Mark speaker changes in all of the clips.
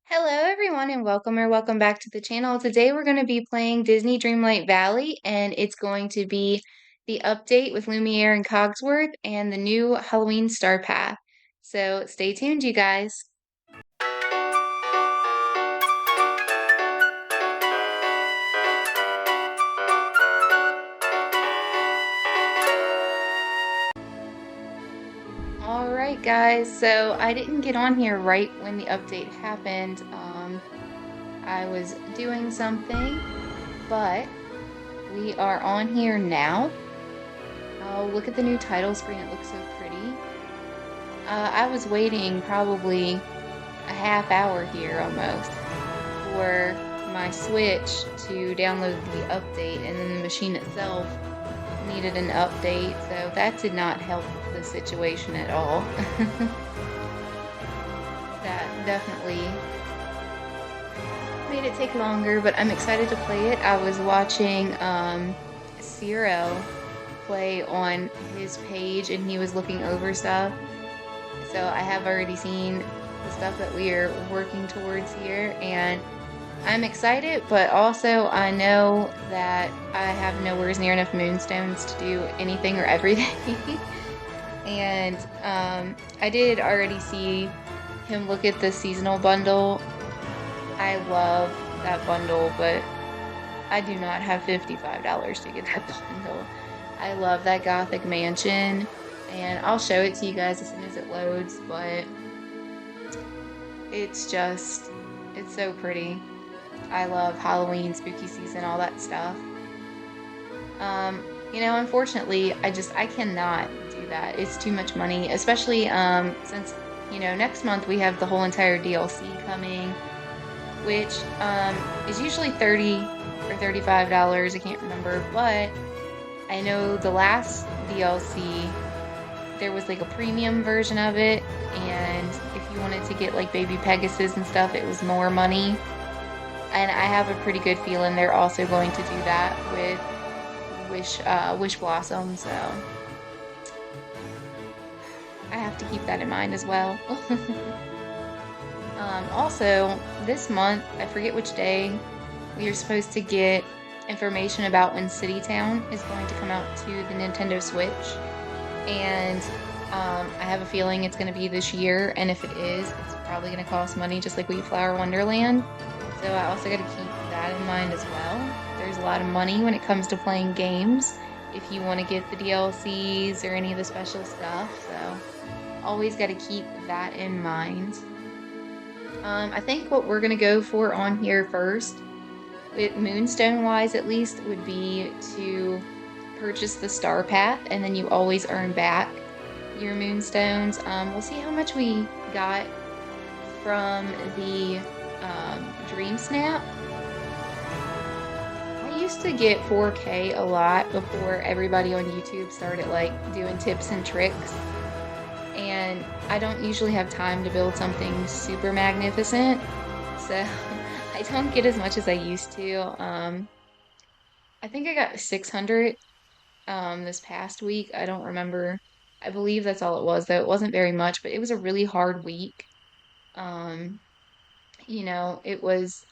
Speaker 1: Hello everyone and welcome back to the channel. Today we're going to be playing Disney Dreamlight Valley and it's going to be the update with Lumiere and Cogsworth and the new Halloween Star Path. So stay tuned, you guys. Alright guys, so I didn't get on here right when the update happened. I was doing something, but we are on here now. Oh, look at the new title screen, it looks so pretty. I was waiting probably a half hour here almost for my Switch to download the update, and then the machine itself needed an update, so that did not help the situation at all. That definitely made it take longer, but I'm excited to play it. I was watching Zero play on his page and he was looking over stuff, so I have already seen the stuff that we are working towards here, and I'm excited, but also I know that I have nowhere near enough moonstones to do anything or everything. And I did already see him look at the seasonal bundle. I love that bundle, but I do not have $55 to get that bundle. I love that Gothic mansion, and I'll show it to you guys as soon as it loads, but it's so pretty. I love Halloween, spooky season, all that stuff. Unfortunately, I cannot do that. It's too much money, especially since, next month we have the whole entire DLC coming, which is usually $30 or $35, I can't remember, but I know the last DLC, there was like a premium version of it, and if you wanted to get like Baby Pegasus and stuff, it was more money. And I have a pretty good feeling they're also going to do that with Wish Blossom, so I have to keep that in mind as well. Also, this month, I forget which day, we are supposed to get information about when City Town is going to come out to the Nintendo Switch, and I have a feeling it's going to be this year, and if it is, it's probably going to cost money just like Flower Wonderland. So I also got to keep that in mind as well. There's a lot of money when it comes to playing games if you want to get the DLCs or any of the special stuff, so always got to keep that in mind. I think what we're going to go for on here first, with Moonstone wise at least, would be to purchase the Star Path, and then you always earn back your Moonstones. We'll see how much we got from the Dream Snap. I used to get 4K a lot before everybody on YouTube started like doing tips and tricks, and I don't usually have time to build something super magnificent, so I don't get as much as I used to. I think I got 600 this past week. I don't remember. I believe that's all it was, though. It wasn't very much, but it was a really hard week. It was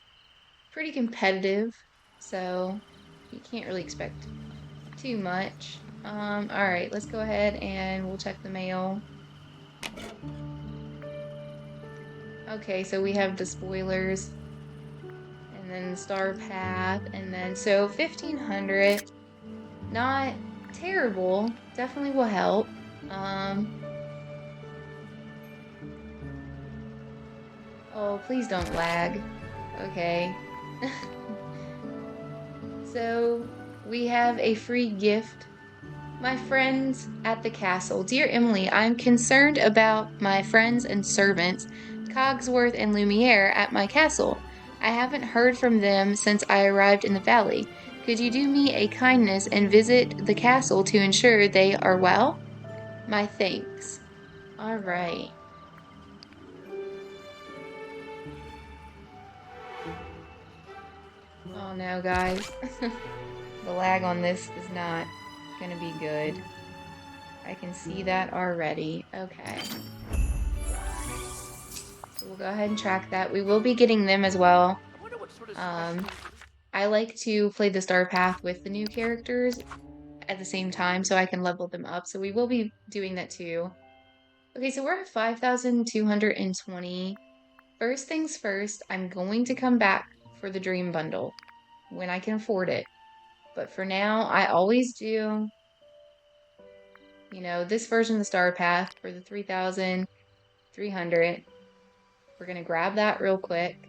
Speaker 1: pretty competitive, so you can't really expect too much. All right, let's go ahead and we'll check the mail. Okay, so we have the spoilers, and then the Star Path, and then so 1,500. Not terrible. Definitely will help. Oh, please don't lag. Okay. So, we have a free gift. My friends at the castle. Dear Emily, I'm concerned about my friends and servants, Cogsworth and Lumiere, at my castle. I haven't heard from them since I arrived in the valley. Could you do me a kindness and visit the castle to ensure they are well? My thanks. All right. Oh no, guys. The lag on this is not gonna be good. I can see that already. Okay. So we'll go ahead and track that. We will be getting them as well. I like to play the star path with the new characters at the same time so I can level them up. So we will be doing that too. Okay, so we're at 5,220. First things first, I'm going to come back for the dream bundle when I can afford it. But for now, I always do, this version of the star path for the 3,300. We're going to grab that real quick.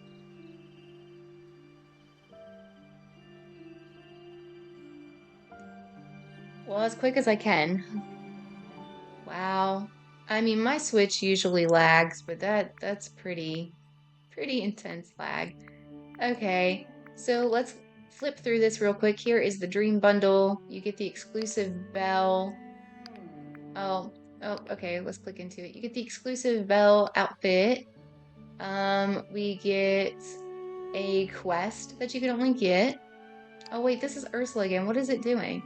Speaker 1: Well, as quick as I can. Wow. I mean, my Switch usually lags, but that's pretty intense lag. Okay, so let's flip through this real quick. Here is the Dream Bundle. You get the exclusive Belle. Oh, okay, let's click into it. You get the exclusive Belle outfit. We get a quest that you can only get. Oh wait, this is Ursula again. What is it doing?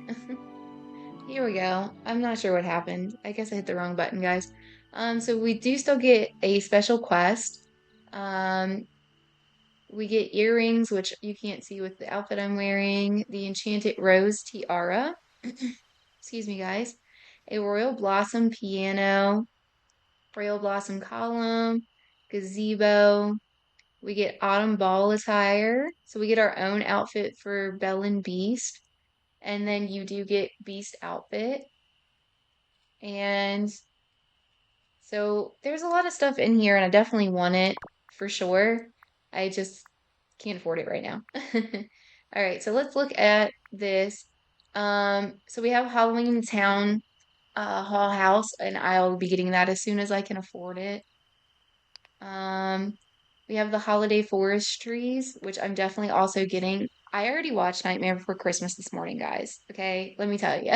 Speaker 1: Here we go. I'm not sure what happened. I guess I hit the wrong button, guys. So we do still get a special quest. We get earrings, which you can't see with the outfit I'm wearing. The Enchanted Rose Tiara. Excuse me, guys. A Royal Blossom piano. Royal Blossom column. Gazebo. We get Autumn Ball attire. So we get our own outfit for Belle and Beast. And then you do get Beast outfit. And so there's a lot of stuff in here, and I definitely want it for sure. I just can't afford it right now. All right, so let's look at this. So we have Halloween Town Hall House, and I'll be getting that as soon as I can afford it. We have the Holiday Forest Trees, which I'm definitely also getting. I already watched Nightmare Before Christmas this morning, guys. Okay, let me tell you.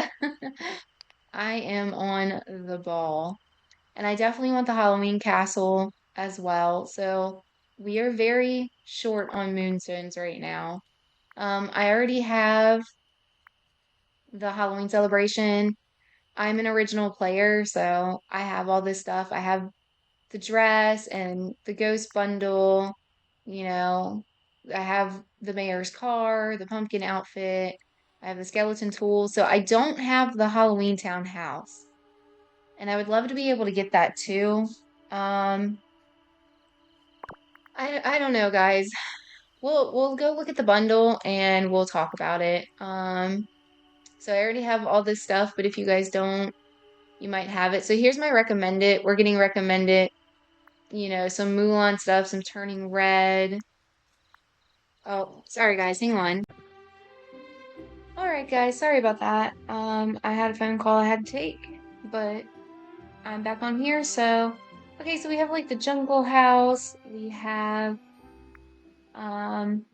Speaker 1: I am on the ball. And I definitely want the Halloween castle as well. So we are very short on moonstones right now. I already have the Halloween celebration. I'm an original player, so I have all this stuff. I have the dress and the ghost bundle, you know, I have the mayor's car, the pumpkin outfit, I have the skeleton tools. So I don't have the Halloween Town house. And I would love to be able to get that too. Um, I don't know, guys. We'll go look at the bundle and we'll talk about it. So I already have all this stuff, but if you guys don't, you might have it. So here's my recommended. We're getting recommended, some Mulan stuff, some Turning Red. Oh, sorry guys, hang on. All right, guys, sorry about that. I had a phone call I had to take, but I'm back on here. So, okay, so we have like the Jungle House. We have, um,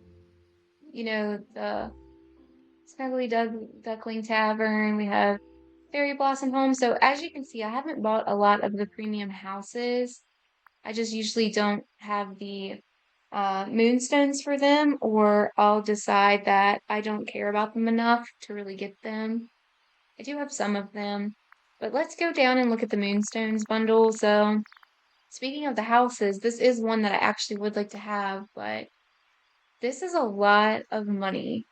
Speaker 1: the Snuggly Duckling Tavern. We have Fairy Blossom Home. So as you can see, I haven't bought a lot of the premium houses. I just usually don't have the moonstones for them, or I'll decide that I don't care about them enough to really get them. I do have some of them, but let's go down and look at the moonstones bundle. So speaking of the houses, this is one that I actually would like to have, but this is a lot of money.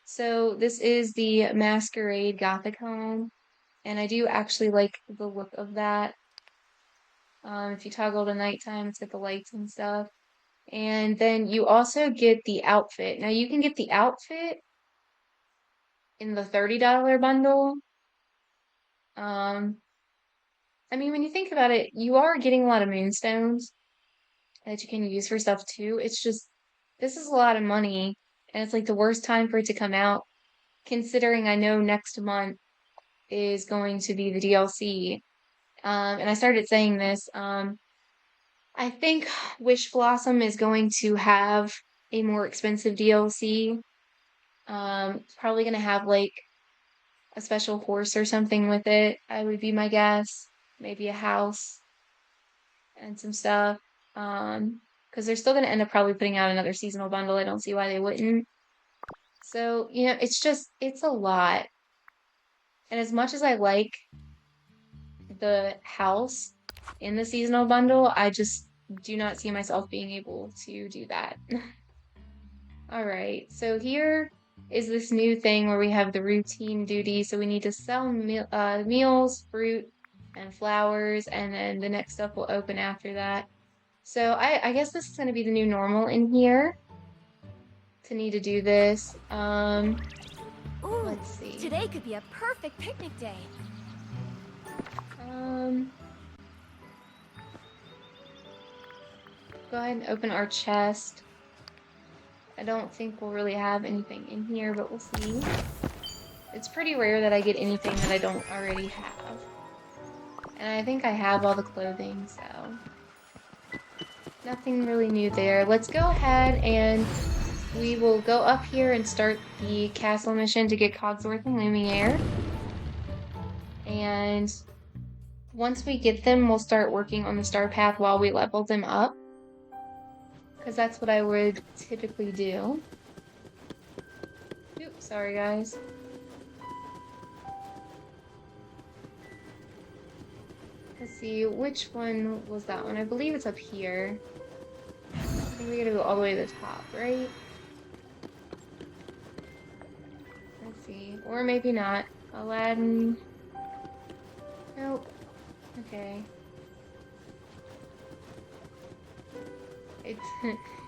Speaker 1: So this is the Masquerade Gothic Home, and I do actually like the look of that. If you toggle to nighttime, it's got the lights and stuff. And then you also get the outfit. Now you can get the outfit in the $30 bundle. I mean, when you think about it, you are getting a lot of moonstones that you can use for stuff too. It's just, this is a lot of money, and it's like the worst time for it to come out, considering I know next month is going to be the DLC. And I started saying this. I think Wish Blossom is going to have a more expensive DLC. Probably gonna have like a special horse or something with it. I would be my guess. Maybe a house and some stuff. Because they're still gonna end up probably putting out another seasonal bundle. I don't see why they wouldn't. So, it's a lot. And as much as I like the house in the seasonal bundle, I just do not see myself being able to do that. All right, so here is this new thing where we have the routine duty. So we need to sell meals, fruit, and flowers, and then the next stuff will open after that. So I guess this is going to be the new normal in here to need to do this.
Speaker 2: Ooh,
Speaker 1: Let's see.
Speaker 2: today could be a perfect picnic day.
Speaker 1: Go ahead and open our chest. I don't think we'll really have anything in here, but we'll see. It's pretty rare that I get anything that I don't already have. And I think I have all the clothing, so nothing really new there. Let's go ahead and we will go up here and start the castle mission to get Cogsworth and Lumiere. And once we get them, we'll start working on the star path while we level them up. Because that's what I would typically do. Oops, sorry guys. Let's see, which one was that one? I believe it's up here. I think we gotta go all the way to the top, right? Let's see. Or maybe not. Aladdin. Nope. Okay.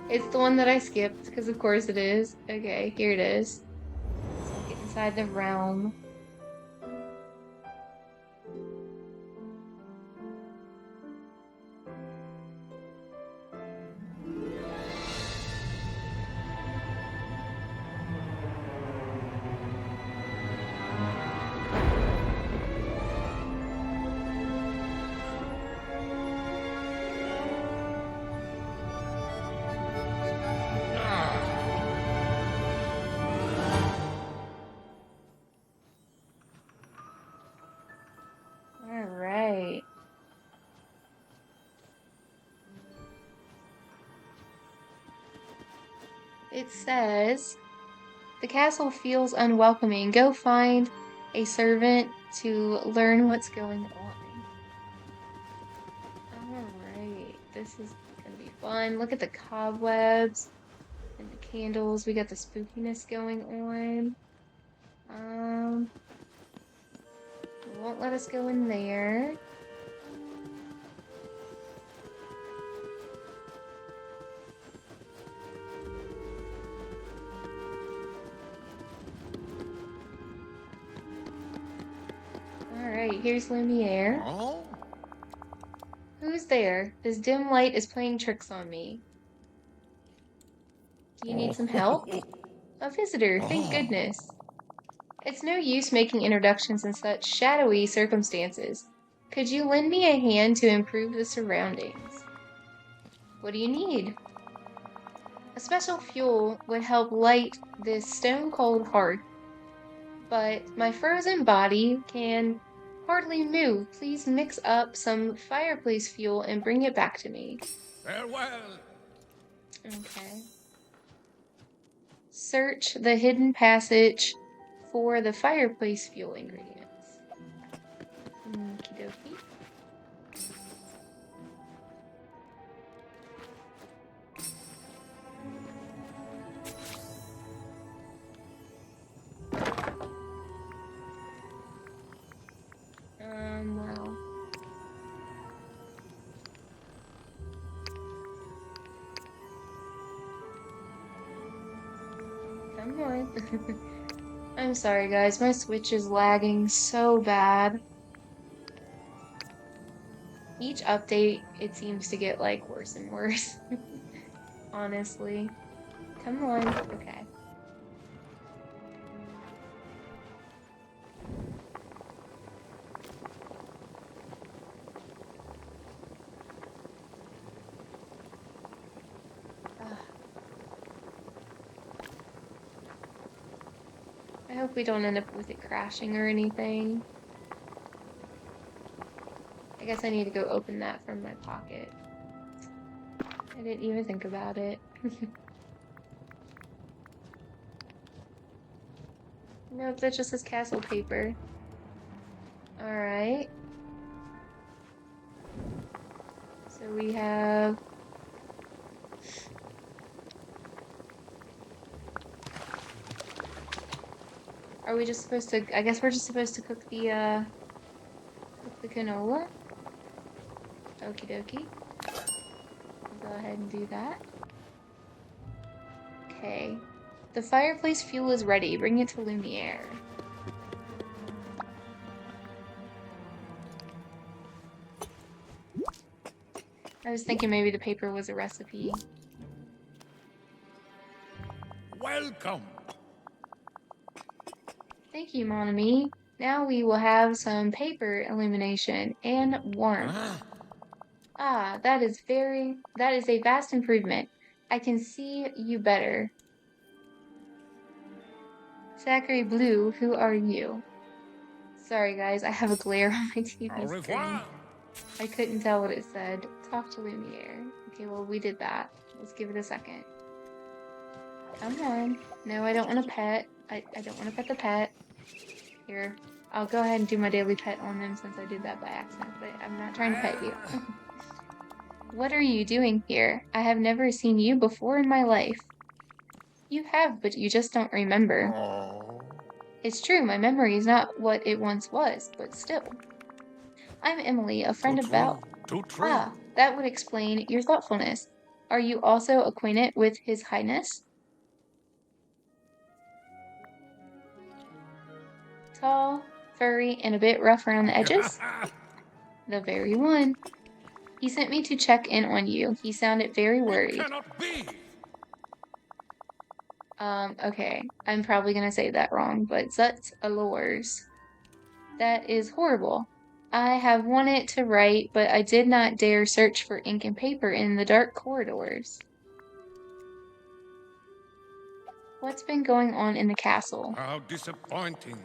Speaker 1: It's the one that I skipped, because of course it is. Okay, here it is. Let's get inside the realm. Alright. It says, the castle feels unwelcoming. Go find a servant to learn what's going on. Alright, this is gonna be fun. Look at the cobwebs and the candles. We got the spookiness going on. It won't let us go in there. Alright, here's Lumiere.
Speaker 3: Oh?
Speaker 1: Who's there? This dim light is playing tricks on me. Do you need some help? A visitor, thank goodness. It's no use making introductions in such shadowy circumstances. Could you lend me a hand to improve the surroundings? What do you need? A special fuel would help light this stone-cold hearth, but my frozen body can hardly move. Please mix up some fireplace fuel and bring it back to me.
Speaker 3: Farewell.
Speaker 1: Okay. Search the hidden passage for the fireplace fuel ingredients. Okie dokie. Wow. Come on. I'm sorry, guys. My Switch is lagging so bad. Each update, it seems to get, like, worse and worse. Honestly. Come on. Okay. I hope we don't end up with it crashing or anything. I guess I need to go open that from my pocket. I didn't even think about it. Nope, that just says castle paper. Alright. So So we have... Are we just supposed to... I guess we're just supposed to cook the canola? Okie dokie. I'll go ahead and do that. Okay. The fireplace fuel is ready. Bring it to Lumiere. I was thinking maybe the paper was a recipe.
Speaker 3: Welcome.
Speaker 1: Thank you, mon ami. Now we will have some paper illumination and warmth. Ah, that is a vast improvement. I can see you better. Zachary Blue, who are you? Sorry guys, I have a glare on my TV screen. I couldn't tell what it said. Talk to Lumiere. Okay, well we did that. Let's give it a second. Come on. No, I don't want to pet. I don't want to pet the pet. Here, I'll go ahead and do my daily pet on them since I did that by accident, but I'm not trying to pet you. What are you doing here? I have never seen you before in my life. You have, but you just don't remember. It's true, my memory is not what it once was, but still. I'm Emily, a friend of Belle. Ah, that would explain your thoughtfulness. Are you also acquainted with His Highness? Tall, furry, and a bit rough around the edges? The very one. He sent me to check in on you. He sounded very worried.
Speaker 3: Cannot be.
Speaker 1: Okay. I'm probably gonna say that wrong, but Zut's allures. That is horrible. I have wanted to write, but I did not dare search for ink and paper in the dark corridors. What's been going on in the castle?
Speaker 3: How disappointing.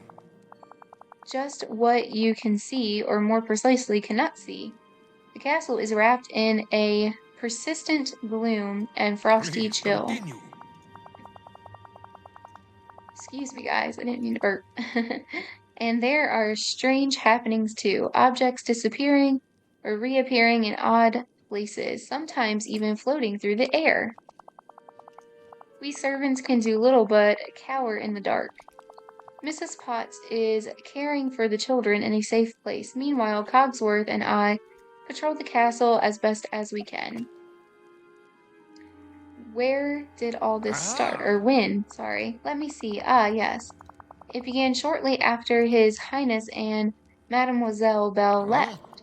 Speaker 1: Just what you can see, or more precisely, cannot see. The castle is wrapped in a persistent gloom and frosty
Speaker 3: Please
Speaker 1: chill.
Speaker 3: continue.
Speaker 1: Excuse me, guys. I didn't mean to burp. And there are strange happenings too. Objects disappearing or reappearing in odd places, sometimes even floating through the air. We servants can do little but cower in the dark. Mrs. Potts is caring for the children in a safe place. Meanwhile, Cogsworth and I patrol the castle as best as we can. Where did all this start? Or when? Sorry. Let me see. Ah, yes. It began shortly after His Highness and Mademoiselle Belle left.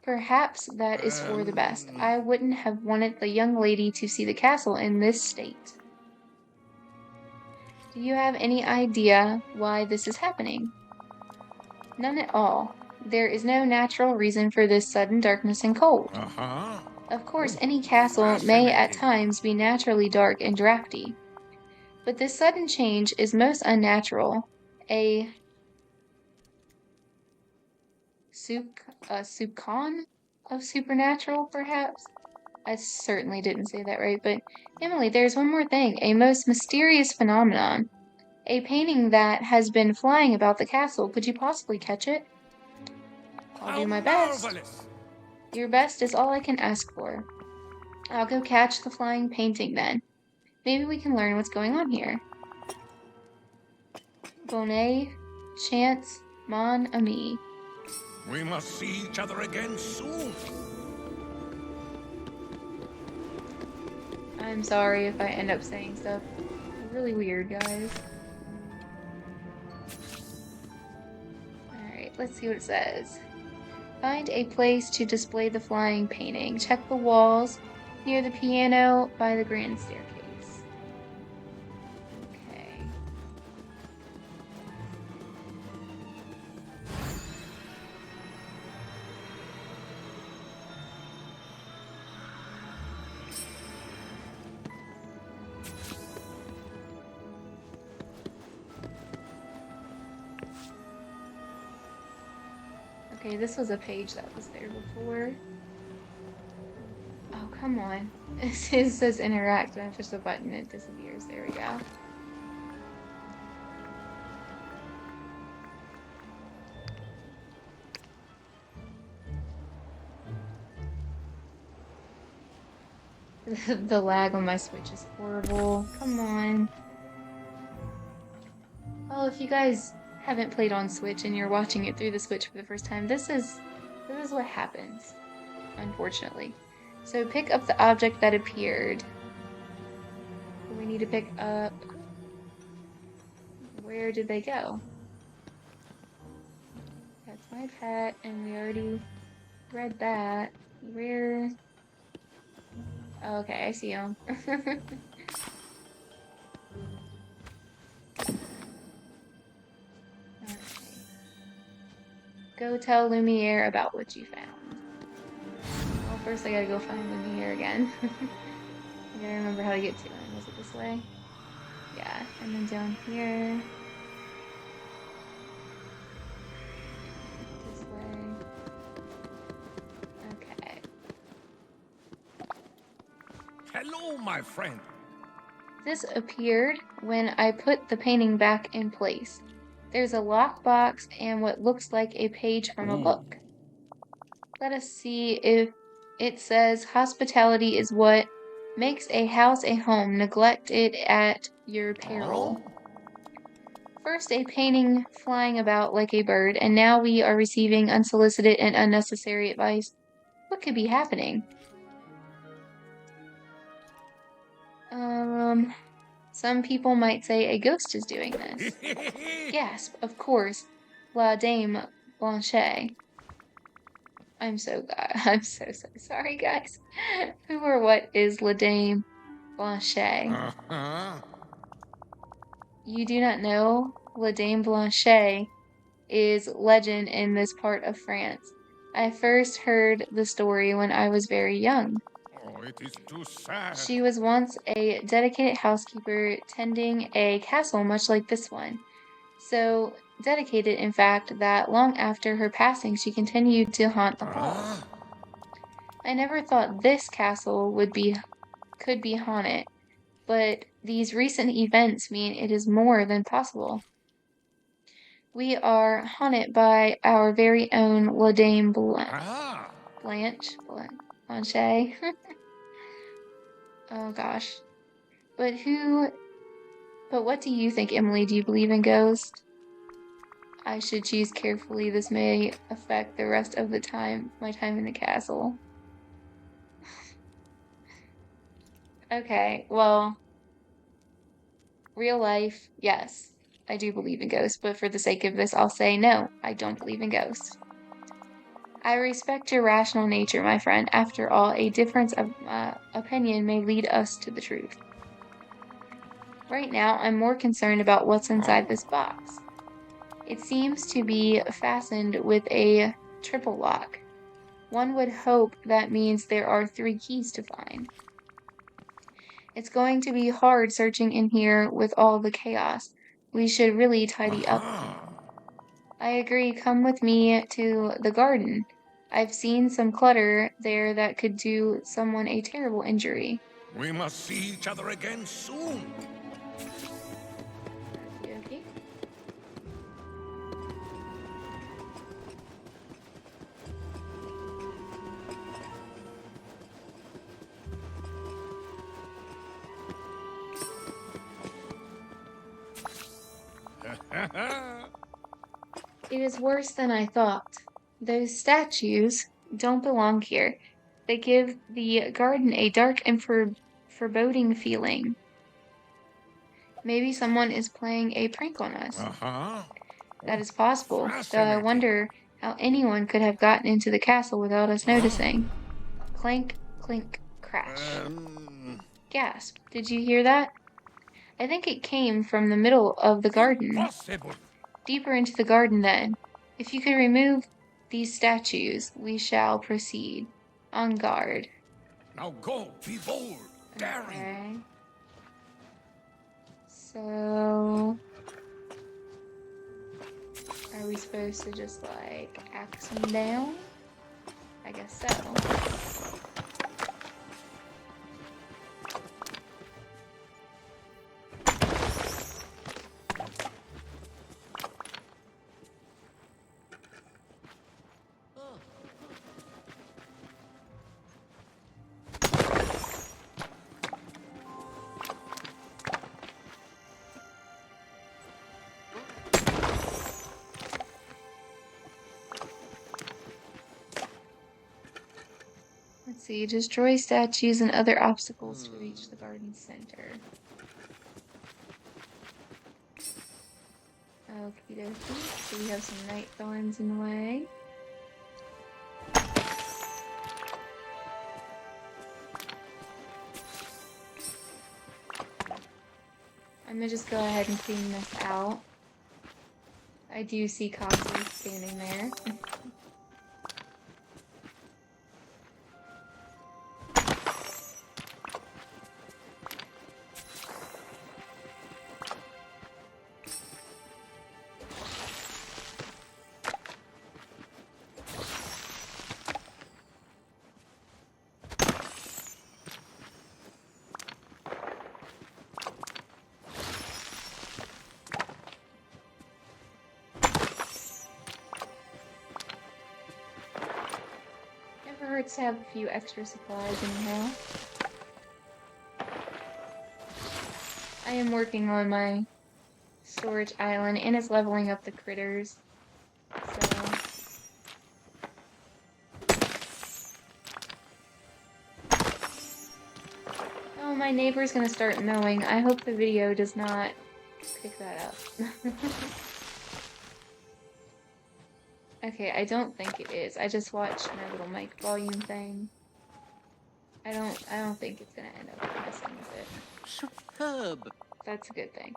Speaker 1: Perhaps that is for the best. I wouldn't have wanted the young lady to see the castle in this state. Do you have any idea why this is happening? None at all. There is no natural reason for this sudden darkness and cold. Of course, any castle may at times be naturally dark and drafty. But this sudden change is most unnatural. A soupçon of supernatural, perhaps? I certainly didn't say that right, but Emily, there's one more thing. A most mysterious phenomenon. A painting that has been flying about the castle. Could you possibly catch it? I'll do my best.
Speaker 3: Marvelous.
Speaker 1: Your best is all I can ask for. I'll go catch the flying painting then. Maybe we can learn what's going on here. Bonnet, chance, mon ami.
Speaker 3: We must see each other again soon.
Speaker 1: I'm sorry if I end up saying stuff really weird, guys. Alright, let's see what it says. Find a place to display the flying painting. Check the walls near the piano by the grand staircase. Okay. Okay, this was a page that was there before. Oh, come on. It says interact, and I push the button, it disappears. There we go. The lag on my Switch is horrible. Come on. Oh, if you guys haven't played on Switch and you're watching it through the Switch for the first time, this is what happens, unfortunately. So pick up the object that appeared. We need to pick up. Where did they go? That's my pet, and we already read that. Where? Oh, okay, I see him. Okay. Go tell Lumiere about what you found. Well, first I gotta go find Lumiere again. I gotta remember how to get to him. Was it this way? Yeah, and then down here. This way. Okay.
Speaker 3: Hello, my friend.
Speaker 1: This appeared when I put the painting back in place. There's a lockbox and what looks like a page from a book. Let us see if it says hospitality is what makes a house a home. Neglect it at your peril. First, a painting flying about like a bird, and now we are receiving unsolicited and unnecessary advice. What could be happening? Some people might say a ghost is doing this. Gasp, of course. La Dame Blanche. I'm so sorry, guys. Who or what is La Dame Blanche? You do not know? La Dame Blanche is legend in this part of France. I first heard the story when I was very young.
Speaker 3: Oh, it is too sad.
Speaker 1: She was once a dedicated housekeeper tending a castle much like this one. So dedicated, in fact, that long after her passing, she continued to haunt the halls. I never thought this castle could be haunted, but these recent events mean it is more than possible. We are haunted by our very own La Dame Blanche. Oh gosh. But what do you think, Emily? Do you believe in ghosts? I should choose carefully. This may affect the rest of my time in the castle. Okay, well, real life, yes, I do believe in ghosts, but for the sake of this, I'll say no, I don't believe in ghosts. I respect your rational nature, my friend. After all, a difference of opinion may lead us to the truth. Right now, I'm more concerned about what's inside this box. It seems to be fastened with a triple lock. One would hope that means there are 3 keys to find. It's going to be hard searching in here with all the chaos. We should really tidy up. I agree. Come with me to the garden. I've seen some clutter there that could do someone a terrible injury.
Speaker 3: We must see each other again soon.
Speaker 1: Okay. It is worse than I thought. Those statues don't belong here. They give the garden a dark and foreboding feeling. Maybe someone is playing a prank on us. That is possible, though I wonder how anyone could have gotten into the castle without us noticing. Clank, clink, crash. Gasp. Did you hear that? I think it came from the middle of the garden.
Speaker 3: Impossible.
Speaker 1: Deeper into the garden, then. If you can remove these statues, we shall proceed. On guard.
Speaker 3: Now go, be bold, daring.
Speaker 1: Okay. So... are we supposed to just, like, axe them down? I guess so. see. Destroy statues and other obstacles to reach the garden center. Okie dokie. So we have some night thorns in the way. I'm gonna just go ahead and clean this out. I do see Cogsworth standing there. Hurts to have a few extra supplies anyhow. I am working on my storage island and it's leveling up the critters. So oh, my neighbor's gonna start mowing. I hope the video does not pick that up. Okay, I don't think it is. I just watched my little mic volume thing. I don't think it's gonna end up messing with it.
Speaker 4: Superb.
Speaker 1: That's a good thing.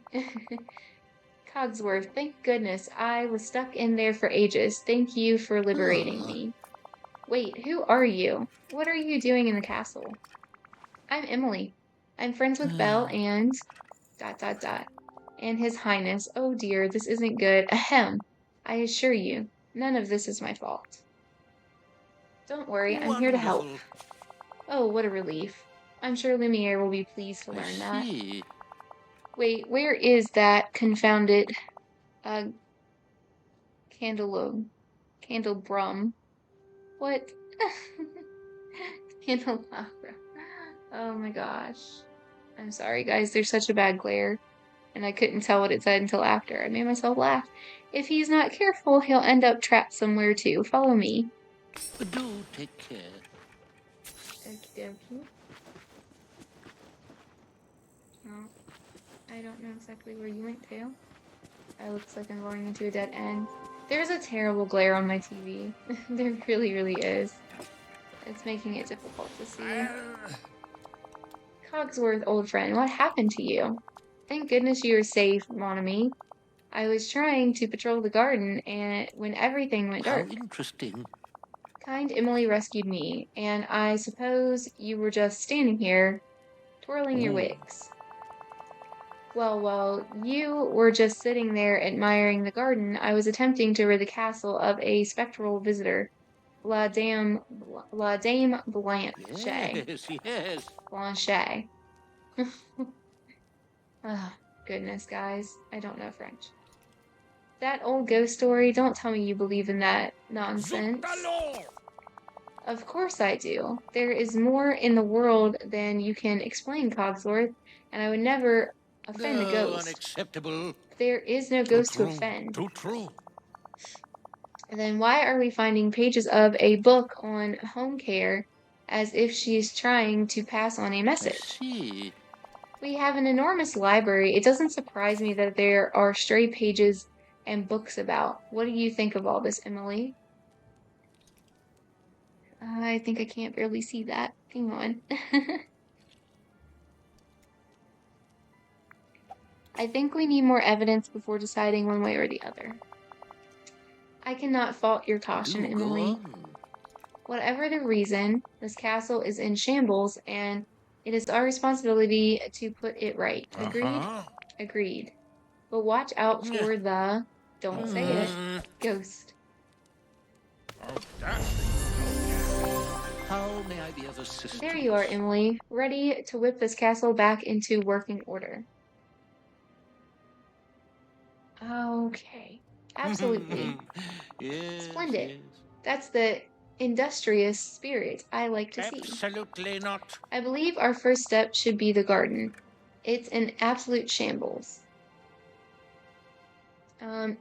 Speaker 1: Cogsworth, thank goodness. I was stuck in there for ages. Thank you for liberating me. Wait, who are you? What are you doing in the castle? I'm Emily. I'm friends with Belle and... ... and His Highness. Oh dear, this isn't good. Ahem. I assure you, none of this is my fault. Don't worry, I'm here to help. Oh, what a relief. I'm sure Lumiere will be pleased to learn that. Wait, where is that confounded, candelabrum? What? Candelabra. Oh my gosh. I'm sorry, guys. There's such a bad glare. And I couldn't tell what it said until after. I made myself laugh. If he's not careful, he'll end up trapped somewhere too. Follow me.
Speaker 4: Do take care.
Speaker 1: Okie dokie. Oh, I don't know exactly where you went to. It looks like I'm going into a dead end. There's a terrible glare on my TV. There really, really is. It's making it difficult to see. Cogsworth, old friend, what happened to you? Thank goodness you were safe, mon ami. I was trying to patrol the garden and when everything went dark.
Speaker 4: How interesting.
Speaker 1: Kind Emily rescued me, and I suppose you were just standing here, twirling your wigs. Well, you were just sitting there admiring the garden. I was attempting to rid the castle of a spectral visitor. La Dame Blanche.
Speaker 4: Yes.
Speaker 1: Blanche. Oh, goodness, guys. I don't know French. That old ghost story, don't tell me you believe in that nonsense. Of course I do. There is more in the world than you can explain, Cogsworth, and I would never offend a ghost.
Speaker 4: Unacceptable.
Speaker 1: There is no ghost to offend.
Speaker 3: Too true.
Speaker 1: And then why are we finding pages of a book on home care as if she's trying to pass on a message?
Speaker 4: I see.
Speaker 1: We have an enormous library. It doesn't surprise me that there are stray pages and books about. What do you think of all this, Emily? I think I can't barely see that. Hang on. I think we need more evidence before deciding one way or the other. I cannot fault your caution,
Speaker 4: Do
Speaker 1: Emily.
Speaker 4: go on.
Speaker 1: Whatever the reason, this castle is in shambles, and it is our responsibility to put it right. Agreed? Agreed. But watch out for the... Don't say it. Ghost.
Speaker 4: How may I be of assistance?
Speaker 1: There you are, Emily. Ready to whip this castle back into working order. Okay. Absolutely.
Speaker 4: Yes,
Speaker 1: Splendid.
Speaker 4: yes.
Speaker 1: That's the industrious spirit I like to see.
Speaker 3: Absolutely not.
Speaker 1: I believe our first step should be the garden. It's in absolute shambles.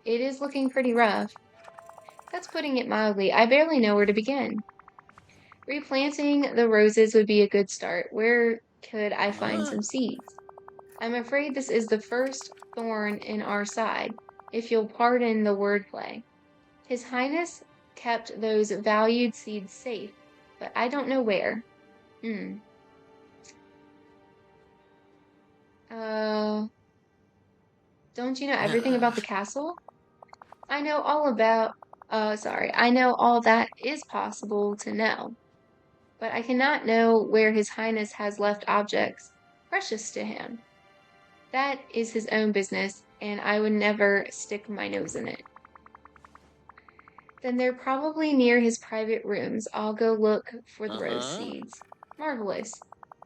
Speaker 1: It is looking pretty rough. That's putting it mildly. I barely know where to begin. Replanting the roses would be a good start. Where could I find
Speaker 4: Huh?
Speaker 1: some seeds? I'm afraid this is the first thorn in our side, if you'll pardon the wordplay. His Highness kept those valued seeds safe, but I don't know where. Hmm. Uh, don't you know everything about the castle? I know all about, I know all that is possible to know, but I cannot know where His Highness has left objects precious to him. That is his own business, and I would never stick my nose in it. Then they're probably near his private rooms. I'll go look for the rose
Speaker 4: Uh-huh.
Speaker 1: seeds. Marvelous.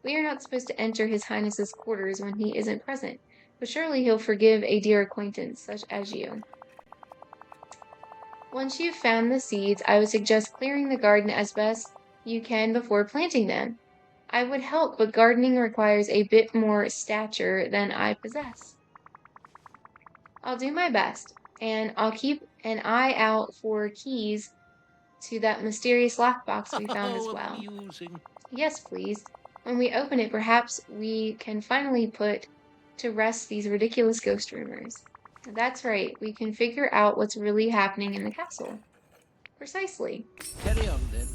Speaker 1: We are not supposed to enter His Highness's quarters when he isn't present, but surely he'll forgive a dear acquaintance such as you. Once you've found the seeds, I would suggest clearing the garden as best you can before planting them. I would help, but gardening requires a bit more stature than I possess. I'll do my best, and I'll keep an eye out for keys to that mysterious lockbox we found as
Speaker 4: Oh,
Speaker 1: well.
Speaker 4: amusing.
Speaker 1: Yes, please. When we open it, perhaps we can finally put to rest these ridiculous ghost rumors. That's right, we can figure out what's really happening in the castle. Precisely.
Speaker 4: Carry on, then.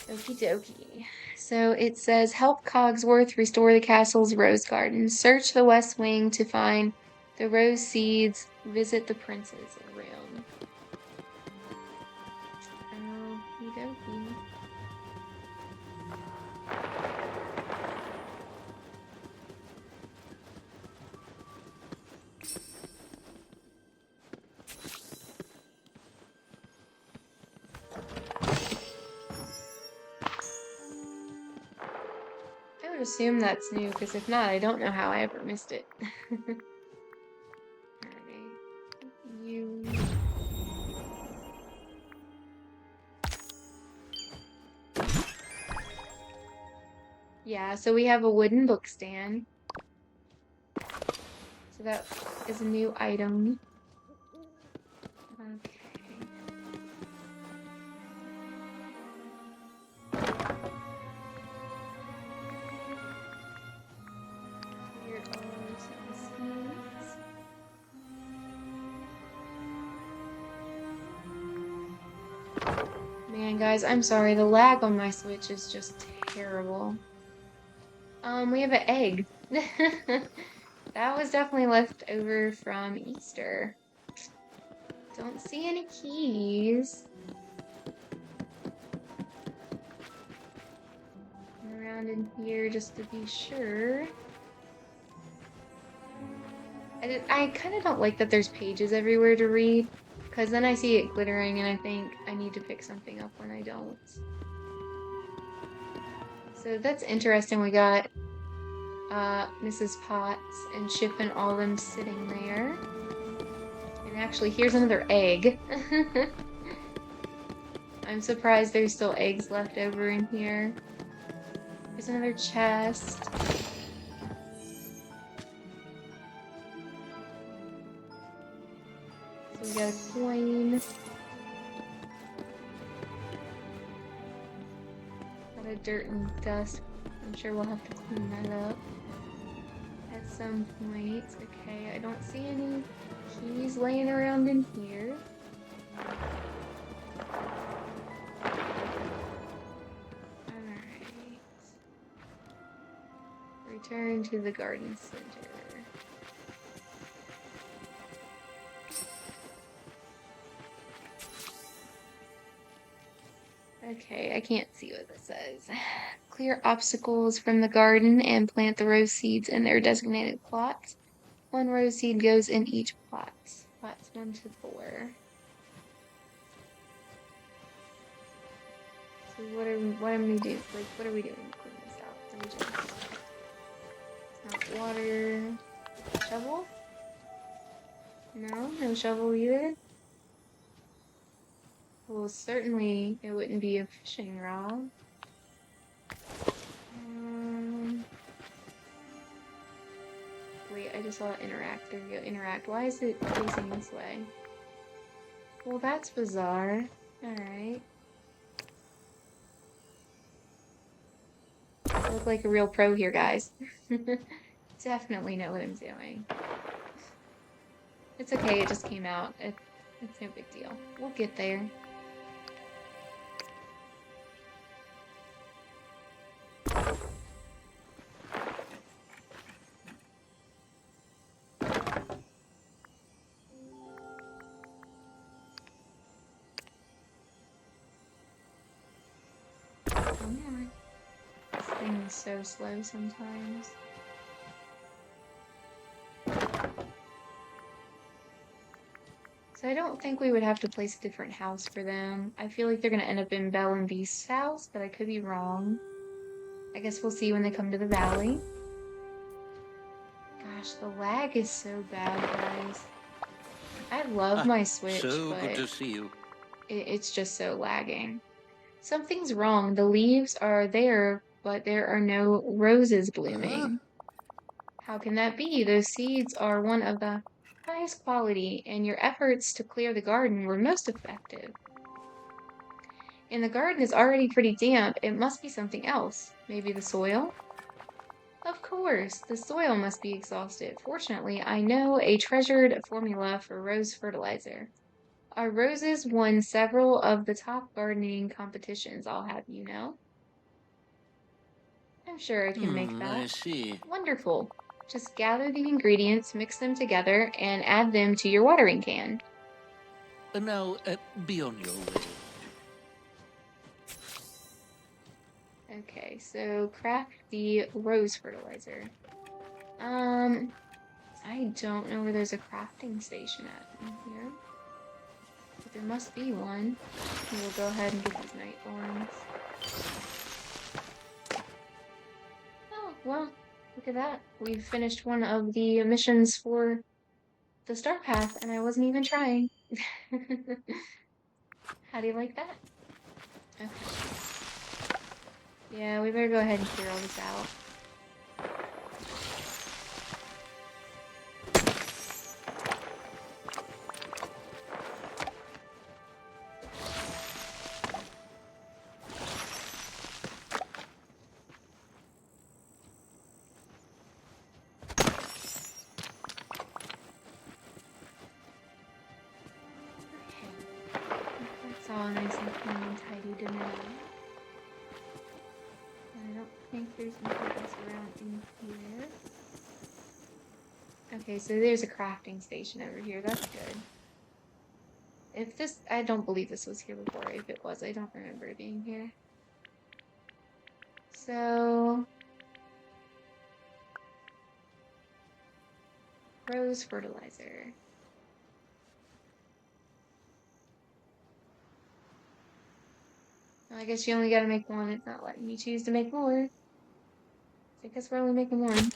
Speaker 1: Okie dokie. So it says, help Cogsworth restore the castle's rose garden. Search the west wing to find the rose seeds. Visit the prince's room. Okie dokie. I would assume that's new, because if not, I don't know how I ever missed it. Alright. You. Yeah, so we have a wooden book stand. So that is a new item. Okay. Here are some seeds. Man, guys, I'm sorry. The lag on my Switch is just terrible. We have an egg. That was definitely left over from Easter. Don't see any keys. Around in here just to be sure. I kind of don't like that there's pages everywhere to read, because then I see it glittering and I think I need to pick something up when I don't. So that's interesting. We got Mrs. Potts and Chip and all them sitting there. And actually, here's another egg. I'm surprised there's still eggs left over in here. There's another chest. So we got a coin. Got a dirt and dust. I'm sure we'll have to clean that up at some point. Okay, I don't see any keys laying around in here. Alright. Return to the garden center. Okay, I can't see what this says. Clear obstacles from the garden and plant the rose seeds in their designated plots. One rose seed goes in each plot. Plots 1 to 4. So what am we doing? Like, what are we doing to clean this out? Do we just... It's not water. Shovel? No shovel either. Well, certainly it wouldn't be a fishing rod. Wait, I just saw it interact. There we go, interact. Why is it facing this way? Well, that's bizarre. Alright. look like a real pro here, guys. Definitely know what I'm doing. It's okay, it just came out. It's no big deal. We'll get there. Come on. This thing is so slow sometimes. So I don't think we would have to place a different house for them. I feel like they're gonna end up in Belle and Beast's house, but I could be wrong. I guess we'll see when they come to the valley. Gosh, the lag is so bad, guys. I love my Switch,
Speaker 4: So
Speaker 1: but
Speaker 4: good to see you.
Speaker 1: it's just so lagging. Something's wrong. The leaves are there, but there are no roses blooming. How can that be? Those seeds are one of the highest quality, and your efforts to clear the garden were most effective. And the garden is already pretty damp. It must be something else. Maybe the soil? Of course, the soil must be exhausted. Fortunately, I know a treasured formula for rose fertilizer. Our roses won several of the top gardening competitions, I'll have you know. I'm sure I can make
Speaker 4: I
Speaker 1: that.
Speaker 4: see.
Speaker 1: Wonderful. Just gather the ingredients, mix them together, and add them to your watering can.
Speaker 4: Now, be on your way.
Speaker 1: Okay, so craft the rose fertilizer. I don't know where there's a crafting station at in here. But there must be one. We'll go ahead and get these night thorns. Oh, well, look at that. We've finished one of the missions for the Star Path, and I wasn't even trying. How do you like that? Okay. Yeah, we better go ahead and clear all this out. That's all nice and clean and tidy to know. I don't think there's anything else around in here. Okay, so there's a crafting station over here. That's good. If this, I don't believe this was here before. If it was, I don't remember it being here. So, rose fertilizer. I guess you only gotta make one. It's not letting me choose to make more. I guess we're only making one.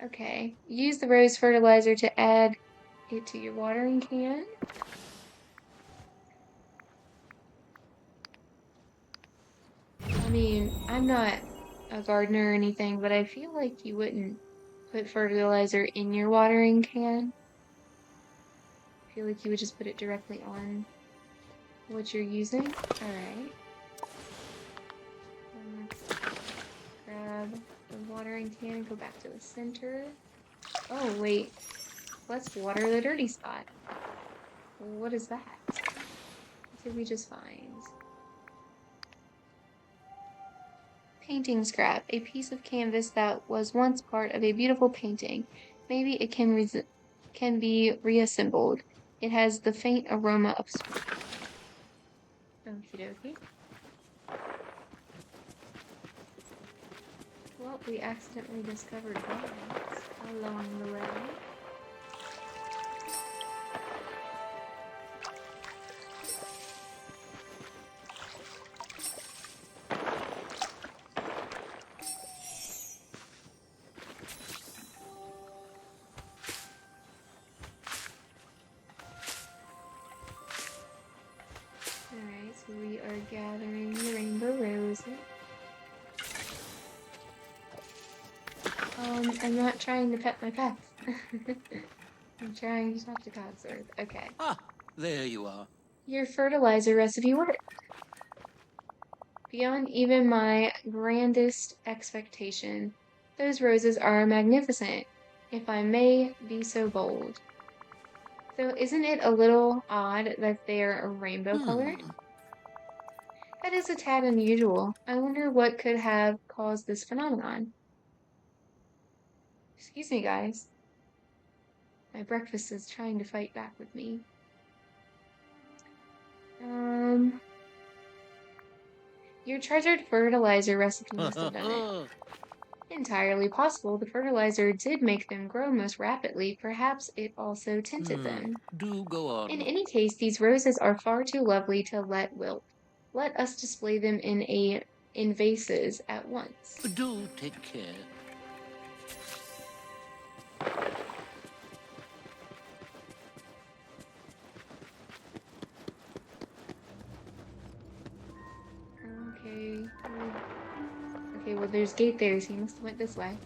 Speaker 1: Okay, use the rose fertilizer to add it to your watering can. I mean, I'm not a gardener or anything, but I feel like you wouldn't put fertilizer in your watering can. I feel like you would just put it directly on what you're using. Alright. Let's grab the watering can and go back to the center. Oh, wait. Let's water the dirty spot. What is that? What did we just find? Painting scrap. A piece of canvas that was once part of a beautiful painting. Maybe it can be reassembled. It has the faint aroma of smoke. Okie dokie. Well, we accidentally discovered that along the way. Alright, so we are gathering the rainbow roses. I'm not trying to pet my pets. I'm trying to talk to Cogsworth. Okay.
Speaker 4: Ah, there you are.
Speaker 1: Your fertilizer recipe worked. Beyond even my grandest expectation, those roses are magnificent, if I may be so bold. So isn't it a little odd that they're rainbow colored? That is a tad unusual. I wonder what could have caused this phenomenon. Excuse me, guys. My breakfast is trying to fight back with me. Your treasured fertilizer recipe must have done it. Entirely possible. The fertilizer did make them grow most rapidly. Perhaps it also tinted them.
Speaker 4: Do go on.
Speaker 1: In any case, these roses are far too lovely to let wilt. Let us display them in vases at once.
Speaker 4: Do take care.
Speaker 1: Okay. Okay, well there's gate there, so you must have went this way.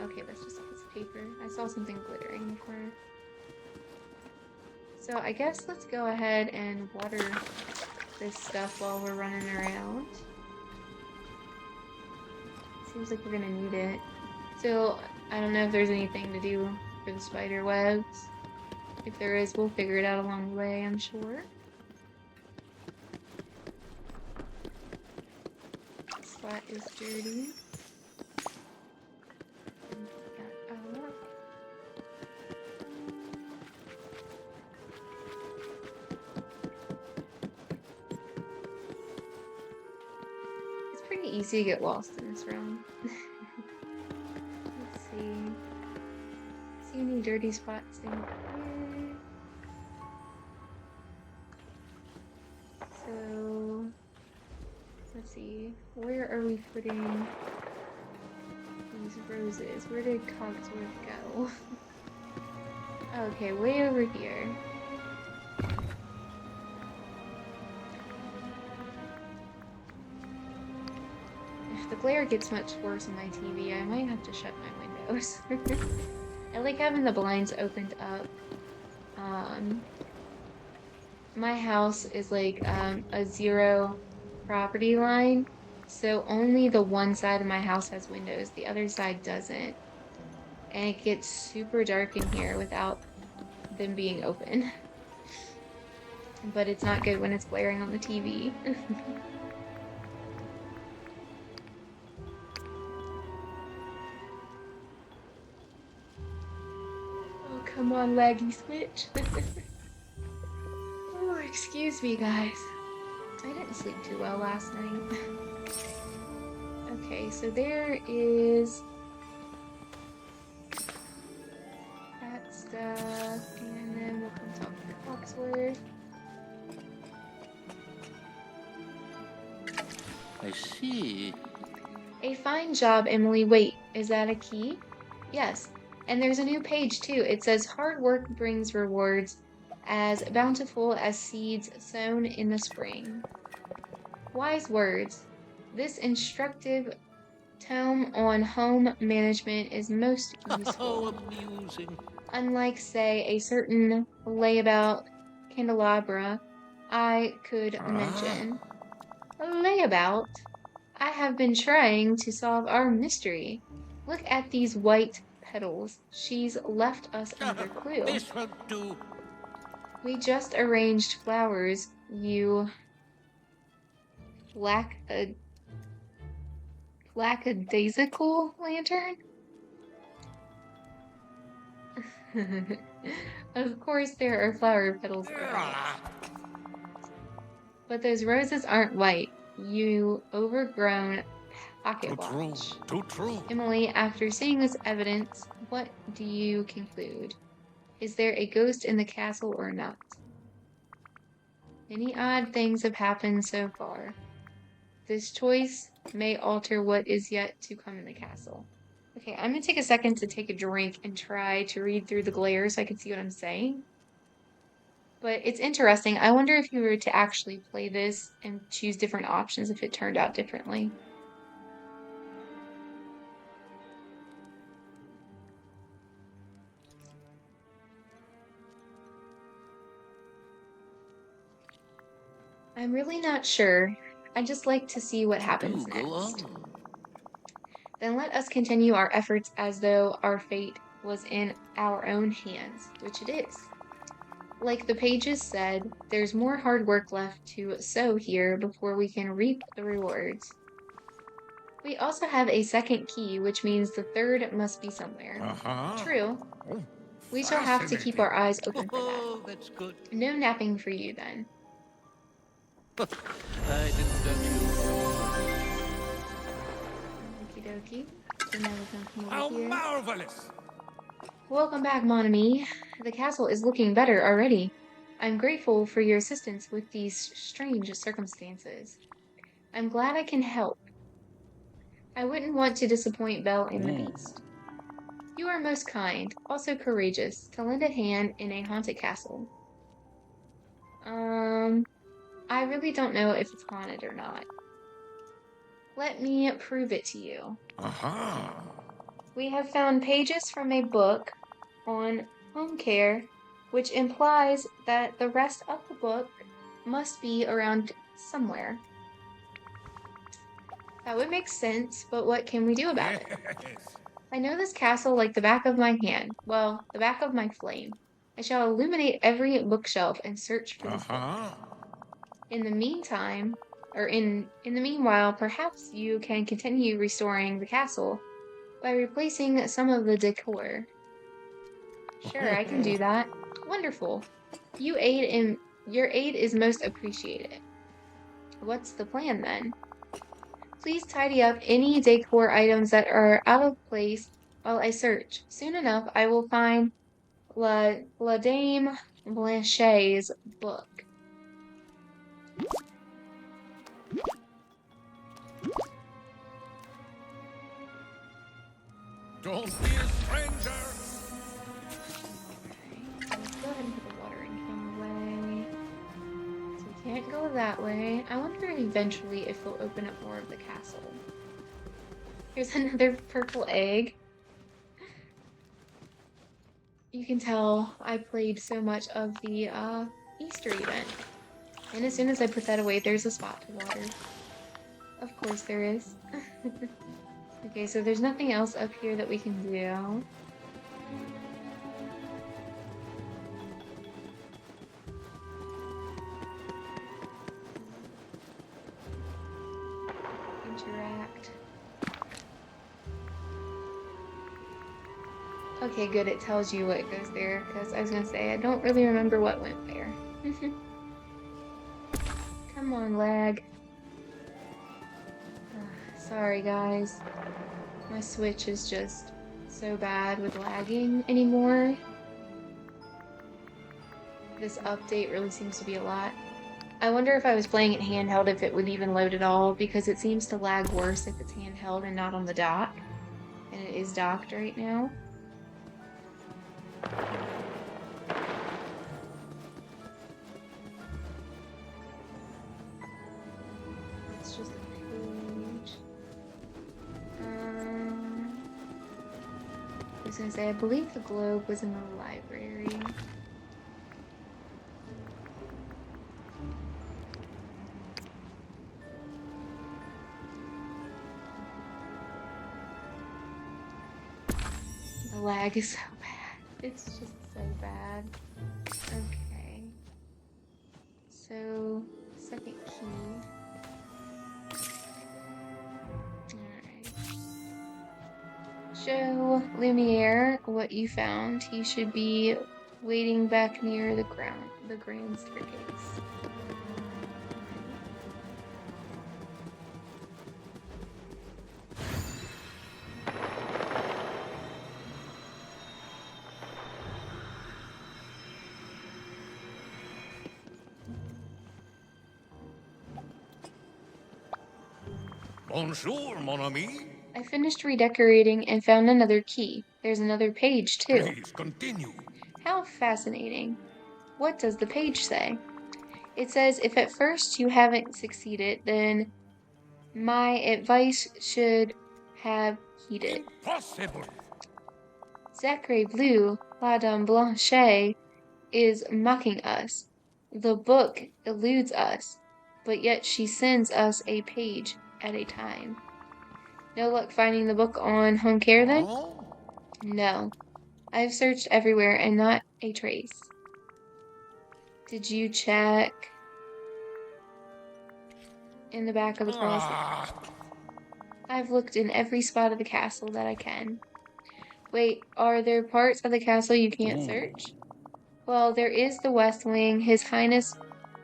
Speaker 1: Okay, that's just a piece of paper. I saw something glittering before. So I guess let's go ahead and water this stuff while we're running around. Seems like we're gonna need it. So I don't know if there's anything to do for the spider webs. If there is, we'll figure it out along the way, I'm sure. This spot is dirty. It's pretty easy to get lost in this realm. Let's see. See any dirty spots in here? So let's see. Where are we putting these roses? Where did Cogsworth go? Okay, way over here. If the glare gets much worse on my TV, I might have to shut my windows. I like having the blinds opened up. My house is like a zero property line, so only the one side of my house has windows, the other side doesn't. And it gets super dark in here without them being open. But it's not good when it's glaring on the TV. Oh, come on, laggy switch. Oh, excuse me, guys. I didn't sleep too well last night. Okay, so there is that stuff, and then we'll come talk to Cogsworth.
Speaker 4: I see.
Speaker 1: A fine job, Emily. Wait, is that a key? Yes. And there's a new page, too. It says, hard work brings rewards as bountiful as seeds sown in the spring. Wise words. This instructive tome on home management is most useful.
Speaker 4: Oh, amusing.
Speaker 1: Unlike, say, a certain layabout candelabra I could mention. Layabout? I have been trying to solve our mystery. Look at these white petals. She's left us another clue.
Speaker 3: This will do.
Speaker 1: We just arranged flowers, you lackadaisical lantern? Of course there are flower petals around. But those roses aren't white, you overgrown pocket watch.
Speaker 3: Too true.
Speaker 1: Emily, after seeing this evidence, what do you conclude? Is there a ghost in the castle or not? Many odd things have happened so far. This choice may alter what is yet to come in the castle. Okay, I'm gonna take a second to take a drink and try to read through the glare so I can see what I'm saying. But it's interesting. I wonder if you were to actually play this and choose different options if it turned out differently. I'm really not sure. I'd just like to see what happens
Speaker 4: Do go
Speaker 1: next.
Speaker 4: on.
Speaker 1: Then let us continue our efforts as though our fate was in our own hands, which it is. Like the pages said, there's more hard work left to sow here before we can reap the rewards. We also have a second key, which means the third must be somewhere.
Speaker 3: Uh-huh.
Speaker 1: True.
Speaker 3: Oh,
Speaker 1: We shall have to keep
Speaker 3: fascinating.
Speaker 1: our eyes open for that.
Speaker 4: Oh, that's good.
Speaker 1: No napping for you then.
Speaker 4: I didn't judge you.
Speaker 1: Okie dokie. So now we're gonna come
Speaker 3: How
Speaker 1: over here.
Speaker 3: marvelous!
Speaker 1: Welcome back, mon ami. The castle is looking better already. I'm grateful for your assistance with these strange circumstances. I'm glad I can help. I wouldn't want to disappoint Belle and the Beast. You are most kind, also courageous, to lend a hand in a haunted castle. I really don't know if it's haunted or not. Let me prove it to you.
Speaker 3: Uh-huh.
Speaker 1: We have found pages from a book on home care, which implies that the rest of the book must be around somewhere. That would make sense, but what can we do about it?
Speaker 3: Yes.
Speaker 1: I know this castle like the back of my hand. Well, the back of my flame. I shall illuminate every bookshelf and search for this book.
Speaker 3: Uh-huh.
Speaker 1: In the meantime, or in the meanwhile, perhaps you can continue restoring the castle by replacing some of the decor. Sure, I can do that. Wonderful. Your aid is most appreciated. What's the plan then? Please tidy up any decor items that are out of place while I search. Soon enough, I will find La Dame Blanchet's book.
Speaker 3: Don't be a stranger.
Speaker 1: Okay, so let's go ahead and put the watering can away. So we can't go that way. I wonder eventually if they'll open up more of the castle. Here's another purple egg. You can tell I played so much of the Easter event. And as soon as I put that away, there's a spot to water. Of course there is. Okay, so there's nothing else up here that we can do. Interact. Okay, good, it tells you what goes there, because I was gonna say, I don't really remember what went there. Come on, lag. Sorry, guys. My Switch is just so bad with lagging anymore. This update really seems to be a lot. I wonder if I was playing it handheld if it would even load at all, because it seems to lag worse if it's handheld and not on the dock. And it is docked right now. It's just a page. I was gonna say, I believe the globe was in the library. The lag is so bad. It's just so bad. Okay. So, second key. Alright. Show Lumiere what you found. He should be waiting back near the grand staircase.
Speaker 3: Bonjour, mon ami.
Speaker 1: I finished redecorating and found another key. There's another page, too.
Speaker 3: Please continue.
Speaker 1: How fascinating. What does the page say? It says, if at first you haven't succeeded, then my advice should have heeded.
Speaker 3: Impossible.
Speaker 1: Sacre Bleu, La Dame Blanche is mocking us. The book eludes us. but yet she sends us a page at a time. No luck finding the book on home care then?
Speaker 3: Oh?
Speaker 1: No. I've searched everywhere and not a trace. Did you check in the back of the closet?
Speaker 3: Ah.
Speaker 1: I've looked in every spot of the castle that I can. Wait, are there parts of the castle you can't search? Well, there is the West Wing. His Highness'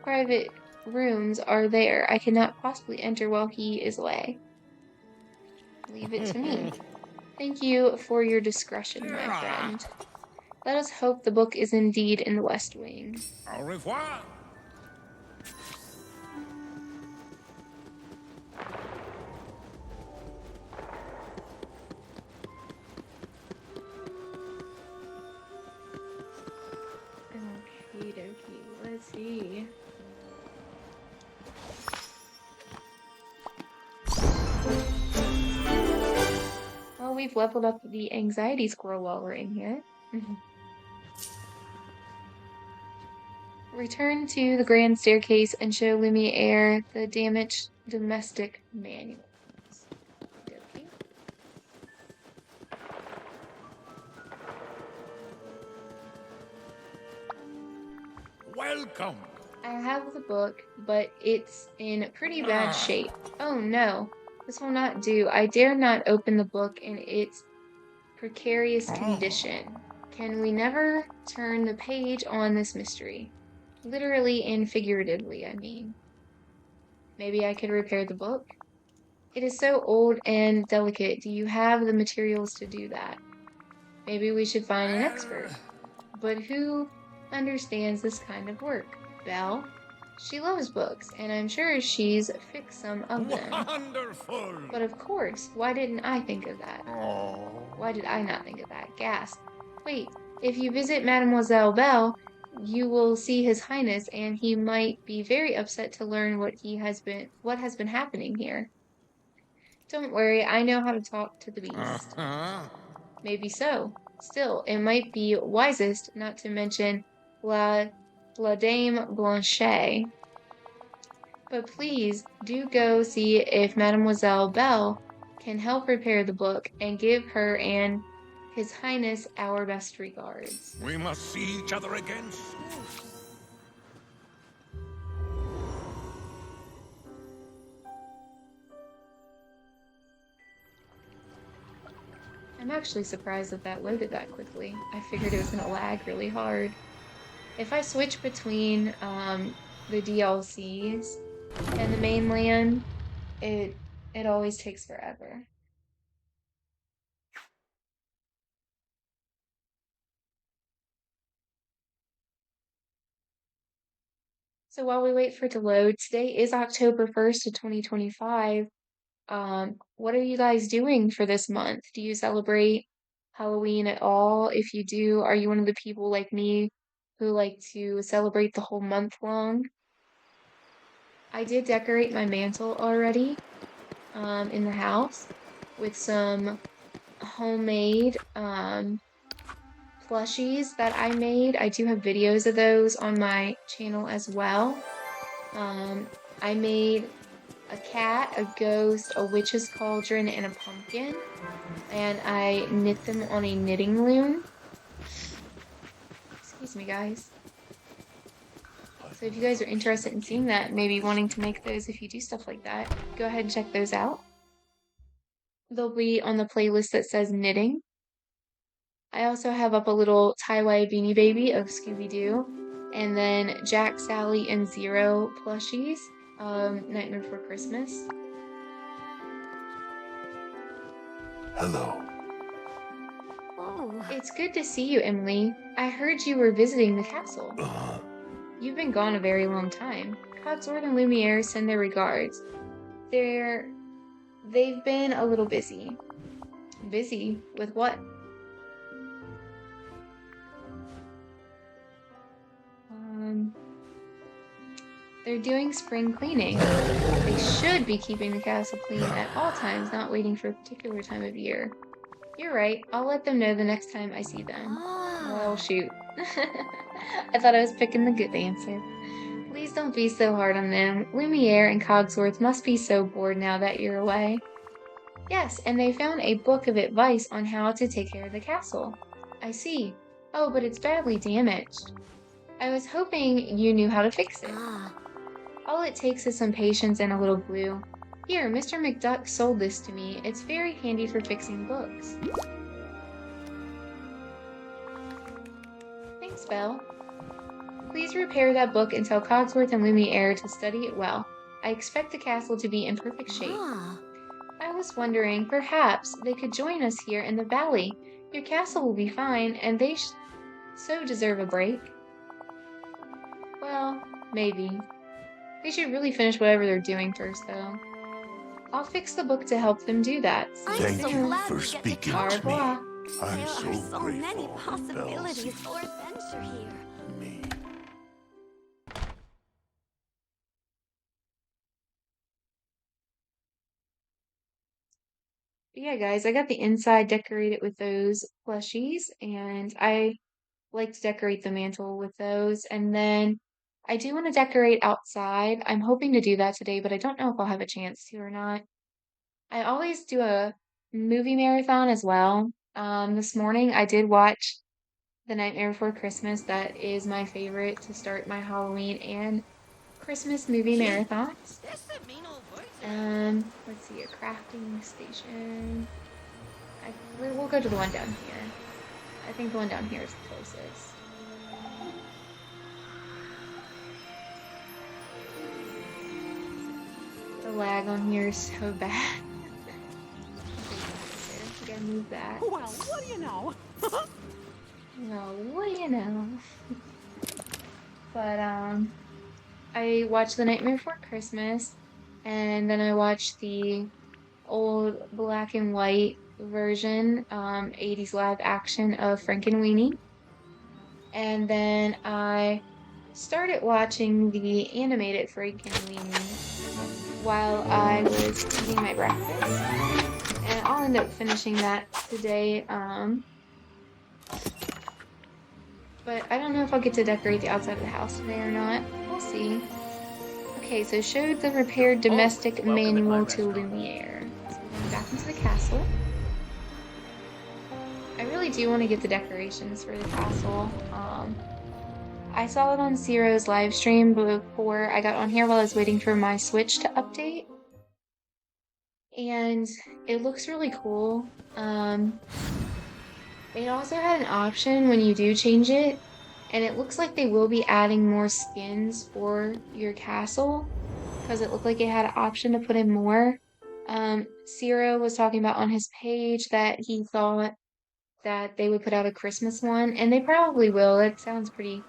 Speaker 1: private rooms are there. I cannot possibly enter while he is away. Leave it to me. Thank you for your discretion, my friend. Let us hope the book is indeed in the West Wing.
Speaker 3: Au revoir.
Speaker 1: Okie dokie, let's see. Well, we've leveled up the anxiety squirrel while we're in here. Return to the grand staircase and show Lumiere the damaged domestic manuals. Okey-dokey.
Speaker 3: Welcome.
Speaker 1: I have the book, but it's in pretty bad shape. Oh no, this will not do. I dare not open the book in its precarious condition. Can we never turn the page on this mystery? Literally and figuratively, I mean. Maybe I could repair the book? It is so old and delicate. Do you have the materials to do that? Maybe we should find an expert. But who understands this kind of work? Belle? She loves books, and I'm sure she's fixed some of them.
Speaker 3: Wonderful.
Speaker 1: But of course, why didn't I think of that?
Speaker 3: Oh.
Speaker 1: Why did I not think of that? Gasp. Wait, if you visit Mademoiselle Belle, you will see His Highness, and he might be very upset to learn what has been happening here. Don't worry, I know how to talk to the beast. Maybe so. Still, it might be wisest not to mention La Dame Blanchet. But please do go see if Mademoiselle Belle can help repair the book and give her and His Highness our best regards.
Speaker 3: We must see each other again soon.
Speaker 1: I'm actually surprised that loaded that quickly. I figured it was going to lag really hard. If I switch between the DLCs and the mainland, it always takes forever. So while we wait for it to load, today is October 1st of 2025. What are you guys doing for this month? Do you celebrate Halloween at all? If you do, are you one of the people like me who like to celebrate the whole month long? I did decorate my mantle already, in the house with some homemade, plushies that I made. I do have videos of those on my channel as well. I made a cat, a ghost, a witch's cauldron, and a pumpkin. And I knit them on a knitting loom. Excuse me, guys. So if you guys are interested in seeing that, maybe wanting to make those if you do stuff like that, go ahead and check those out. They'll be on the playlist that says knitting. I also have up a little tie-dye beanie baby of Scooby-Doo, and then Jack, Sally, and Zero plushies, Nightmare Before Christmas.
Speaker 3: Hello.
Speaker 2: Oh.
Speaker 1: It's good to see you, Emily. I heard you were visiting the castle. You've been gone a very long time. Cogsworth and Lumiere send their regards. They've been a little busy. Busy with what? They're doing spring cleaning. They should be keeping the castle clean at all times, not waiting for a particular time of year. You're right. I'll let them know the next time I see them. Well, shoot. I thought I was picking the good answer. Please don't be so hard on them. Lumiere and Cogsworth must be so bored now that you're away. Yes, and they found a book of advice on how to take care of the castle. I see. Oh, but it's badly damaged. I was hoping you knew how to fix it.
Speaker 2: Ah.
Speaker 1: All it takes is some patience and a little glue. Here, Mr. McDuck sold this to me. It's very handy for fixing books. Thanks, Belle. Please repair that book and tell Cogsworth and Lumiere to study it well. I expect the castle to be in perfect shape.
Speaker 2: Ah.
Speaker 1: I was wondering, perhaps they could join us here in the valley. Your castle will be fine, and they so deserve a break. Well, maybe. They should really finish whatever they're doing first, though. I'll fix the book to help them do that. See you
Speaker 3: Thank
Speaker 2: so
Speaker 3: you
Speaker 2: glad
Speaker 3: for
Speaker 2: we get to
Speaker 3: speaking
Speaker 2: talk.
Speaker 1: Au
Speaker 3: to me.
Speaker 1: revoir.
Speaker 3: I'm
Speaker 2: There
Speaker 3: so
Speaker 2: are so
Speaker 3: grateful.
Speaker 2: many
Speaker 3: Belle
Speaker 2: possibilities
Speaker 3: sees
Speaker 2: for adventure here.
Speaker 3: me.
Speaker 1: But yeah, guys, I got the inside decorated with those plushies, and I like to decorate the mantle with those. And then I do want to decorate outside. I'm hoping to do that today, but I don't know if I'll have a chance to or not. I always do a movie marathon as well. This morning I did watch The Nightmare Before Christmas. That is my favorite to start my Halloween and Christmas movie marathons. Let's see, a crafting station. We'll go to the one down here. I think the one down here is the closest. The lag on here is so bad. We gotta move that.
Speaker 5: Well, what do you know?
Speaker 1: Well, what do you know? But, I watched The Nightmare Before Christmas, and then I watched the old black and white version, 80s live action of Frankenweenie. And then I started watching the animated Frankenweenie while I was eating my breakfast. And I'll end up finishing that today. But I don't know if I'll get to decorate the outside of the house today or not. We'll see. Okay, so showed the repaired domestic manual to Lumiere. So we're going back into the castle. I really do want to get the decorations for the castle. I saw it on Zero's live stream before I got on here while I was waiting for my Switch to update. And it looks really cool. It also had an option when you do change it, and it looks like they will be adding more skins for your castle, because it looked like it had an option to put in more. Zero was talking about on his page that he thought that they would put out a Christmas one, and they probably will. It sounds pretty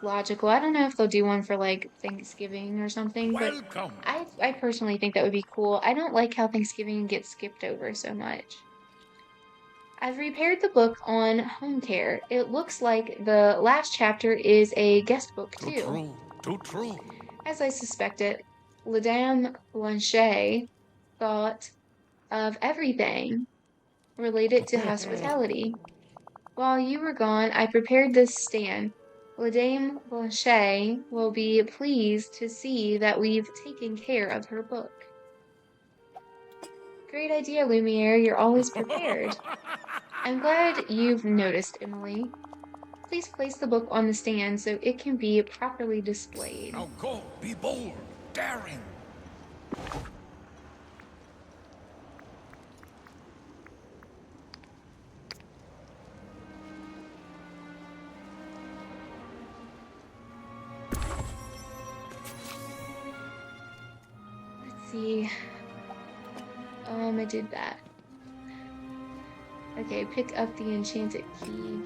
Speaker 1: logical. I don't know if they'll do one for like Thanksgiving or something, but
Speaker 3: Welcome.
Speaker 1: I personally think that would be cool. I don't like how Thanksgiving gets skipped over so much. I've repaired the book on home care. It looks like the last chapter is a guest book
Speaker 3: Too
Speaker 1: too.
Speaker 3: true. Too true.
Speaker 1: As I suspected, Madame Blanchet thought of everything related to hospitality. While you were gone, I prepared this stand. Madame Blanchet will be pleased to see that we've taken care of her book. Great idea, Lumiere. You're always prepared. I'm glad you've noticed, Emily. Please place the book on the stand so it can be properly displayed.
Speaker 3: Now go. Be bold. Daring.
Speaker 1: Let's see. I did that. Okay, pick up the enchanted key.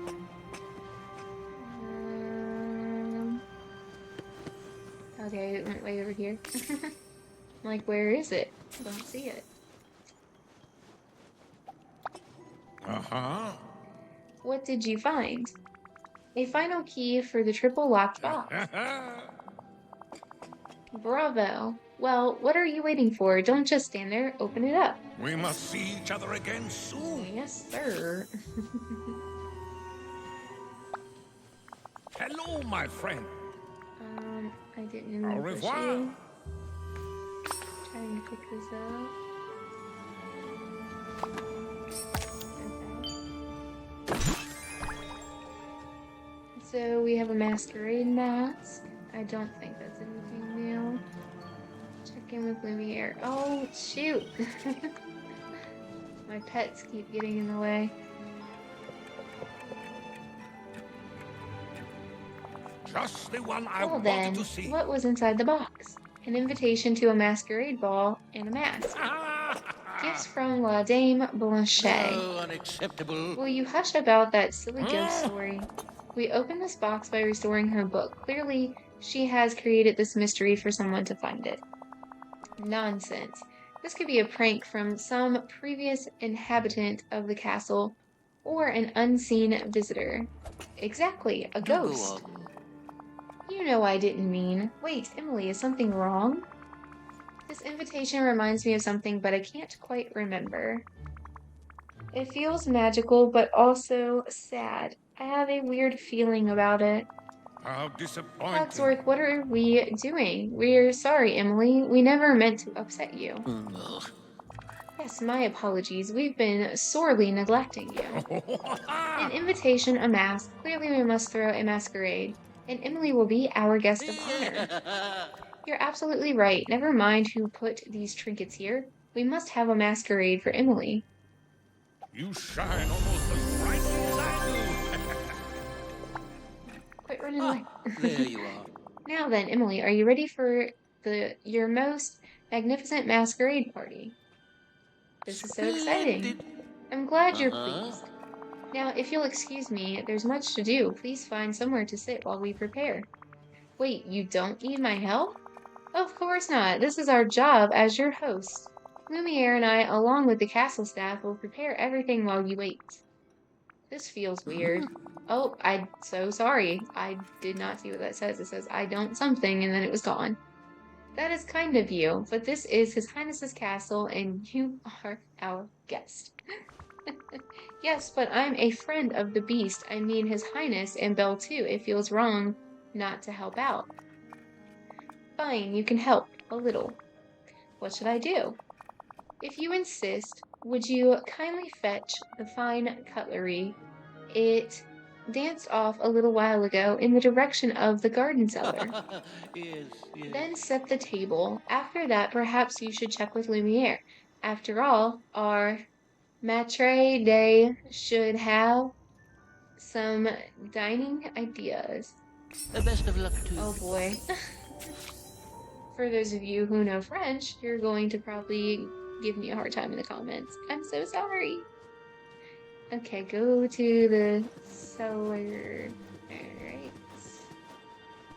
Speaker 1: Okay, it went way over here. I'm like, where is it? I don't see it.
Speaker 3: Uh-huh.
Speaker 1: What did you find? A final key for the triple locked box. Bravo. Well, what are you waiting for? Don't just stand there. Open it up.
Speaker 3: We must see each other again soon.
Speaker 1: Yes, sir.
Speaker 3: Hello, my friend.
Speaker 1: I didn't mean
Speaker 3: Au
Speaker 1: to push
Speaker 3: revoir.
Speaker 1: you. Trying to pick this up. Okay. So we have a masquerade mask. I don't think that's anything new. Check in with Lumiere. Oh, shoot! My pets keep getting in the way.
Speaker 3: Just the one I
Speaker 1: Well
Speaker 3: wanted
Speaker 1: then,
Speaker 3: to see.
Speaker 1: what was inside the box? An invitation to a masquerade ball and a mask. Gifts from La Dame Blanchet.
Speaker 4: No, unacceptable.
Speaker 1: Will you hush about that silly ghost
Speaker 3: Huh?
Speaker 1: story? We open this box by restoring her book. Clearly, she has created this mystery for someone to find it. Nonsense. This could be a prank from some previous inhabitant of the castle or an unseen visitor. Exactly, a
Speaker 4: Do go
Speaker 1: ghost.
Speaker 4: on.
Speaker 1: You know I didn't mean. Wait, Emily, is something wrong? This invitation reminds me of something, but I can't quite remember. It feels magical, but also sad. I have a weird feeling about it.
Speaker 3: How disappointing.
Speaker 1: Cogsworth, what are we doing? We're sorry, Emily. We never meant to upset you.
Speaker 4: Ugh.
Speaker 1: Yes, my apologies. We've been sorely neglecting you. An invitation, a mask. Clearly we must throw a masquerade. And Emily will be our guest of honor. You're absolutely right. Never mind who put these trinkets here. We must have a masquerade for Emily.
Speaker 3: You shine almost as brightly as I
Speaker 1: Quit running away.
Speaker 4: There you are.
Speaker 1: Now then, Emily, are you ready for your most magnificent masquerade party? This is so exciting.
Speaker 4: Splendid.
Speaker 1: I'm glad you're
Speaker 4: Uh-huh.
Speaker 1: pleased. Now, if you'll excuse me, there's much to do. Please find somewhere to sit while we prepare. Wait, you don't need my help? Of course not. This is our job as your host. Lumiere and I, along with the castle staff, will prepare everything while you wait. This feels weird. Oh, I'm so sorry. I did not see what that says. It says, I don't something, and then it was gone. That is kind of you, but this is His Highness's castle, and you are our guest. Yes, but I'm a friend of the beast. I mean His Highness and Belle too. It feels wrong not to help out. Fine, you can help. A little. What should I do? If you insist, would you kindly fetch the fine cutlery? It danced off a little while ago in the direction of the garden cellar.
Speaker 4: Yes, yes.
Speaker 1: Then set the table. After that, perhaps you should check with Lumiere. After all, our maitre d' should have some dining ideas.
Speaker 4: Best of luck to you.
Speaker 1: Oh boy. For those of you who know French, you're going to probably give me a hard time in the comments. I'm so sorry. Okay, go to the cellar. Alright.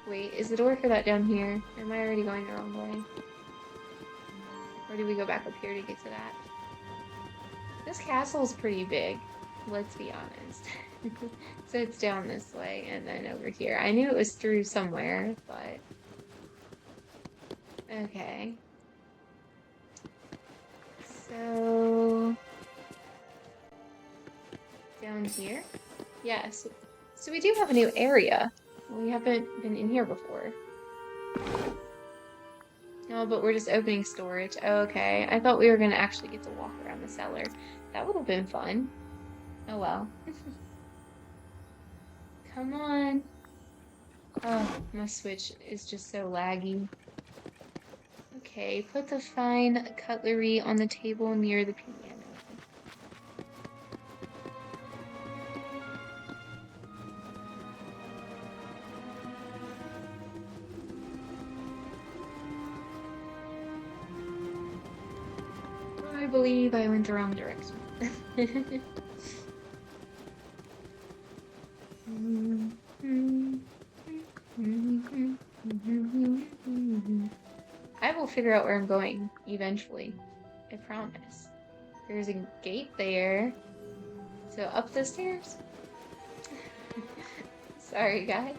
Speaker 1: Wait, is the door for that down here? Or am I already going the wrong way? Or do we go back up here to get to that? This castle's pretty big, let's be honest. So it's down this way and then over here. I knew it was through somewhere, but... Okay. So... down here? Yes. So we do have a new area. We haven't been in here before. No, but we're just opening storage. Okay. I thought we were going to actually get to walk around the cellar. That would have been fun. Oh well. Come on. Oh, my Switch is just so laggy. Okay, put the fine cutlery on the table near the piano. I believe I went the wrong direction. I will figure out where I'm going eventually. I promise. There's a gate there. So up the stairs. Sorry, guys.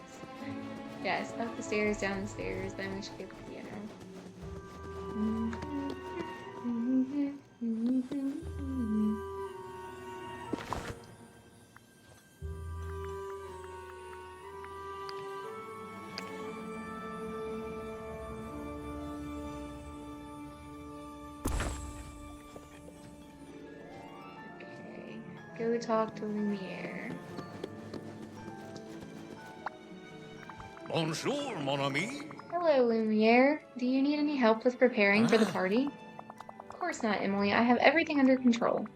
Speaker 1: Yes, up the stairs, down the stairs, then we should get the piano. go talk to Lumiere.
Speaker 3: Bonjour, mon ami.
Speaker 1: Hello, Lumiere. Do you need any help with preparing for the party? Of course not, Emily. I have everything under control.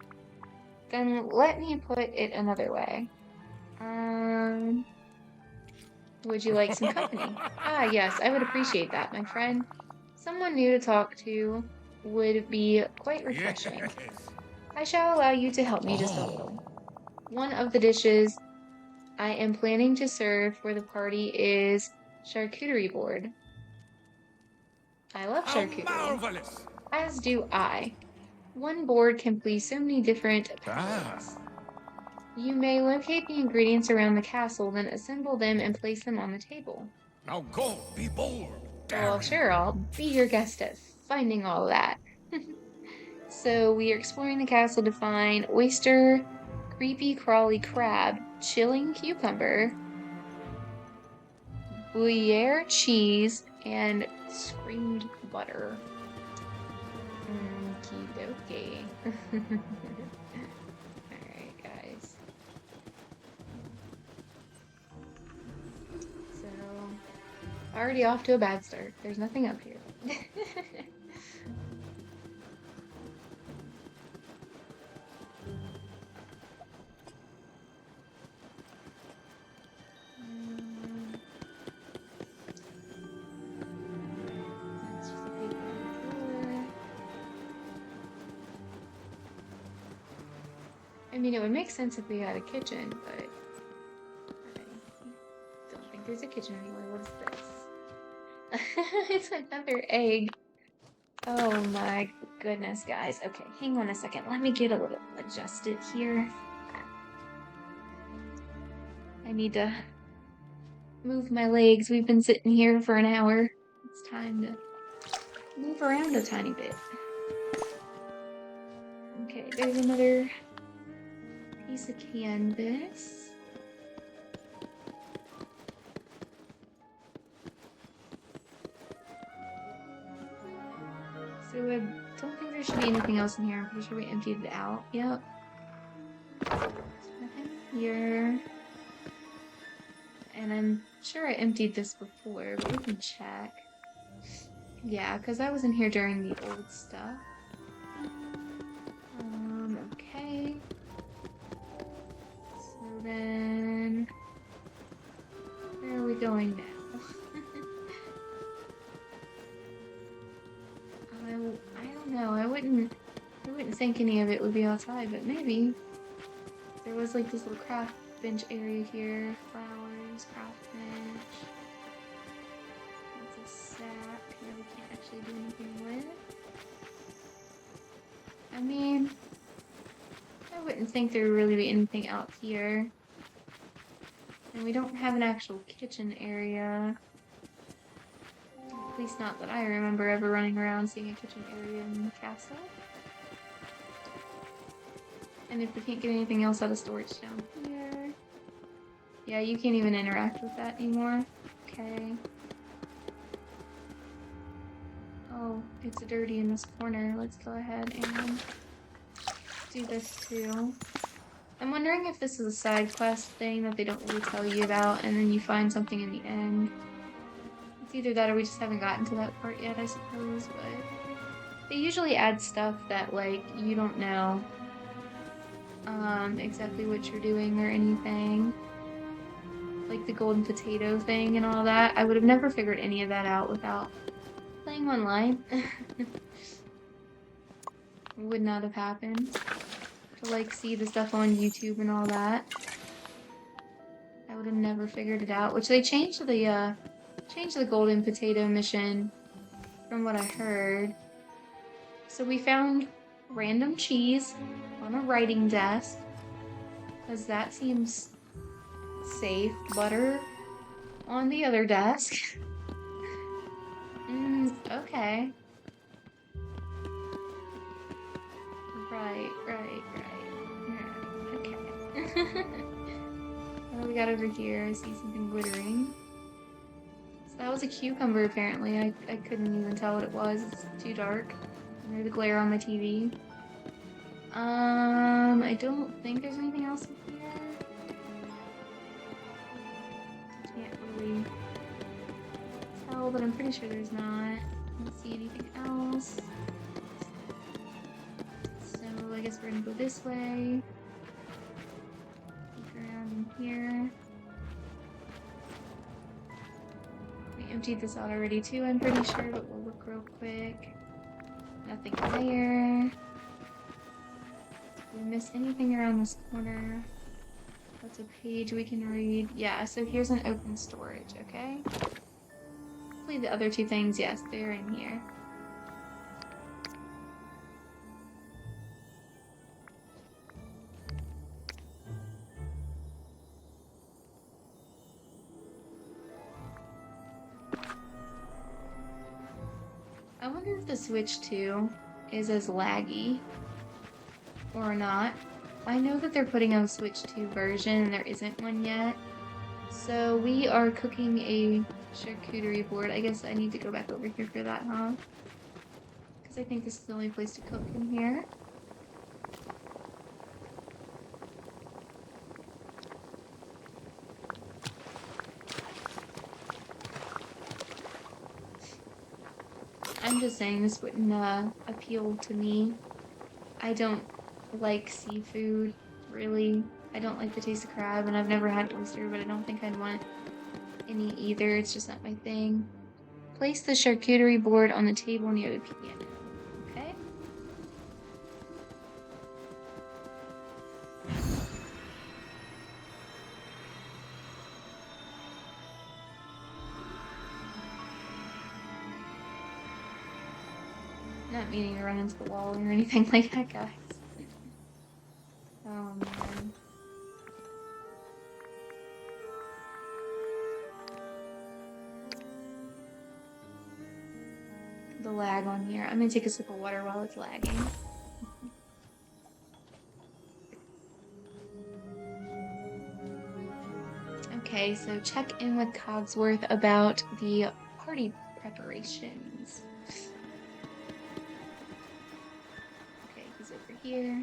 Speaker 1: Then let me put it another way. Would you like some company? Ah, yes, I would appreciate that, my friend. Someone new to talk to would be quite refreshing.
Speaker 3: Yes.
Speaker 1: I shall allow you to help me just a little. One of the dishes I am planning to serve for the party is charcuterie board. I love
Speaker 3: How
Speaker 1: charcuterie,
Speaker 3: marvelous.
Speaker 1: as do I. One board can please so many different palates. You may locate the ingredients around the castle, then assemble them and place them on the table.
Speaker 3: Now go, be bold,
Speaker 1: Well,
Speaker 3: daring.
Speaker 1: sure, I'll be your guest at finding all that. So we are exploring the castle to find oyster, creepy crawly crab, chilling cucumber, Gruyere cheese, and screamed butter. Okie dokie. Alright, guys. So, already off to a bad start. There's nothing up here. Let's just take that door. I mean, it would make sense if we had a kitchen, but I don't think there's a kitchen anywhere. What is this? It's another egg. Oh my goodness, guys. Okay, hang on a second. Let me get a little adjusted here. I need to move my legs. We've been sitting here for an hour. It's time to move around a tiny bit. Okay, there's another piece of canvas. So I don't think there should be anything else in here. I'm pretty sure we emptied it out. Yep. There's nothing here. And I'm sure I emptied this before, but we can check. Yeah, because I was in here during the old stuff. Okay. So then, where are we going now? I don't know. I wouldn't think any of it would be outside, but maybe. There was like this little craft bench area here. Flowers, craft bench. That's a sack that we can't actually do anything with. I mean, I wouldn't think there would really be anything out here. And we don't have an actual kitchen area. At least not that I remember ever running around seeing a kitchen area in the castle. And if we can't get anything else out of storage down here... Yeah, you can't even interact with that anymore. Okay. Oh, it's dirty in this corner. Let's go ahead and do this too. I'm wondering if this is a side quest thing that they don't really tell you about, and then you find something in the end. It's either that or we just haven't gotten to that part yet, I suppose, but they usually add stuff that, like, you don't know exactly what you're doing or anything. Like the golden potato thing and all that. I would have never figured any of that out without playing online. Would not have happened. To like see the stuff on YouTube and all that. I would have never figured it out. Which they changed the golden potato mission from what I heard. So we found random cheese on a writing desk. Because that seems safe. Butter on the other desk. Okay. Right. Okay. What do we got over here? I see something glittering. So that was a cucumber, apparently. I couldn't even tell what it was. It's too dark. There's the glare on my TV. I don't think there's anything else in here. I can't really tell, but I'm pretty sure there's not. I don't see anything else. So I guess we're gonna go this way. Look around in here. We emptied this out already too, I'm pretty sure, but we'll look real quick. Nothing there. Did we miss anything around this corner? That's a page we can read. Yeah, so here's an open storage, okay? Hopefully the other two things, yes, they're in here. I wonder if the Switch 2 is as laggy or not. I know that they're putting out a Switch 2 version and there isn't one yet. So we are cooking a charcuterie board. I guess I need to go back over here for that, huh? Because I think this is the only place to cook in here. I'm just saying this wouldn't appeal to me. I don't like seafood, really. I don't like the taste of crab, and I've never had oyster, but I don't think I'd want any either. It's just not my thing. Place the charcuterie board on the table near the piano. Okay? Not meaning to run into the wall or anything like that, guys. Oh man. The lag on here. I'm gonna take a sip of water while it's lagging. Okay, so check in with Cogsworth about the party preparations. Okay, he's over here.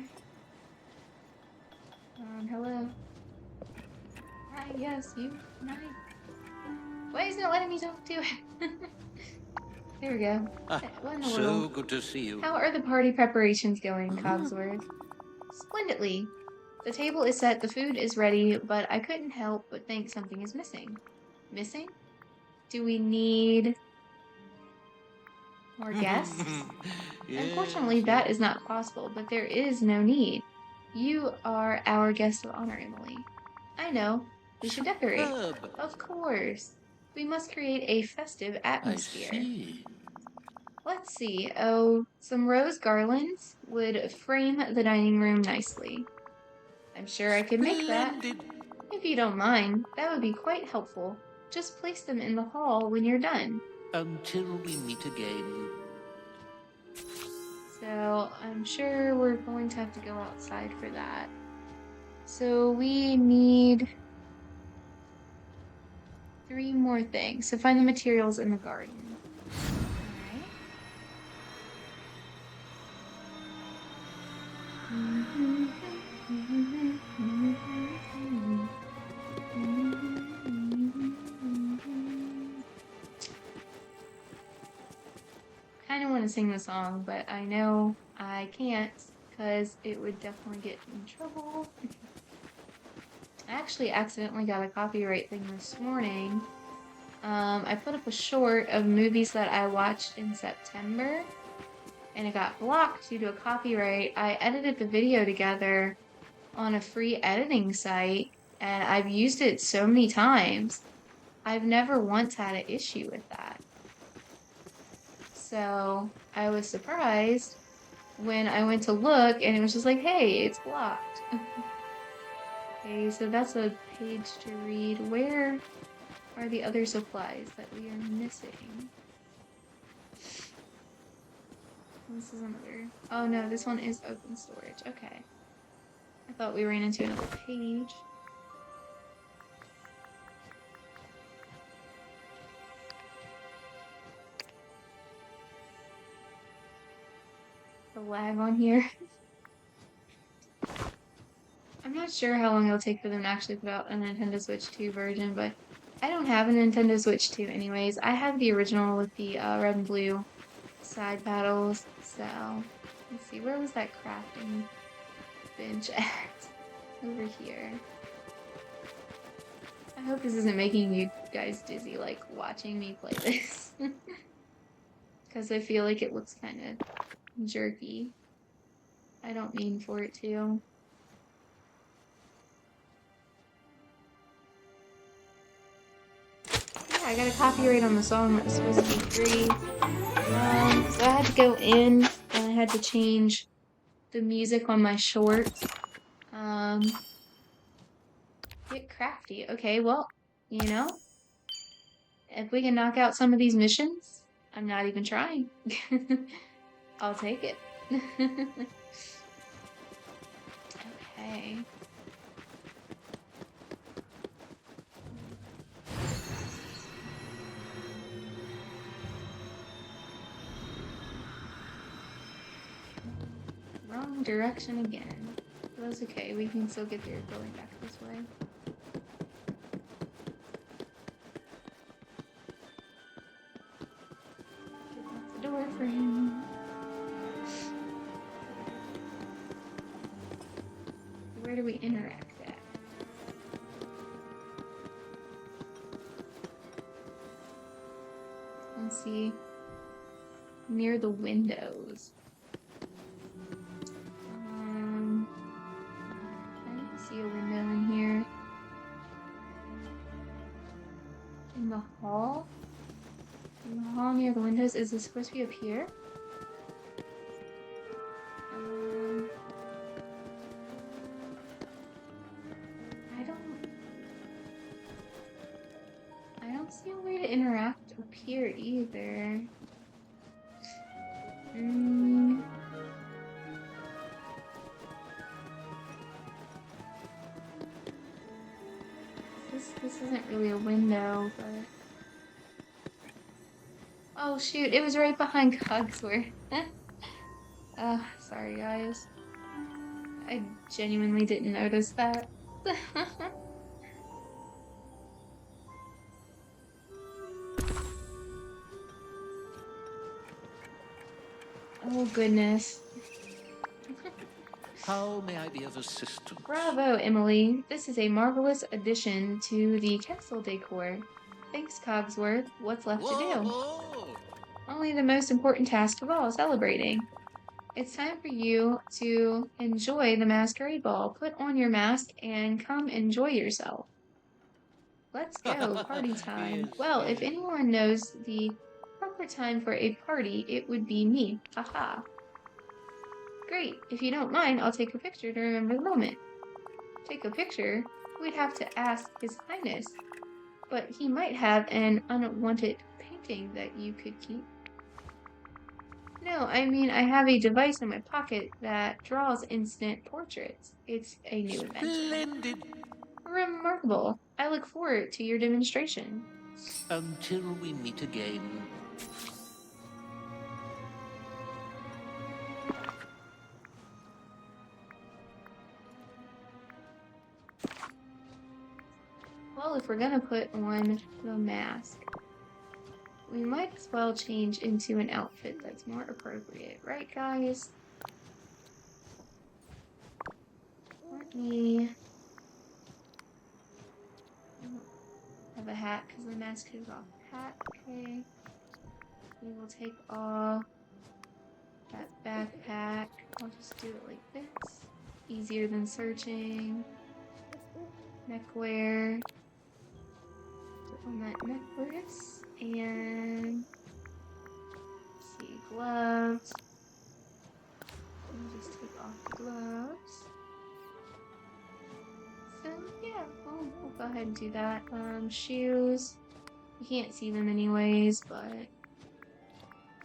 Speaker 1: Hello. Hi, yes, you. Hi. Why isn't it letting me talk to it? There we go. What in the
Speaker 4: So
Speaker 1: world?
Speaker 4: good to see you.
Speaker 1: How are the party preparations going, Cogsworth? Splendidly. The table is set, the food is ready, but I couldn't help but think something is missing. Missing? Do we need more guests? Unfortunately, that is not possible, but there is no need. You are our guest of honor, Emily. I know. We should decorate.
Speaker 4: Superb.
Speaker 1: Of course. We must create a festive
Speaker 4: I
Speaker 1: atmosphere.
Speaker 4: see.
Speaker 1: Let's see. Oh, some rose garlands would frame the dining room nicely. I'm sure I could make that.
Speaker 4: Splendid.
Speaker 1: If you don't mind, that would be quite helpful. Just place them in the hall when you're done.
Speaker 4: Until we meet again.
Speaker 1: So I'm sure we're going to have to go outside for that. So we need 3 more things. So find the materials in the garden. Alright. Kind of want to sing the song, but I know I can't because it would definitely get in trouble. I actually accidentally got a copyright thing this morning. I put up a short of movies that I watched in September, and it got blocked due to a copyright. I edited the video together on a free editing site, and I've used it so many times. I've never once had an issue with that. So I was surprised when I went to look, and it was just like, hey, it's blocked. Okay, so that's a page to read. Where are the other supplies that we are missing? This is another. Oh no, this one is open storage. Okay. I thought we ran into another page. The lag on here. not sure how long it'll take for them to actually put out a Nintendo Switch 2 version, but I don't have a Nintendo Switch 2 anyways. I have the original with the red and blue side paddles. So, let's see, where was that crafting bench at? Over here. I hope this isn't making you guys dizzy, like, watching me play this. Because I feel like it looks kind of jerky. I don't mean for it to. Yeah, I got a copyright on the song that was supposed to be free. So I had to go in and I had to change the music on my shorts. Get crafty. Okay, well, you know, if we can knock out some of these missions, I'm not even trying. I'll take it. Okay. Wrong direction again. But that's okay, we can still get there going back this way. Get out the door for him. Where do we interact at? Let's see. Near the windows. I don't see a window in here. In the hall? In the hall near the windows? Is this supposed to be up here? I don't see a way to interact up here either. This isn't really a window, but... Oh shoot, it was right behind Cogsworth. Sorry guys. I genuinely didn't notice that. Oh goodness.
Speaker 4: How may I be of assistance?
Speaker 1: Bravo, Emily. This is a marvelous addition to the castle decor. Thanks, Cogsworth. What's left to do?
Speaker 4: Whoa.
Speaker 1: Only the most important task of all, celebrating. It's time for you to enjoy the masquerade ball. Put on your mask and come enjoy yourself. Let's go, party time.
Speaker 4: Yes,
Speaker 1: Well,
Speaker 4: yes.
Speaker 1: if anyone knows the proper time for a party, it would be me. Haha. Great. If you don't mind, I'll take a picture to remember the moment. Take a picture? We'd have to ask His Highness. But he might have an unwanted painting that you could keep. No, I mean, I have a device in my pocket that draws instant portraits. It's a new invention.
Speaker 4: Splendid.
Speaker 1: Remarkable. I look forward to your demonstration.
Speaker 4: Until we meet again.
Speaker 1: Well, if we're gonna put on the mask, we might as well change into an outfit that's more appropriate, right guys? Let me have a hat because the mask is off. Hat, okay. We will take off that backpack. I'll just do it like this. Easier than searching. Neckwear. Put on that necklace. And let's see, gloves. We'll just take off the gloves. So yeah, we'll go ahead and do that. Shoes. You can't see them anyways, but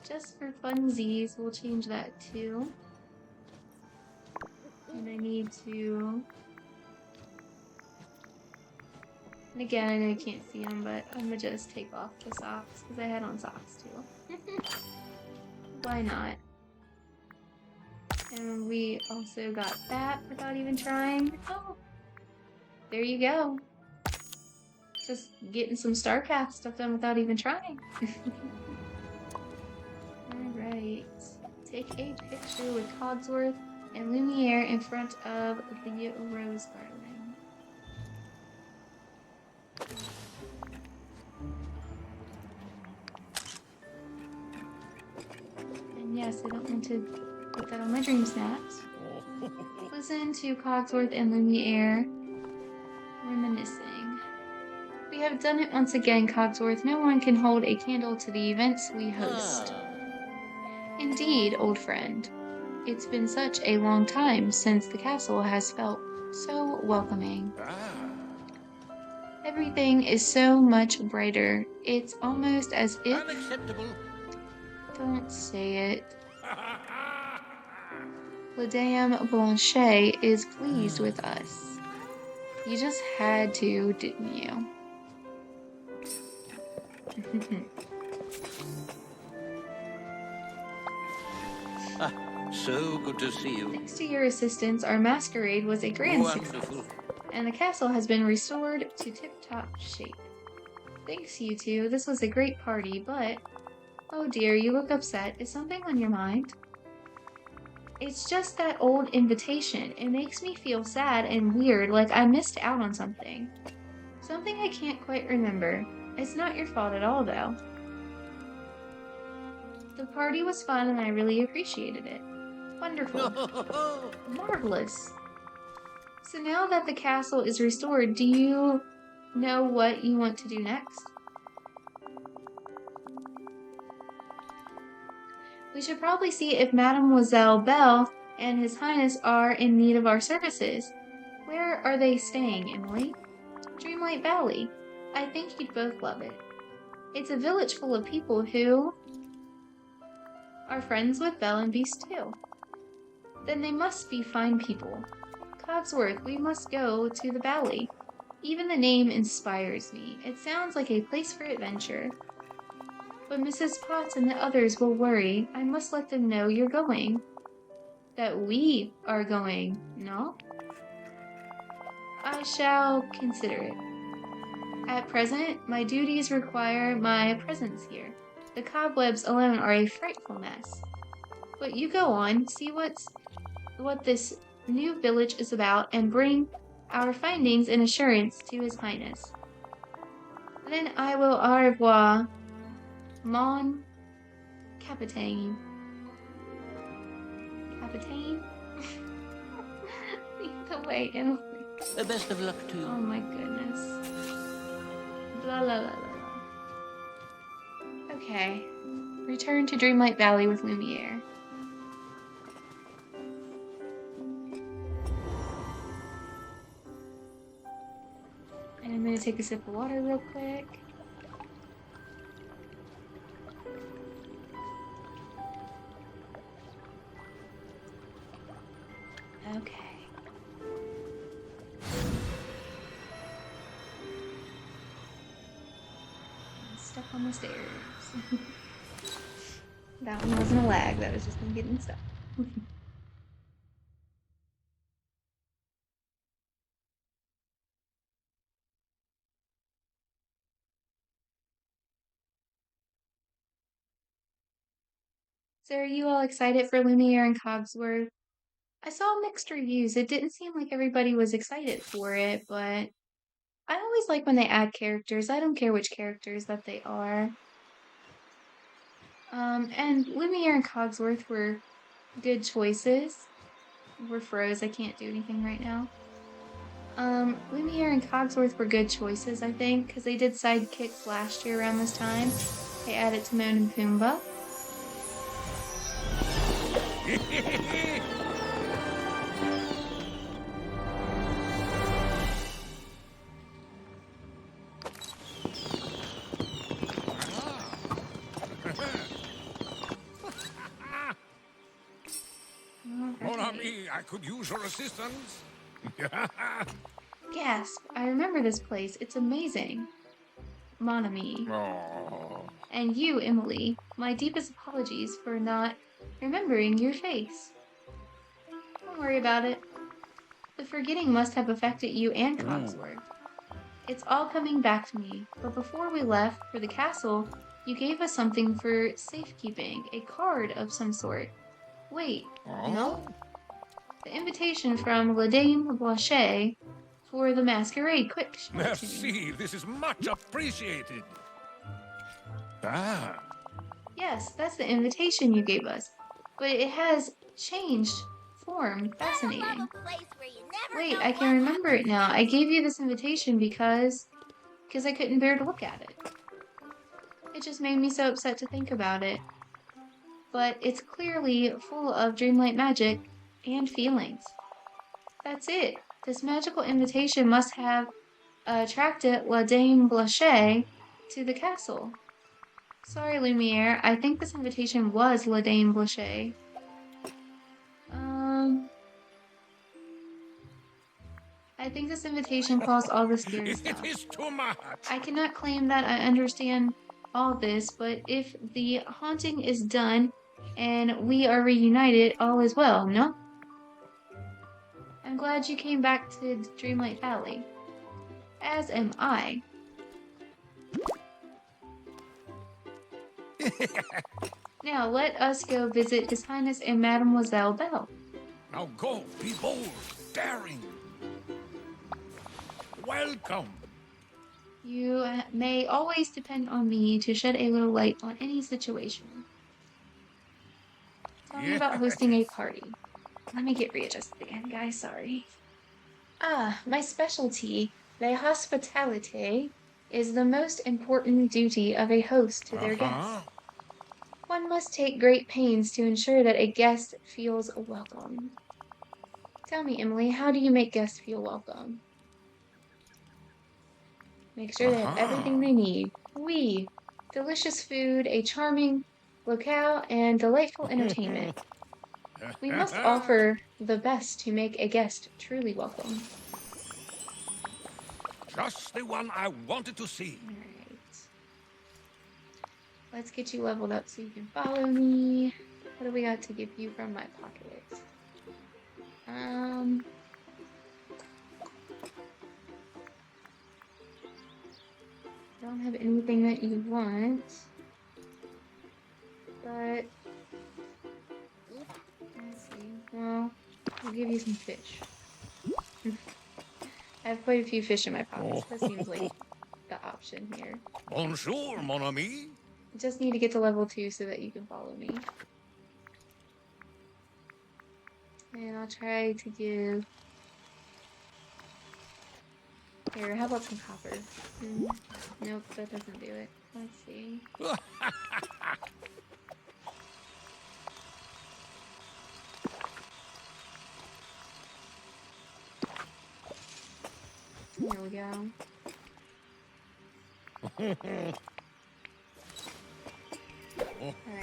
Speaker 1: just for funsies, we'll change that too. And I need to... And again, I know you can't see them, but I'm gonna just take off the socks, because I had on socks too. Why not? And we also got that without even trying. Oh, there you go. Just getting some StarCraft stuff done without even trying. Alright. Take a picture with Cogsworth and Lumiere in front of the rose garden. And yes, I don't want to put that on my dream snaps. Listen to Cogsworth and Lumiere reminiscing. We have done it once again, Cogsworth. No one can hold a candle to the events we host. Indeed, old friend. It's been such a long time since the castle has felt so welcoming. Everything is so much brighter. It's almost as if...
Speaker 4: Unacceptable.
Speaker 1: Don't say it. La Dame Blanchet is pleased with us. You just had to, didn't you?
Speaker 4: So good to see you.
Speaker 1: Thanks to your assistance, our masquerade was a grand success, and the castle has been restored to tip-top shape. Thanks, you two. This was a great party, but... Oh dear, you look upset. Is something on your mind? It's just that old invitation. It makes me feel sad and weird, like I missed out on something. Something I can't quite remember. It's not your fault at all, though. The party was fun and I really appreciated it. Wonderful. Marvelous. So now that the castle is restored, do you know what you want to do next? We should probably see if Mademoiselle Belle and His Highness are in need of our services. Where are they staying, Emily? Dreamlight Valley. I think you'd both love it. It's a village full of people who are friends with Belle and Beast too. Then they must be fine people. Cogsworth, we must go to the valley. Even the name inspires me. It sounds like a place for adventure. But Mrs. Potts and the others will worry. I must let them know you're going. That we are going, no? I shall consider it. At present, my duties require my presence here. The cobwebs alone are a frightful mess. But you go on, see what this new village is about, and bring our findings and assurance to His Highness. Then I will au revoir, mon capitaine. Capitaine? Lead the way, Emily.
Speaker 4: Best of luck to you.
Speaker 1: Oh my goodness. Blah, blah, blah, blah, blah. Okay. Return to Dreamlight Valley with Lumiere. And I'm gonna take a sip of water real quick. Okay. Stuck on the stairs. That one wasn't a lag, that was just me getting stuck. So are you all excited for Lumiere and Cogsworth? I saw mixed reviews. It didn't seem like everybody was excited for it, but I always like when they add characters. I don't care which characters that they are. And Lumiere and Cogsworth were good choices. We're froze. I can't do anything right now. Lumiere and Cogsworth were good choices, I think, because they did sidekicks last year around this time. They added Timon and Pumbaa.
Speaker 3: Mon ami, I could use your assistance.
Speaker 1: Gasp! I remember this place. It's amazing. Mon ami.
Speaker 3: Oh.
Speaker 1: And you, Emily, my deepest apologies for not remembering your face. Don't worry about it. The forgetting must have affected you and Cogsworth. It's all coming back to me, but before we left for the castle, you gave us something for safekeeping, a card of some sort. Wait, no? The invitation from La Dame Blanchet for the masquerade. Quick, show it to me.
Speaker 3: Merci, this is much appreciated. Ah,
Speaker 1: Yes, that's the invitation you gave us, but it has changed form. Fascinating. Wait, I can remember it now. I gave you this invitation because I couldn't bear to look at it. It just made me so upset to think about it. But it's clearly full of dreamlight magic and feelings. That's it. This magical invitation must have attracted La Dame Blanchet to the castle. Sorry, Lumiere. I think this invitation was La Dame Blanchet. I think this invitation caused all the scary
Speaker 3: it
Speaker 1: stuff.
Speaker 3: is too much.
Speaker 1: I cannot claim that I understand all this, but if the haunting is done and we are reunited, all is well, no? I'm glad you came back to Dreamlight Valley. As am I. Now let us go visit His Highness and Mademoiselle Belle.
Speaker 3: Now go, be bold, daring. Welcome.
Speaker 1: You may always depend on me to shed a little light on any situation. Tell me about hosting a party. Let me get readjusted again, guys. Sorry. Ah, my specialty, la hospitality, is the most important duty of a host to their guests. One must take great pains to ensure that a guest feels welcome. Tell me, Emily, how do you make guests feel welcome? Make sure they have everything they need. Oui, delicious food, a charming locale, and delightful entertainment. We must offer the best to make a guest truly welcome.
Speaker 3: Just the one I wanted to see.
Speaker 1: Alright. Let's get you leveled up so you can follow me. What do we got to give you from my pocket? Don't have anything that you want, but let's see. Well, I'll give you some fish. I have quite a few fish in my pockets. That seems like the option here.
Speaker 3: Bonjour, mon ami.
Speaker 1: Just need to get to level 2 so that you can follow me. And I'll try to give... Here, how about some copper? Nope, that doesn't do it. Let's see. There we go. Alright,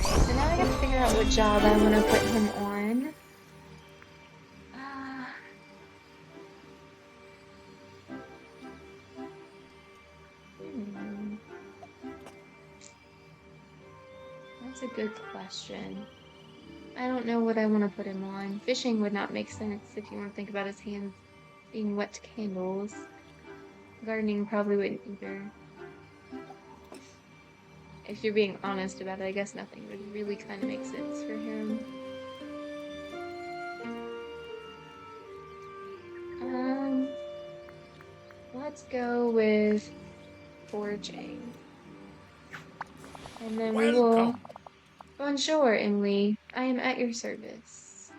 Speaker 1: so now I have to figure out what job I want to put him on. That's a good question. I don't know what I want to put him on. Fishing would not make sense if you want to think about his hands being wet candles. Gardening probably wouldn't either. If you're being honest about it, I guess nothing would really kind of make sense for him. Let's go with foraging. And then we will... Bonjour, Emily. I am at your service.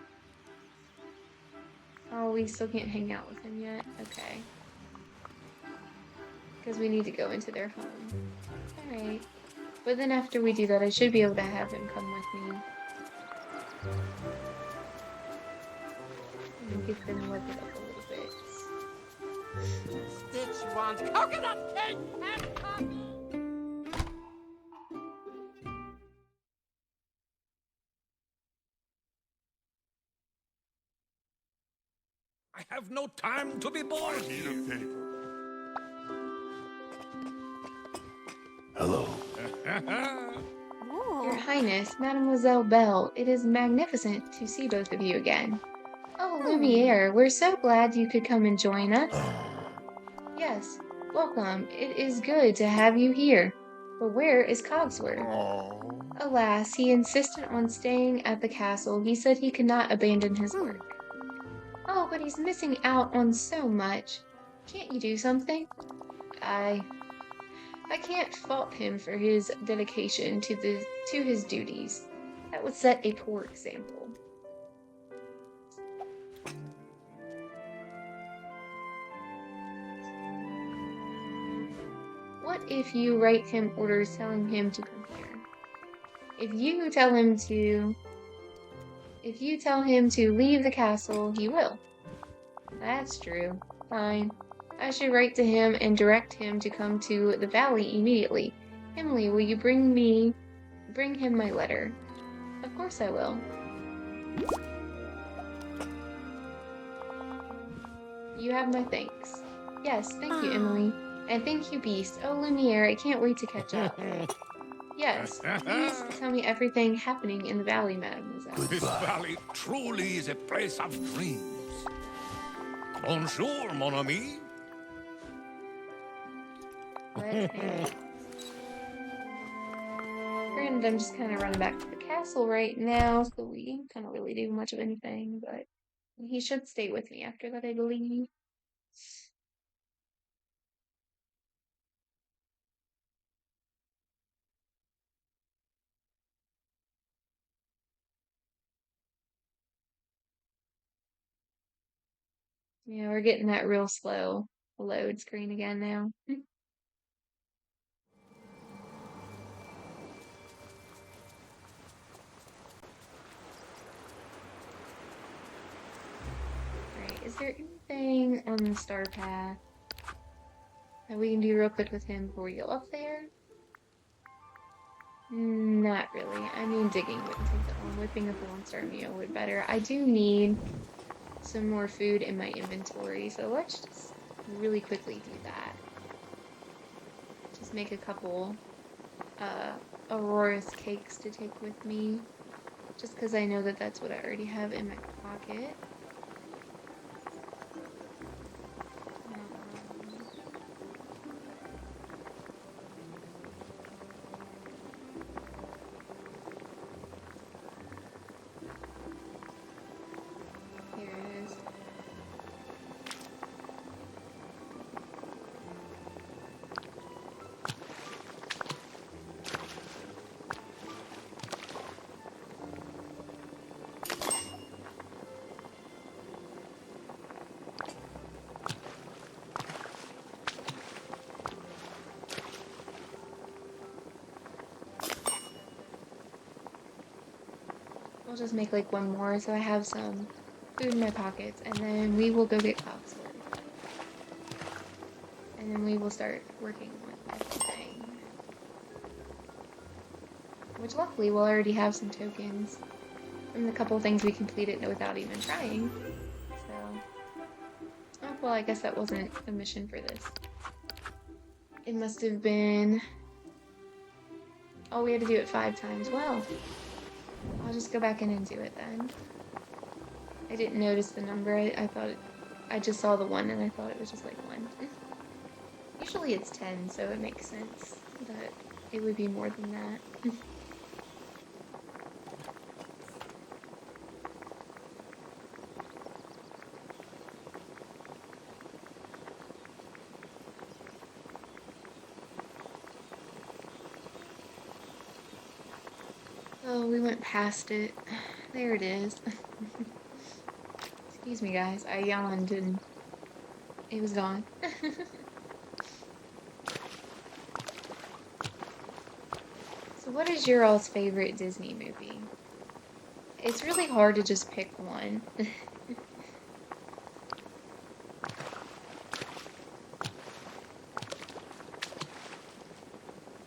Speaker 1: Oh, we still can't hang out with him yet? Okay. Because we need to go into their home. Alright. But then after we do that, I should be able to have him come with me. And get them leveled up a little bit.
Speaker 5: Stitch wants coconut cake and coffee.
Speaker 3: I have no time to be bored here.
Speaker 6: Hello.
Speaker 1: Your Highness, Mademoiselle Belle, it is magnificent to see both of you again. Oh, Lumiere, we're so glad you could come and join us. Yes, welcome. It is good to have you here. But where is Cogsworth? Alas, he insisted on staying at the castle. He said he could not abandon his work. Oh, but he's missing out on so much. Can't you do something? I can't fault him for his dedication to his duties. That would set a poor example. What if you write him orders telling him to come here? If you tell him to leave the castle, he will. That's true. Fine. I should write to him and direct him to come to the valley immediately. Emily, will you bring him my letter? Of course I will. You have my thanks. Yes, thank you, Emily. And thank you, Beast. Oh, Lumiere, I can't wait to catch up. Yes, please tell me everything happening in the valley, mademoiselle.
Speaker 3: This valley truly is a place of dreams. Bonjour, mon ami.
Speaker 1: Granted, I'm just kind of running back to the castle right now, so we can't really do much of anything, but he should stay with me after that, I believe. Yeah, we're getting that real slow load screen again now. Alright, is there anything on the star path that we can do real quick with him before we go up there? Not really. I mean, digging wouldn't take that long. Whipping up a one-star meal would better. I do need some more food in my inventory, so let's just really quickly do that. Just make a couple Aurora's cakes to take with me, just because I know that that's what I already have in my pocket. Here it is. I'll just make like one more so I have some food in my pockets, and then we will go get Cogsworth. And then we will start working on everything. Which luckily we'll already have some tokens from the couple things we completed without even trying. So, oh, well, I guess that wasn't a mission for this. It must have been, oh, we had to do it 5 times. Well, I'll just go back in and do it then. I didn't notice the number. I thought I just saw the 1 and I thought it was just like 1. Usually it's 10, so it makes sense that it would be more than that. Oh, we went past it. There it is. Excuse me, guys. I yawned and it was gone. So what is your all's favorite Disney movie? It's really hard to just pick one.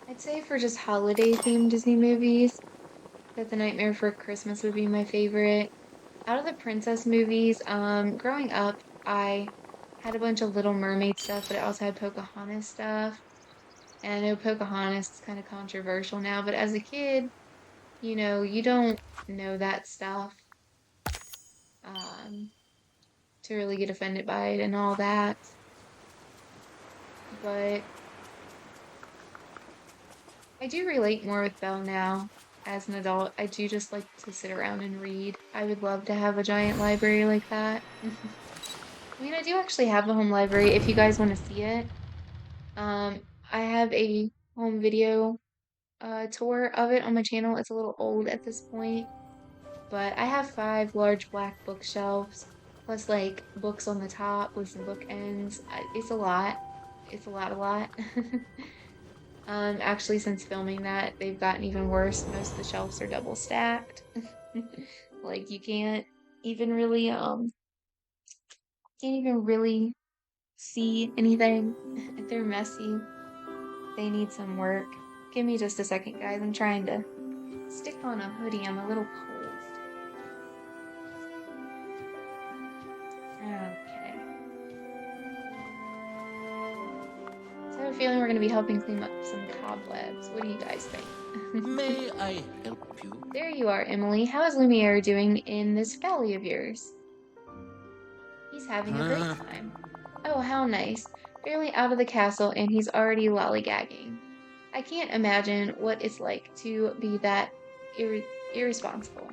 Speaker 1: I'd say for just holiday-themed Disney movies, that The Nightmare Before Christmas would be my favorite. Out of the princess movies, growing up, I had a bunch of Little Mermaid stuff, but I also had Pocahontas stuff. And I know Pocahontas is kind of controversial now, but as a kid, you know, you don't know that stuff. to really get offended by it and all that. But I do relate more with Belle now. As an adult, I do just like to sit around and read. I would love to have a giant library like that. I mean, I do actually have the home library if you guys want to see it. I have a home video tour of it on my channel. It's a little old at this point, but I have 5 large black bookshelves, plus like books on the top with some bookends. It's a lot. It's a lot. Actually, since filming that, they've gotten even worse. Most of the shelves are double stacked. Like you can't even really see anything. They're messy. They need some work. Give me just a second, guys. I'm trying to stick on a hoodie. I'm a little cold. Okay. So I have a feeling we're going to be helping clean up some cobwebs. What do you guys think?
Speaker 4: May I help you?
Speaker 1: There you are, Emily. How is Lumiere doing in this valley of yours? He's having a great time. Oh, how nice. Barely out of the castle and he's already lollygagging. I can't imagine what it's like to be that irresponsible.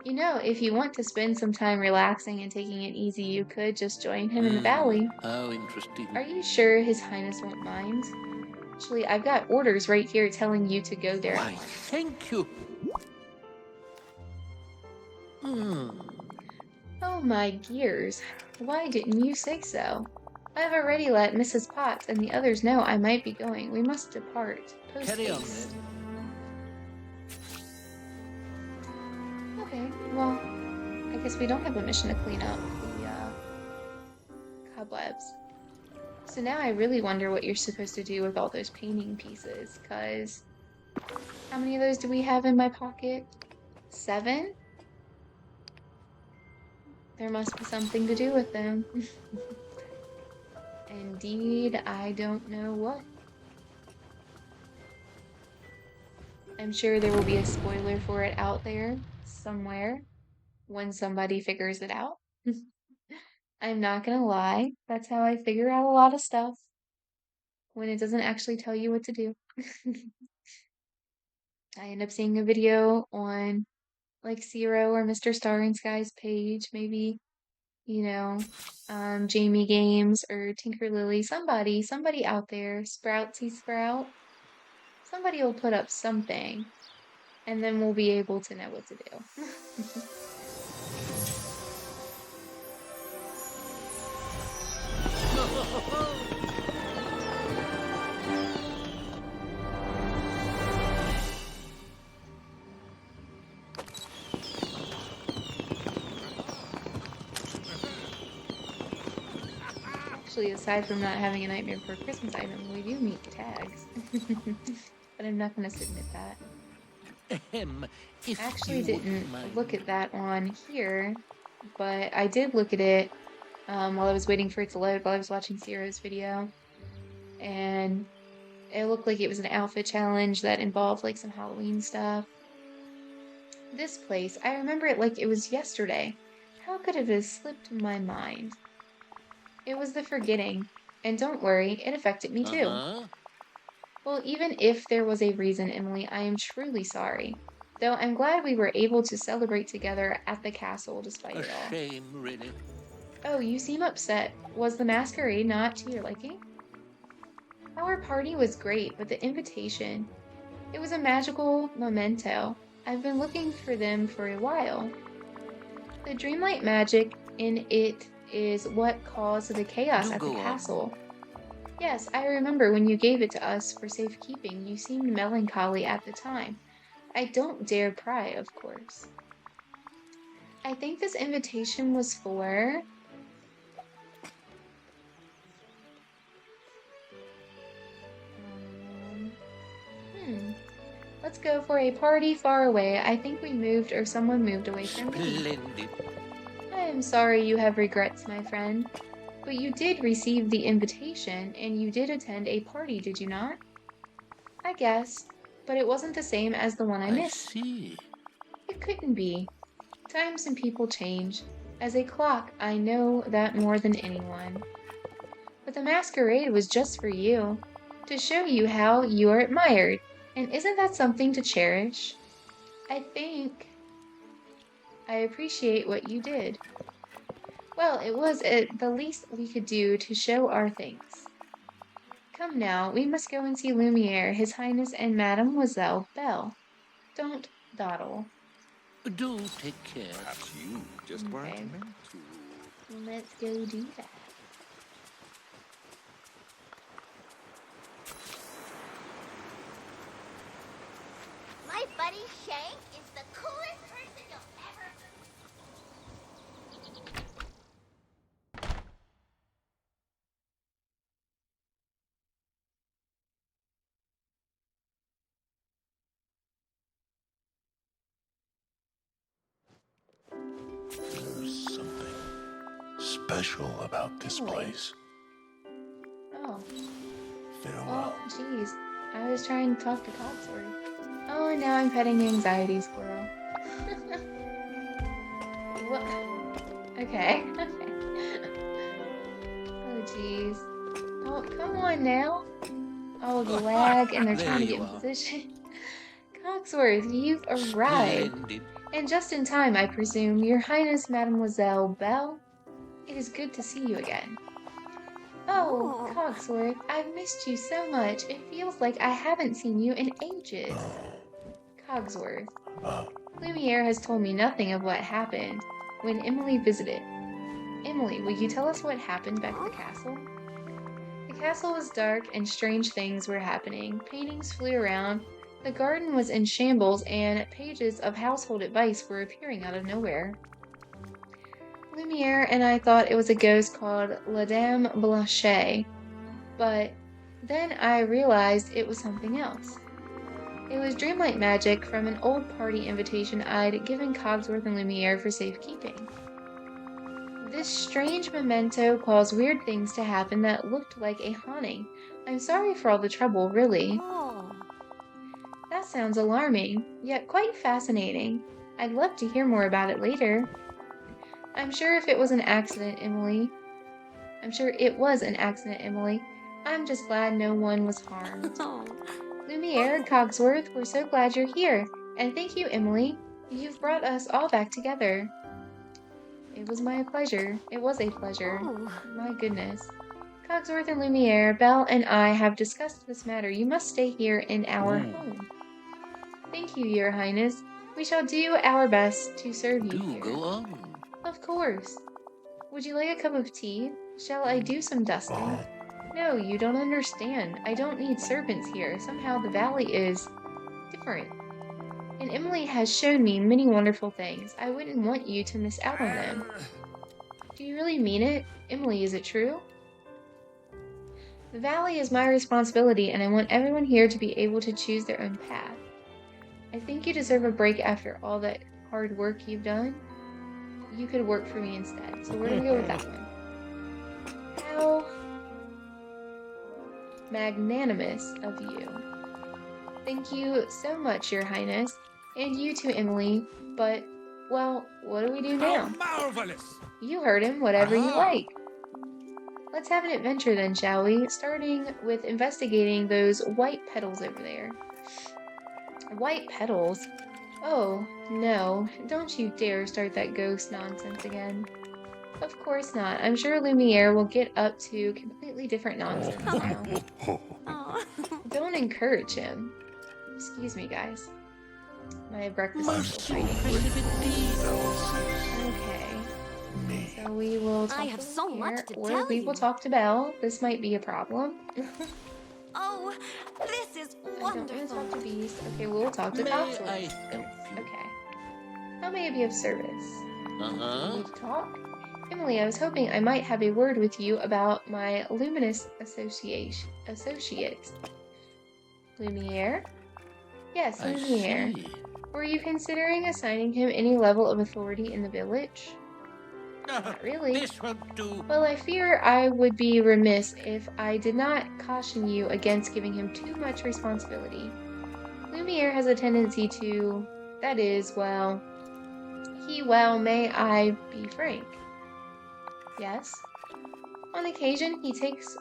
Speaker 1: You know, if you want to spend some time relaxing and taking it easy, you could just join him in the valley.
Speaker 4: How interesting.
Speaker 1: Are you sure His Highness won't mind? Actually, I've got orders right here telling you to go there.
Speaker 4: Why, thank you.
Speaker 1: Oh my gears. Why didn't you say so? I've already let Mrs. Potts and the others know I might be going. We must depart. Post
Speaker 4: Carry on,
Speaker 1: haste.
Speaker 4: then.
Speaker 1: Okay, well, I guess we don't have a mission to clean up the cobwebs. So now I really wonder what you're supposed to do with all those painting pieces, because how many of those do we have in my pocket? 7? There must be something to do with them. Indeed, I don't know what. I'm sure there will be a spoiler for it out there somewhere when somebody figures it out. I'm not gonna lie, that's how I figure out a lot of stuff. When it doesn't actually tell you what to do. I end up seeing a video on like Zero or Mr. Star and Sky's page, maybe, you know, Jamie Games or Tinker Lily, somebody out there, Sproutsy Sprout, somebody will put up something, and then we'll be able to know what to do. Actually, aside from not having a Nightmare Before Christmas item, we do meet tags. But I'm not going to submit that.
Speaker 4: If
Speaker 1: I actually
Speaker 4: you
Speaker 1: didn't
Speaker 4: mind.
Speaker 1: look at that on here, but I did look at it while I was waiting for it to load, while I was watching Zero's video. And it looked like it was an outfit challenge that involved like some Halloween stuff. This place, I remember it like it was yesterday. How could it have slipped my mind? It was the forgetting. And don't worry, it affected me too. Well, even if there was a reason, Emily, I am truly sorry. Though I'm glad we were able to celebrate together at the castle despite
Speaker 4: A
Speaker 1: it all.
Speaker 4: shame, really.
Speaker 1: Oh, you seem upset. Was the masquerade not to your liking? Our party was great, but the invitation, it was a magical memento. I've been looking for them for a while. The Dreamlight magic in it is what caused the chaos
Speaker 4: Do
Speaker 1: at the
Speaker 4: go on.
Speaker 1: castle. Yes, I remember when you gave it to us for safekeeping, you seemed melancholy at the time. I don't dare pry, of course. I think this invitation was for... Let's go for a party far away. I think we moved or someone moved away from me.
Speaker 4: Splendid.
Speaker 1: I am sorry you have regrets, my friend. But you did receive the invitation, and you did attend a party, did you not? I guess, but it wasn't the same as the one I
Speaker 4: I
Speaker 1: missed.
Speaker 4: see.
Speaker 1: It couldn't be. Times and people change. As a clock, I know that more than anyone. But the masquerade was just for you, to show you how you are admired. And isn't that something to cherish? I think I appreciate what you did. Well, it was the least we could do to show our thanks. Come now, we must go and see Lumiere, His Highness and Mademoiselle Belle. Don't dawdle.
Speaker 4: Do take care.
Speaker 3: Perhaps you just
Speaker 1: Okay.
Speaker 3: weren't meant to.
Speaker 1: Let's go do that.
Speaker 2: My buddy Shank is the coolest person you'll ever.
Speaker 3: There's something special about this place.
Speaker 1: Oh,
Speaker 3: Farewell.
Speaker 1: oh, jeez. I was trying to talk to Cogsworth. Oh, and now I'm petting Anxiety Squirrel. What? Okay. Oh, jeez. Oh, come on now. Oh, the lag, and they're
Speaker 4: There
Speaker 1: trying to
Speaker 4: you
Speaker 1: get in
Speaker 4: are.
Speaker 1: position. Cogsworth, you've arrived.
Speaker 4: Splendid.
Speaker 1: And just in time, I presume, Your Highness Mademoiselle Belle. It is good to see you again. Oh,
Speaker 2: Oh.
Speaker 1: Cogsworth, I've missed you so much. It feels like I haven't seen you in ages. Cogsworth, Lumiere has told me nothing of what happened when Emily visited. Emily, will you tell us what happened back at the castle? The castle was dark and strange things were happening. Paintings flew around, the garden was in shambles, and pages of household advice were appearing out of nowhere. Lumiere and I thought it was a ghost called La Dame Blanche, but then I realized it was something else. It was Dreamlight magic from an old party invitation I'd given Cogsworth and Lumiere for safekeeping. This strange memento caused weird things to happen that looked like a haunting. I'm sorry for all the trouble, really.
Speaker 2: Oh.
Speaker 1: That sounds alarming, yet quite fascinating. I'd love to hear more about it later. I'm sure if it was an accident, Emily. I'm sure it was an accident, Emily. I'm just glad no one was harmed.
Speaker 2: Oh.
Speaker 1: Lumiere, Cogsworth, we're so glad you're here. And thank you, Emily. You've brought us all back together. It was my pleasure. It was a pleasure.
Speaker 2: Oh.
Speaker 1: My goodness. Cogsworth and Lumiere, Belle and I have discussed this matter. You must stay here in our home. Thank you, Your Highness. We shall do our best to serve you
Speaker 4: Do
Speaker 1: here.
Speaker 4: go on.
Speaker 1: Of course. Would you like a cup of tea? Shall I do some dusting? No, you don't understand. I don't need servants here. Somehow the valley is different. And Emily has shown me many wonderful things. I wouldn't want you to miss out on them. Do you really mean it? Emily, is it true? The valley is my responsibility, and I want everyone here to be able to choose their own path. I think you deserve a break after all that hard work you've done. You could work for me instead, so we're gonna go with that one. How magnanimous of you. Thank you so much, Your Highness, and you too, Emily, but, well, what do we do
Speaker 3: How
Speaker 1: now?
Speaker 3: marvelous!
Speaker 1: You heard him, whatever you
Speaker 3: Aha.
Speaker 1: like. Let's have an adventure then, shall we? Starting with investigating those white petals over there. White petals? Oh, no. Don't you dare start that ghost nonsense again. Of course not. I'm sure Lumiere will get up to completely different nonsense now.
Speaker 2: Oh.
Speaker 1: Don't encourage him. Excuse me, guys. My breakfast is still fighting. Okay. So we will talk
Speaker 2: I have
Speaker 1: to
Speaker 2: so
Speaker 1: Lumiere,
Speaker 2: much to
Speaker 1: or
Speaker 2: tell
Speaker 1: we will
Speaker 2: you.
Speaker 1: talk to Belle. This might be a problem.
Speaker 2: Oh, this is
Speaker 1: I don't want to
Speaker 2: wonderful.
Speaker 1: talk to Beast. Okay, we'll talk to
Speaker 4: May
Speaker 1: Cogsworth.
Speaker 4: I help you?
Speaker 1: Okay. How may I be of service?
Speaker 4: Uh-huh.
Speaker 1: Need to talk? Emily, I was hoping I might have a word with you about my luminous associate. Lumiere? Yes,
Speaker 4: I
Speaker 1: Lumiere.
Speaker 4: see.
Speaker 1: Were you considering assigning him any level of authority in the village? Not really.
Speaker 4: This won't do.
Speaker 1: Well, I fear I would be remiss if I did not caution you against giving him too much responsibility. Lumiere has a tendency to, that is, well, well, may I be frank? Yes. On occasion, he takes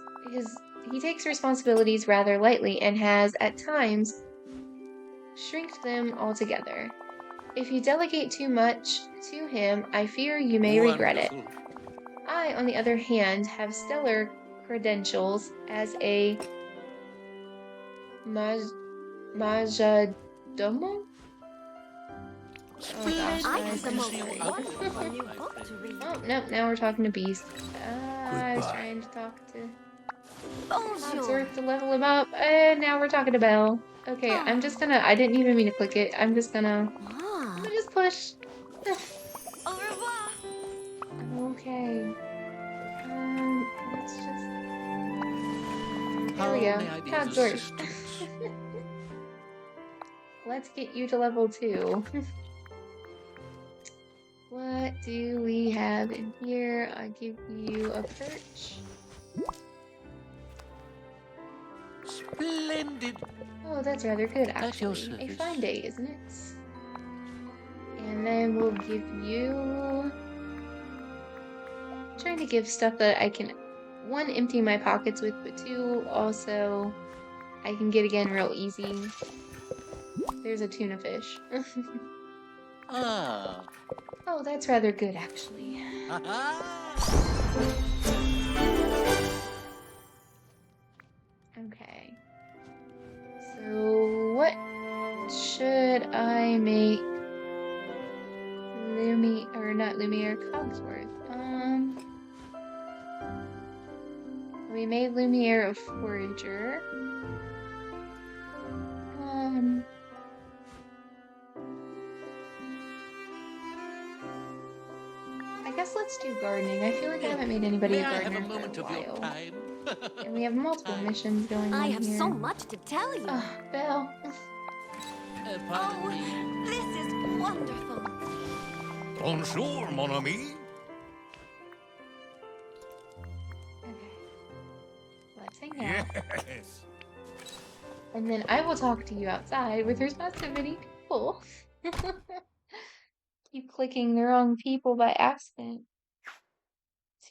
Speaker 1: responsibilities rather lightly and has, at times, shrinked them altogether. If you delegate too much to him, I fear you may regret it.
Speaker 4: Wonderful.
Speaker 1: I, on the other hand, have stellar credentials as a majordomo? Oh gosh,
Speaker 4: Splendid
Speaker 2: I
Speaker 1: guys,
Speaker 2: have the
Speaker 1: I'm
Speaker 2: most
Speaker 4: you
Speaker 1: sorry.
Speaker 4: out,
Speaker 2: wonderful new
Speaker 4: my
Speaker 2: book
Speaker 4: friend.
Speaker 2: to read.
Speaker 1: Oh, no, now we're talking to Beast. I was
Speaker 3: Goodbye.
Speaker 1: trying to talk to
Speaker 2: Bonjour.
Speaker 1: Cogsworth to level him up, and now we're talking to Belle. Okay, I didn't even mean to click it. I'm gonna
Speaker 2: Ah.
Speaker 1: just push.
Speaker 2: Au revoir.
Speaker 1: Okay. Let's just, there
Speaker 4: How
Speaker 1: we go.
Speaker 4: may I be of
Speaker 1: Cogsworth.
Speaker 4: assistance?
Speaker 1: Let's get you to level 2. What do we have in here? I give you a perch.
Speaker 4: Splendid.
Speaker 1: Oh, that's rather good,
Speaker 4: At your
Speaker 1: actually. A
Speaker 4: service.
Speaker 1: fine day, isn't it? And then we'll give you... trying to give stuff that I can, 1, empty my pockets with, but 2, also, I can get again real easy. There's a tuna fish.
Speaker 4: Ah.
Speaker 1: Oh, that's rather good, actually. Okay. So, what should I make Lumiere Cogsworth? We made Lumiere a forager. I guess let's do gardening. I feel like I haven't made anybody
Speaker 4: May
Speaker 1: a
Speaker 4: I have
Speaker 1: gardener
Speaker 4: a
Speaker 1: for
Speaker 4: moment
Speaker 1: a
Speaker 4: of your
Speaker 1: while.
Speaker 4: time?
Speaker 1: And we have multiple
Speaker 4: Time.
Speaker 1: missions going on
Speaker 2: I have
Speaker 1: here.
Speaker 2: so much to tell you.
Speaker 1: Oh, Belle.
Speaker 4: Pardon
Speaker 2: Oh,
Speaker 4: me.
Speaker 2: this is wonderful.
Speaker 3: Bonjour, mon ami.
Speaker 1: Okay. Let's hang out.
Speaker 3: Yes.
Speaker 1: And then I will talk to you outside with respect to many people. Keep clicking the wrong people by accident.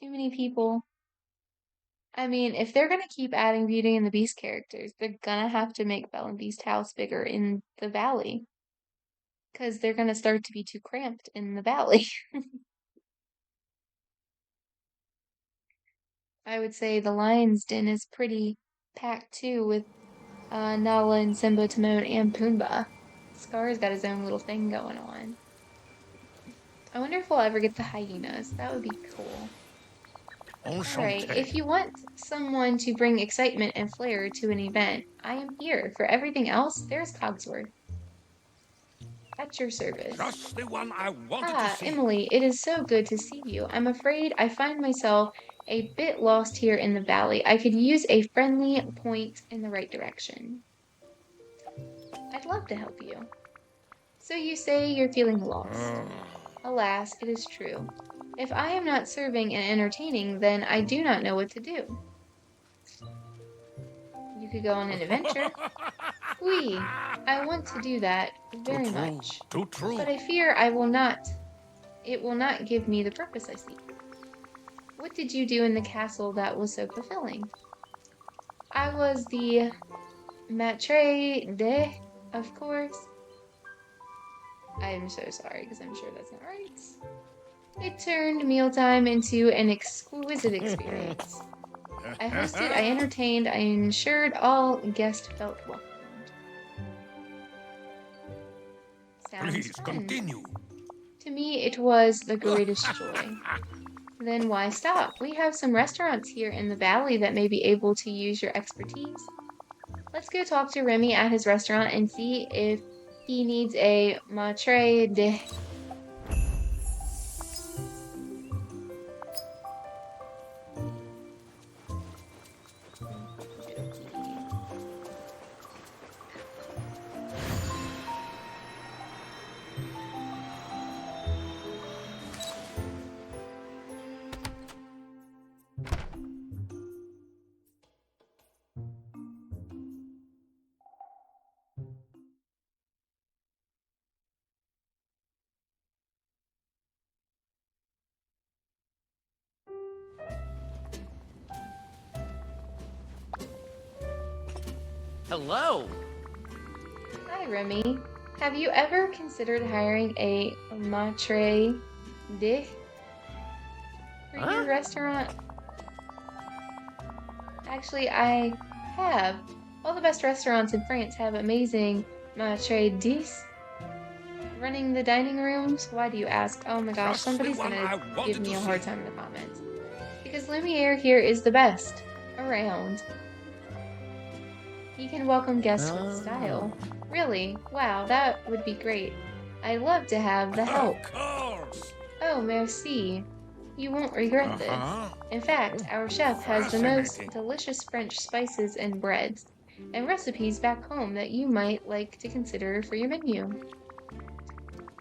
Speaker 1: Too many people. I mean, if they're gonna keep adding Beauty and the Beast characters, they're gonna have to make Belle and Beast house bigger in the valley. Because they're gonna start to be too cramped in the valley. I would say the Lion's Den is pretty packed too with Nala and Simba, Timon, and Pumbaa. Scar's got his own little thing going on. I wonder if we'll ever get the hyenas. That would be cool. Alright, if you want someone to bring excitement and flair to an event, I am here. For everything else, there's Cogsworth. At your service.
Speaker 3: Just the one I wanted to
Speaker 1: Ah,
Speaker 3: see.
Speaker 1: Emily, it is so good to see you. I'm afraid I find myself a bit lost here in the valley. I could use a friendly point in the right direction. I'd love to help you. So you say you're feeling lost. Alas, it is true. If I am not serving and entertaining, then I do not know what to do. You could go on an adventure. Oui, I want to do that very much.
Speaker 3: Too true.
Speaker 1: But I fear it will not give me the purpose I seek. What did you do in the castle that was so fulfilling? I was the maître de, of course. I'm so sorry, because I'm sure that's not right. It turned mealtime into an exquisite experience. I hosted, I entertained, I ensured all guests felt welcomed. Sounds
Speaker 3: Please
Speaker 1: fun.
Speaker 3: continue.
Speaker 1: To me, it was the greatest joy. Then why stop? We have some restaurants here in the valley that may be able to use your expertise. Let's go talk to Remy at his restaurant and see if he needs a maître de
Speaker 4: hello.
Speaker 1: Hi, Remy. Have you ever considered hiring a maitre d' for your
Speaker 4: Huh?
Speaker 1: restaurant? Actually, I have. All the best restaurants in France have amazing maitre d's running the dining rooms. Why do you ask? Oh my gosh,
Speaker 5: Just the
Speaker 1: somebody's
Speaker 5: one
Speaker 1: gonna
Speaker 5: I
Speaker 1: give
Speaker 5: wanted
Speaker 1: me
Speaker 5: to
Speaker 1: a hard
Speaker 5: see.
Speaker 1: time in the comments. Because Lumiere here is the best around. He can welcome guests with style. Really? Wow, that would be great. I'd love to have the help.
Speaker 5: Of course.
Speaker 1: Oh, merci. You won't regret this. In fact, our chef has the most
Speaker 5: Fascinating.
Speaker 1: delicious French spices and breads and recipes back home that you might like to consider for your menu.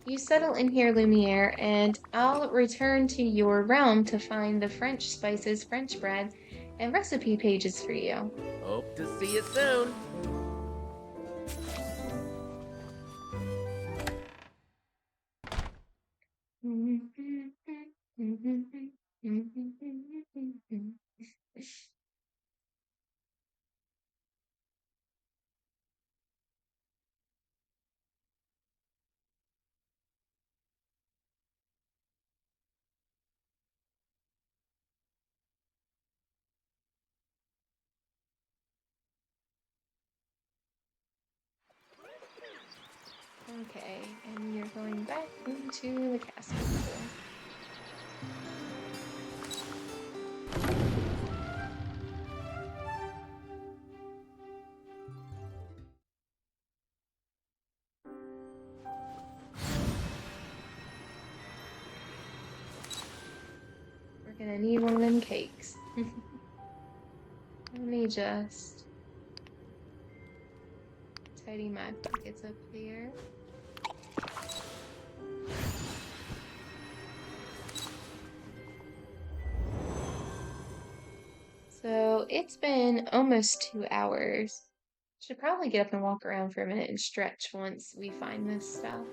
Speaker 1: You settle in here, Lumiere, and I'll return to your realm to find the French spices, French bread, and recipe pages for you.
Speaker 4: Hope to see you soon.
Speaker 1: Okay, and we are going back into the castle. We're gonna need one of them cakes. Let me just tidy my pockets up here. So it's been almost 2 hours. Should probably get up and walk around for a minute and stretch once we find this stuff.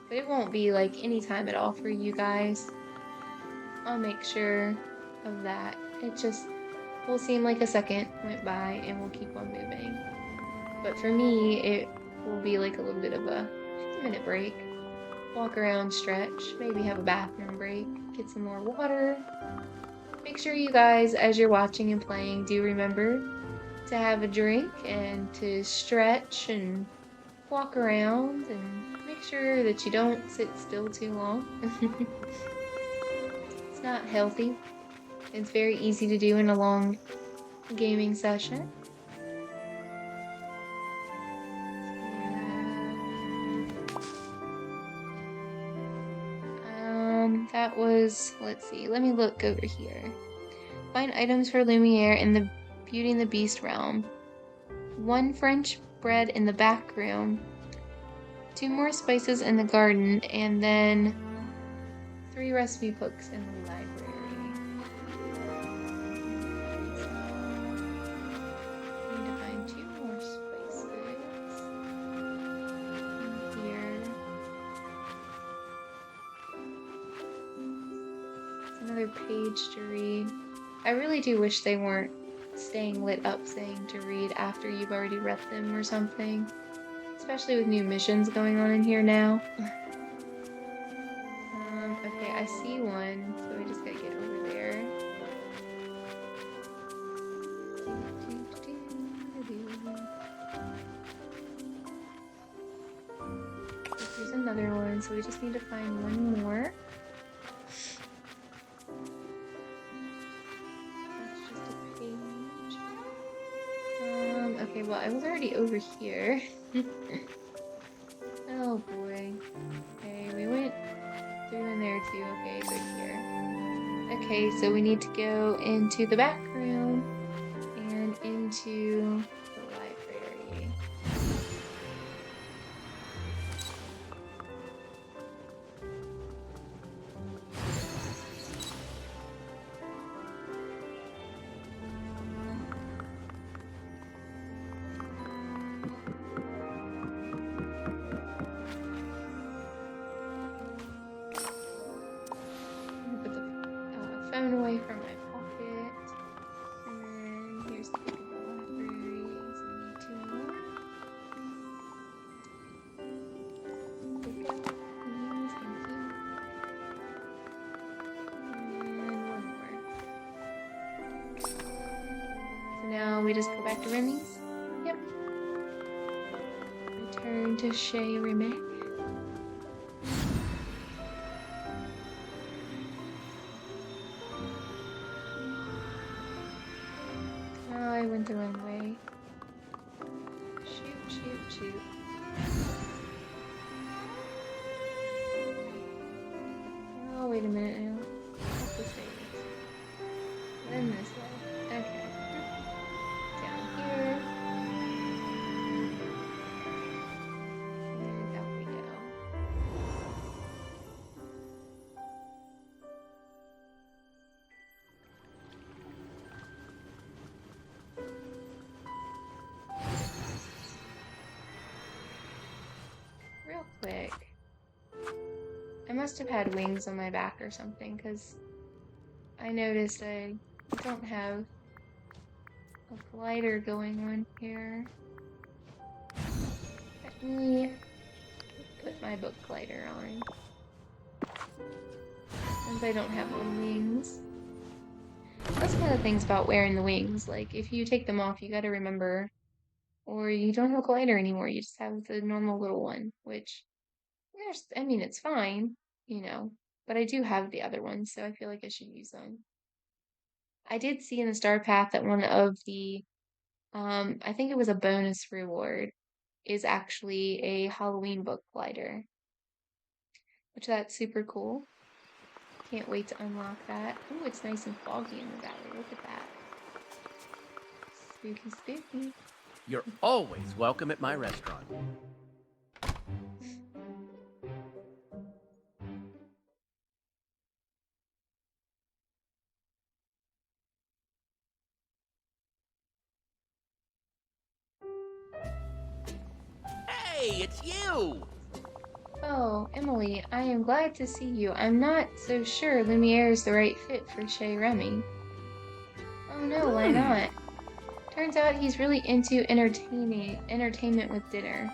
Speaker 1: But it won't be like any time at all for you guys. I'll make sure of that. It just will seem like a second went by and we'll keep on moving. But for me, it will be like a little bit of a 50-minute break. Walk around, stretch, maybe have a bathroom break, get some more water. Make sure you guys, as you're watching and playing, do remember to have a drink and to stretch and walk around and make sure that you don't sit still too long. It's not healthy. It's very easy to do in a long gaming session. That was, let's see, let me look over here. Find items for Lumiere in the Beauty and the Beast realm. 1 French bread in the back room. 2 more spices in the garden, and then 3 recipe books in the library. Need to find 2 more spices in here. It's another page to read. I really do wish they weren't staying lit up saying to read after you've already read them or something. Especially with new missions going on in here now. Okay, I see one, so we just gotta get over there. Here's another one, so we just need to find one more. That's just a page. Okay, well, I was already over here. Oh boy. Okay, we went through in there too. Okay, good here. Okay, so we need to go into the back room and into the library. I'm gonna put the phone away from my pocket. And just go back to Remy's? Yep. Return to Chez Remy. Oh, I went the wrong way. Shoot, shoot, shoot. Oh, wait a minute now. What's this way? Then this way. Okay. Down here. And out we go. Real quick. I must have had wings on my back or something, because I noticed I don't have a glider going on here. Let me put my book glider on. Since I don't have on wings. That's one of the things about wearing the wings. Like, if you take them off, you gotta remember, or you don't have a glider anymore, you just have the normal little one, which, I mean, it's fine, you know, but I do have the other one, so I feel like I should use them. I did see in the Star Path that one of the, I think it was a bonus reward, is actually a Halloween book glider, which that's super cool. Can't wait to unlock that. Oh, it's nice and foggy in the valley. Look at that. Spooky, spooky.
Speaker 4: You're always welcome at my restaurant. Hey, it's you!
Speaker 1: Oh, Emily, I am glad to see you. I'm not so sure Lumiere is the right fit for Chez Remy. Oh no, why not? Turns out he's really into entertainment with dinner.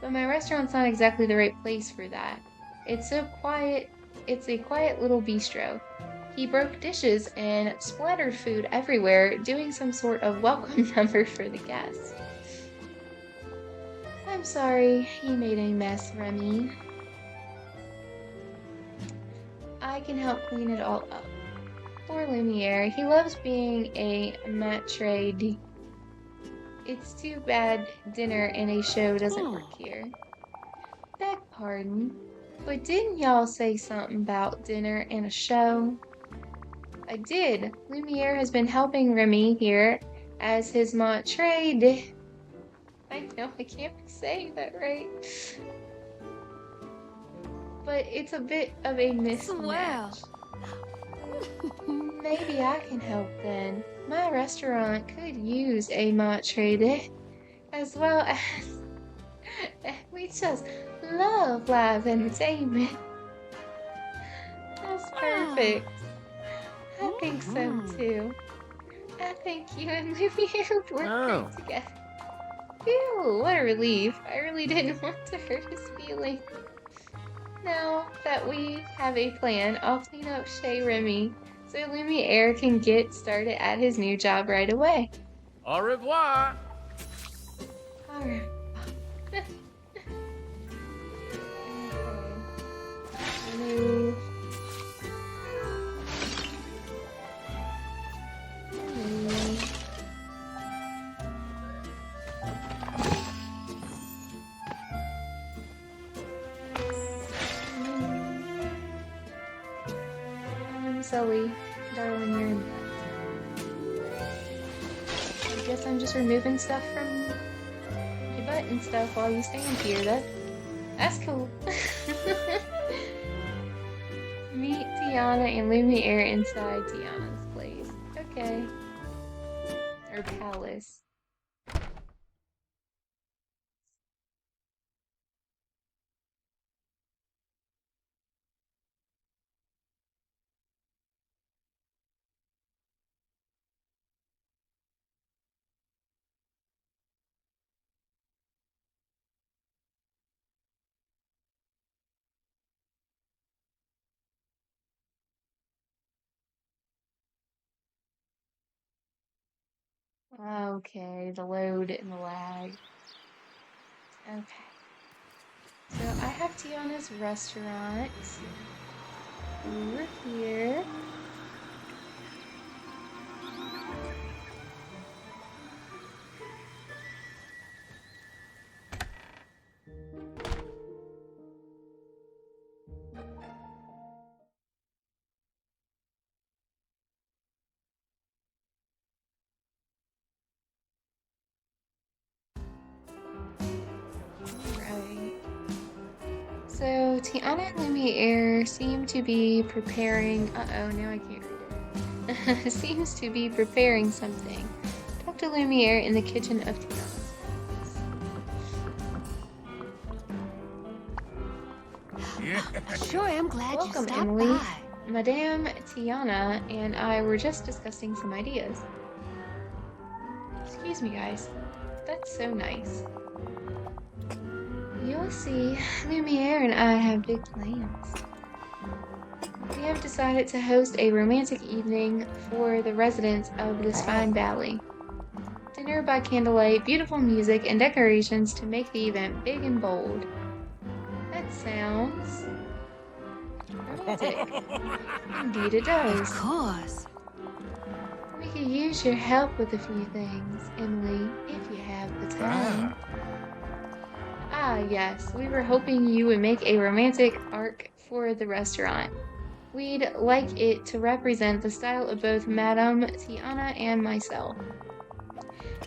Speaker 1: But my restaurant's not exactly the right place for that. It's a quiet little bistro. He broke dishes and splattered food everywhere, doing some sort of welcome number for the guests. I'm sorry, he made a mess, Remy. I can help clean it all up. Poor Lumiere, he loves being a maitre d'. It's too bad dinner and a show doesn't work here. Beg pardon, but didn't y'all say something about dinner and a show? I did. Lumiere has been helping Remy here as his maitre d'. I know I can't be saying that right. But it's a bit of a mismatch. Maybe I can help then. My restaurant could use a maitre d', as well as we just love live entertainment. That's perfect. I think so too. I think you and Lumiere would work great together. Phew, what a relief. I really didn't want to hurt his feelings. Now that we have a plan, I'll clean up Chez Remy so Lumiere can get started at his new job right away.
Speaker 4: Au revoir!
Speaker 1: Alright. Move. Zoe, darling, you're in bed. I guess I'm just removing stuff from your butt and stuff while you stand here. That's cool. Meet Tiana and Lumiere inside Tiana's place. Okay. Or palace. Okay, the load and the lag. Okay. So I have Tiana's restaurant over here. Right. So Tiana and Lumiere seem to be preparing. Uh-oh, now I can't read it. Seems to be preparing something. Talk to Lumiere in the kitchen of Tiana's
Speaker 6: I sure am glad
Speaker 1: Welcome,
Speaker 6: you stopped
Speaker 1: Emily.
Speaker 6: by.
Speaker 1: Madame Tiana and I were just discussing some ideas. Excuse me, guys. That's so nice. You'll see, Lumiere and I have big plans. We have decided to host a romantic evening for the residents of this fine valley. Dinner by candlelight, beautiful music, and decorations to make the event big and bold. That sounds romantic. Indeed it
Speaker 6: Of
Speaker 1: does.
Speaker 6: course.
Speaker 1: We could use your help with a few things, Emily, if you have the time. Ah, yes, we were hoping you would make a romantic arc for the restaurant. We'd like it to represent the style of both Madame Tiana and myself.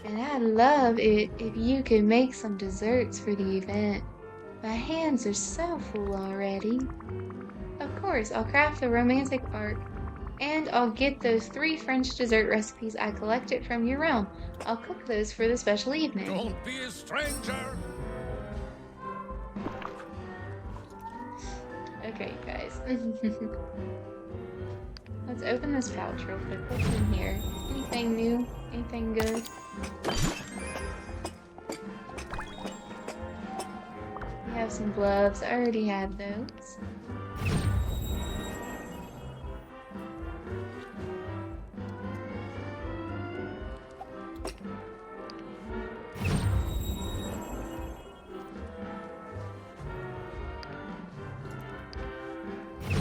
Speaker 1: And I'd love it if you could make some desserts for the event. My hands are so full already. Of course, I'll craft the romantic arc, and I'll get those 3 French dessert recipes I collected from your realm. I'll cook those for the special evening.
Speaker 3: Don't be a stranger.
Speaker 1: Okay, guys. Let's open this pouch real quick. What's in here? Anything new? Anything good? We have some gloves. I already had those. I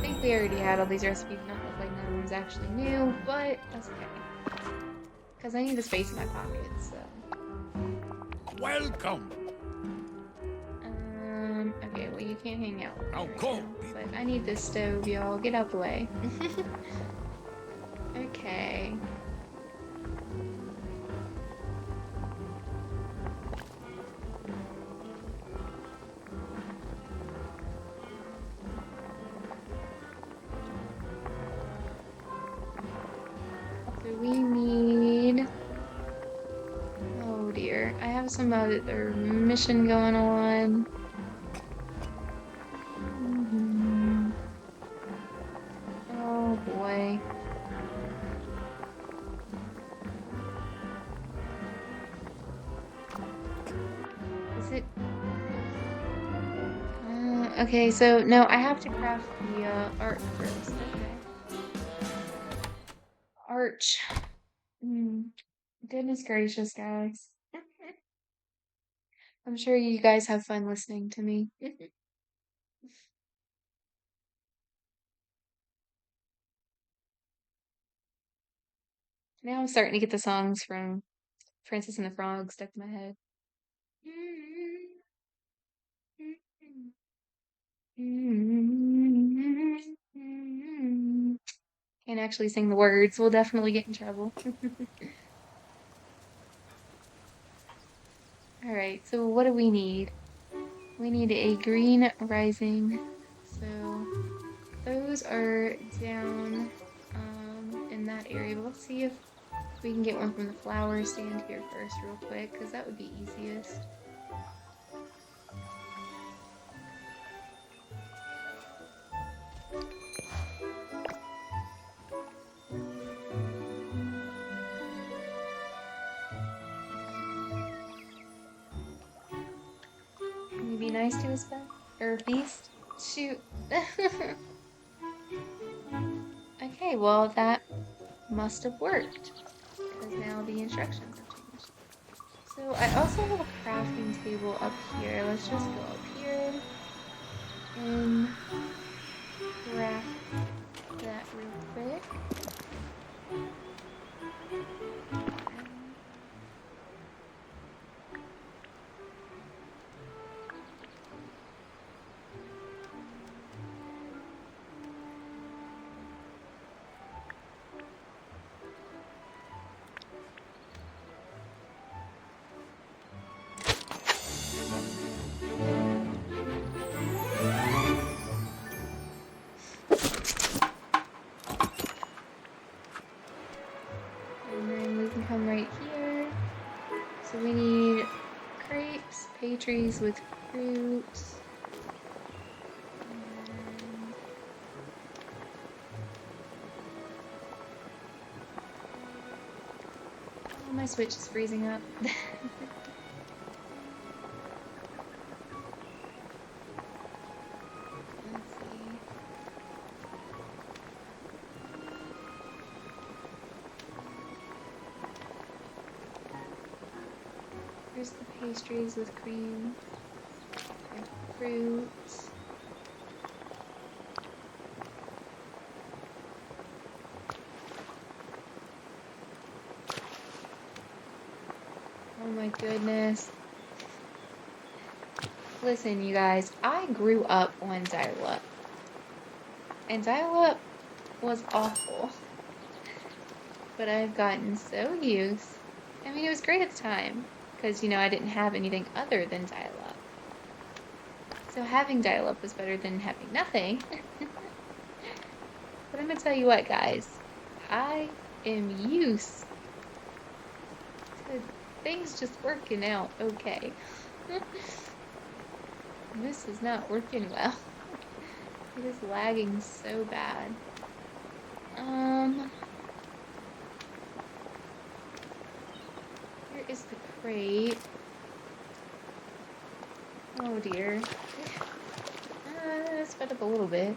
Speaker 1: think we already had all these recipes. Not look like no one's actually new, but that's okay. Because I need the space in my pockets, so.
Speaker 3: Welcome.
Speaker 1: Okay, well, you can't hang out with me
Speaker 3: Now
Speaker 1: right
Speaker 3: go.
Speaker 1: now, but I need this stove, y'all. Get out the way. Okay. So we need... Oh dear. I have some other mission going on. Oh boy. Is it? Okay, so no, I have to craft the art first. Okay. Arch. Goodness gracious, guys. I'm sure you guys have fun listening to me. Now I'm starting to get the songs from Princess and the Frog stuck in my head. Can't actually sing the words. We'll definitely get in trouble. Alright, so what do we need? We need a green rising. So those are down in that area. But let's see if we can get one from the flower stand here first real quick, because that would be easiest. Can you be nice to us, Beth? Or Beast? Shoot. Okay, well that must have worked. because now the instructions have changed. So I also have a crafting table up here. Let's just go up here and craft that real quick. And then we can come right here. So we need crepes, pastries with fruits. And oh, my Switch is freezing up. Let's see. Here's the pastries with cream and fruits. Oh my goodness. Listen, you guys, I grew up on dial-up. And dial-up was awful. But I've gotten so used. I mean, it was great at the time. Because, you know, I didn't have anything other than dial-up. So having dial-up was better than having nothing. But I'm gonna tell you what, guys. I am used to things just working out okay. This is not working well. It is lagging so bad. Here is the crate. Oh dear. Sped up a little bit.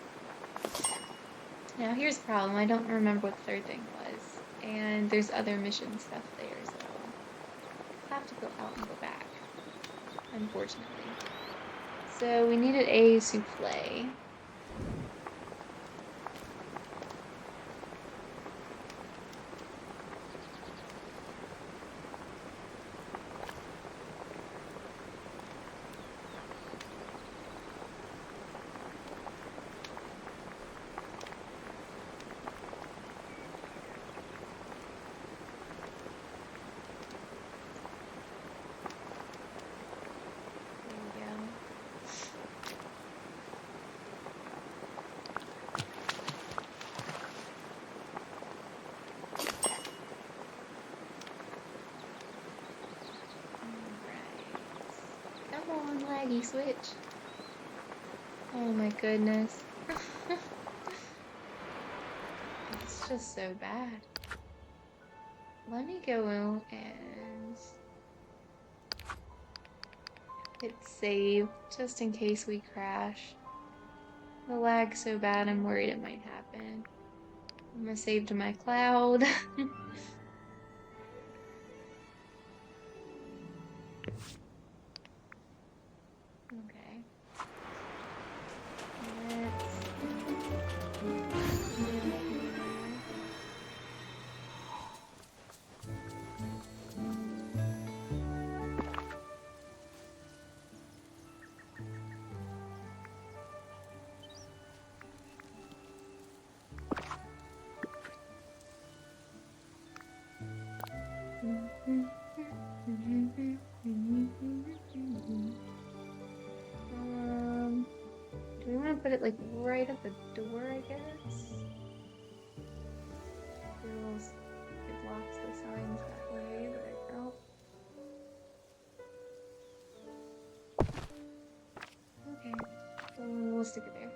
Speaker 1: Now here's the problem. I don't remember what the third thing was. And there's other mission stuff there, so I'll have to go out and go back. Unfortunately. So we needed a souffle. Laggy Switch. Oh my goodness. It's just so bad. Let me go and hit save just in case we crash. The lag's so bad I'm worried it might happen. I'm gonna save to my cloud. Okay. Do we want to put it like right at the door, I guess? It blocks the signs that way, but oh. Okay, so we'll stick it there.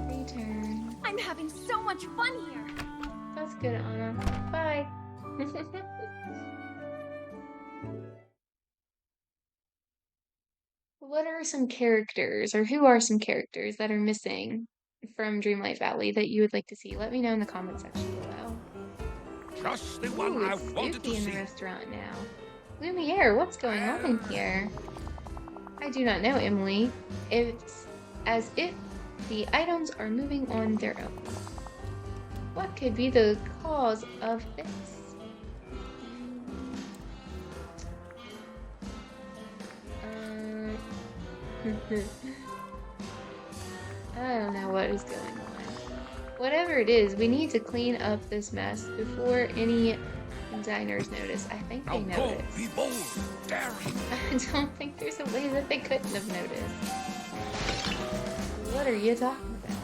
Speaker 1: Return.
Speaker 6: I'm having so much fun here.
Speaker 1: That's good, Anna. Bye. What are some characters, or who are some characters that are missing from Dreamlight Valley that you would like to see, let me know in the comment section below.
Speaker 5: Just the one
Speaker 1: Ooh,
Speaker 5: I
Speaker 1: it's
Speaker 5: wanted
Speaker 1: spooky
Speaker 5: to
Speaker 1: in the
Speaker 5: see.
Speaker 1: restaurant now. Lumiere, what's going on in here? I do not know, Emily. It's as if the items are moving on their own. What could be the cause of this? I don't know what is going on. Whatever it is, we need to clean up this mess before any diners notice. I think they
Speaker 5: Now go,
Speaker 1: noticed.
Speaker 5: be bold, daring.
Speaker 1: I don't think there's a way that they couldn't have noticed. What are you talking about?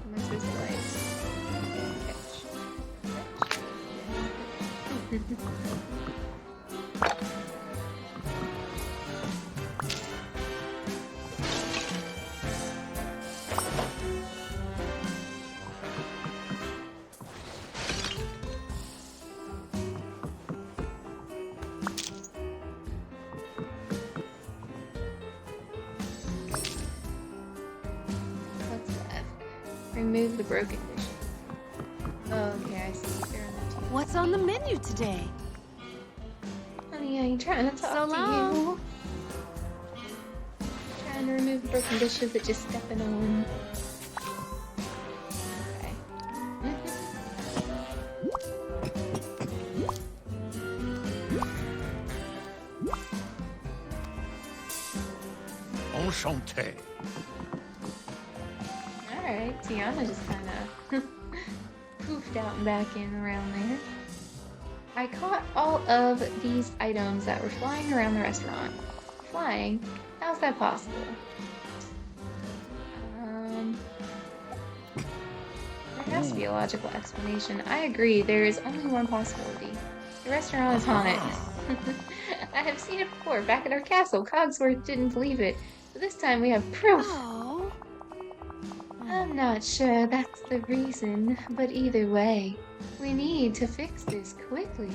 Speaker 1: Am I supposed to like catch? What's left? Remove the broken dishes. Oh, okay, I see. They're in the tube.
Speaker 6: What's on the menu today?
Speaker 1: Honey, I ain't trying to talk
Speaker 6: So
Speaker 1: to
Speaker 6: long.
Speaker 1: you. Trying to remove the broken dishes that you're stepping on. Okay.
Speaker 5: Enchanté.
Speaker 1: Alright, Tiana just kind of poofed out and back in around there. I caught all of these items that were flying around the restaurant. Flying? How's that possible? There has to be a logical explanation. I agree, there is only one possibility. The restaurant is haunted. I have seen it before, back at our castle. Cogsworth didn't believe it, but this time we have proof.
Speaker 6: Oh.
Speaker 1: I'm not sure that's the reason, but either way, we need to fix this quickly.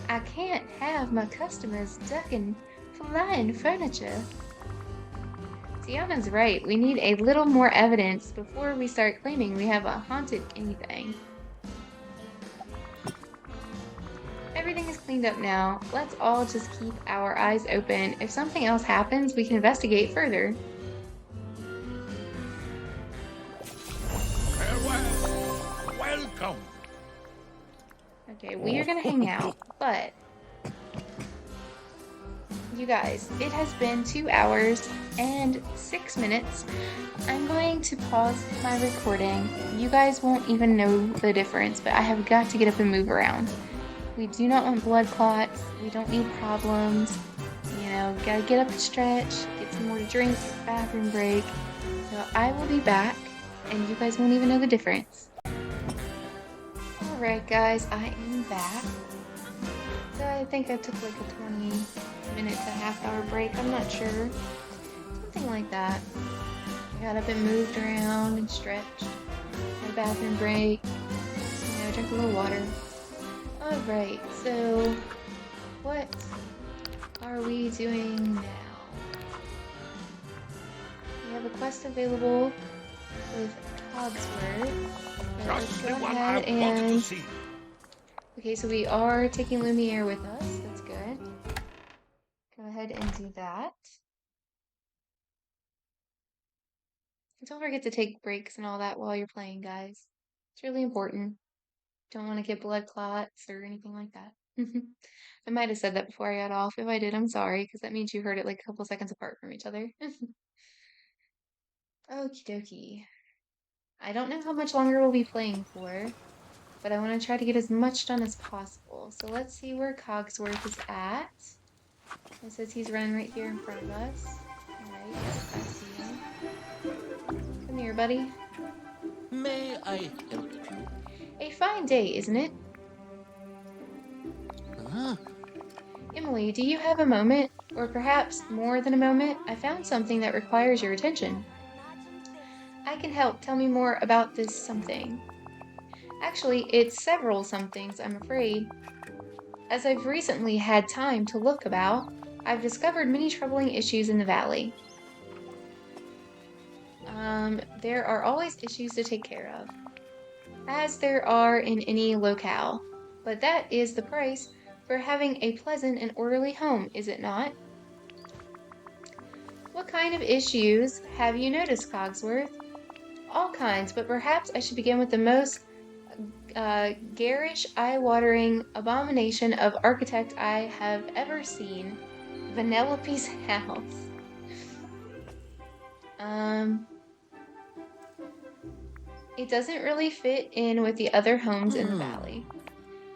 Speaker 1: I can't have my customers ducking flying furniture. Tiana's right. We need a little more evidence before we start claiming we have a haunted anything. Everything is cleaned up now. Let's all just keep our eyes open. If something else happens, we can investigate further.
Speaker 5: Farewell. Welcome.
Speaker 1: Okay, we are gonna hang out, but you guys, it has been 2 hours and 6 minutes. I'm going to pause my recording. You guys won't even know the difference, but I have got to get up and move around. We do not want blood clots. We don't need problems. You know, gotta get up and stretch, get some more to drink, bathroom break. So I will be back, and you guys won't even know the difference. Alright guys, I am back. So I think I took like a 20-minute to half-hour break. I'm not sure. Something like that. I got up and moved around and stretched. Had a bathroom break. You know, drank a little water. Alright, so what are we doing now? We have a quest available with Cogsworth. So let's
Speaker 5: Just
Speaker 1: go
Speaker 5: the one I
Speaker 1: ahead
Speaker 5: wanted to
Speaker 1: and...
Speaker 5: see.
Speaker 1: Okay, so we are taking Lumiere with us. That's good. Go ahead and do that. And don't forget to take breaks and all that while you're playing, guys. It's really important. Don't want to get blood clots or anything like that. I might have said that before I got off. If I did, I'm sorry, because that means you heard it like a couple seconds apart from each other. Okie dokie. I don't know how much longer we'll be playing for, but I want to try to get as much done as possible. So let's see where Cogsworth is at. It says he's running right here in front of us. Alright, yes, I see him. Come here, buddy.
Speaker 4: May I help you?
Speaker 1: A fine day, isn't it?
Speaker 4: Huh?
Speaker 1: Emily, do you have a moment? Or perhaps more than a moment? I found something that requires your attention. I can help. Tell me more about this something. Actually, it's several somethings, I'm afraid. As I've recently had time to look about, I've discovered many troubling issues in the valley. There are always issues to take care of, as there are in any locale. But that is the price for having a pleasant and orderly home, is it not? What kind of issues have you noticed, Cogsworth? All kinds, but perhaps I should begin with the most garish, eye-watering abomination of architect I have ever seen. Vanellope's house. It doesn't really fit in with the other homes in the valley.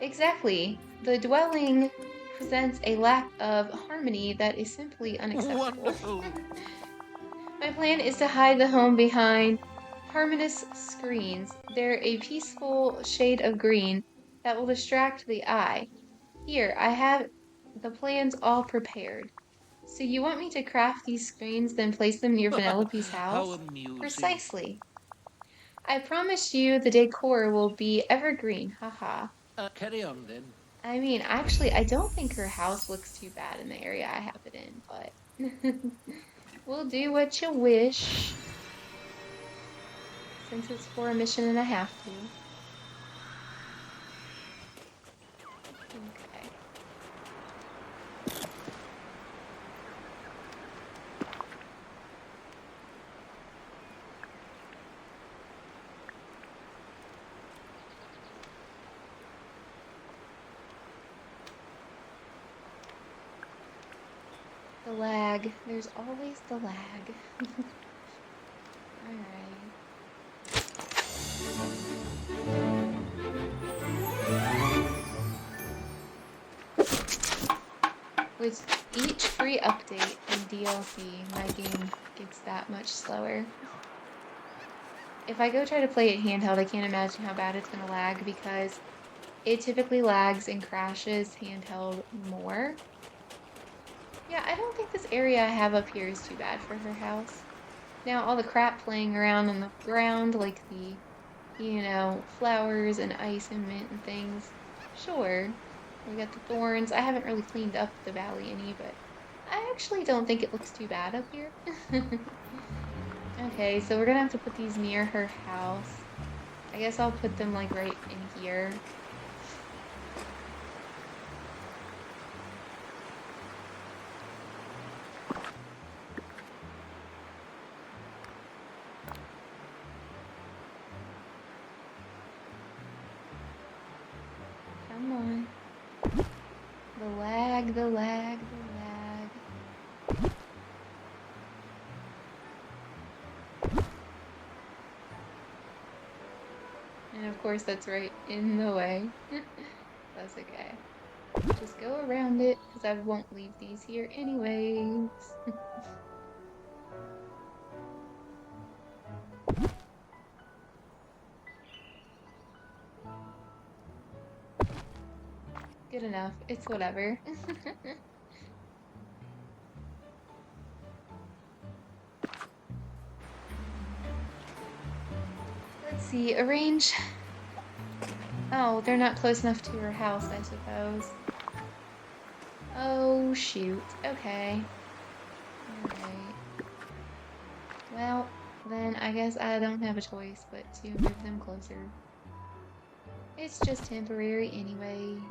Speaker 1: Exactly. The dwelling presents a lack of harmony that is simply unacceptable.
Speaker 4: Wonderful.
Speaker 1: My plan is to hide the home behind harmonious screens. They're a peaceful shade of green that will distract the eye. Here, I have the plans all prepared. So you want me to craft these screens, then place them near Vanellope's
Speaker 4: How
Speaker 1: house?
Speaker 4: amusing.
Speaker 1: Precisely. I promise you the decor will be evergreen, haha.
Speaker 4: Carry on then.
Speaker 1: I mean, actually, I don't think her house looks too bad in the area I have it in, but we'll do what you wish. Since it's for a mission and I have to. Okay. The lag. There's always the lag. Alright. With each free update and DLC, my game gets that much slower. If I go try to play it handheld, I can't imagine how bad it's gonna lag because it typically lags and crashes handheld more. Yeah, I don't think this area I have up here is too bad for her house. Now, all the crap playing around on the ground, like the, you know, flowers and ice and mint and things. Sure, we got the thorns. I haven't really cleaned up the valley any, but I actually don't think it looks too bad up here. Okay, so we're gonna have to put these near her house. I guess I'll put them like right in here. Come on. The lag, the lag, the lag. And of course that's right in the way. That's okay. Just go around it, because I won't leave these here anyways. Good enough. It's whatever. Let's see. Arrange. Oh, they're not close enough to her house, I suppose. Oh, shoot. Okay. Alright. Well, then I guess I don't have a choice but to move them closer. It's just temporary anyways.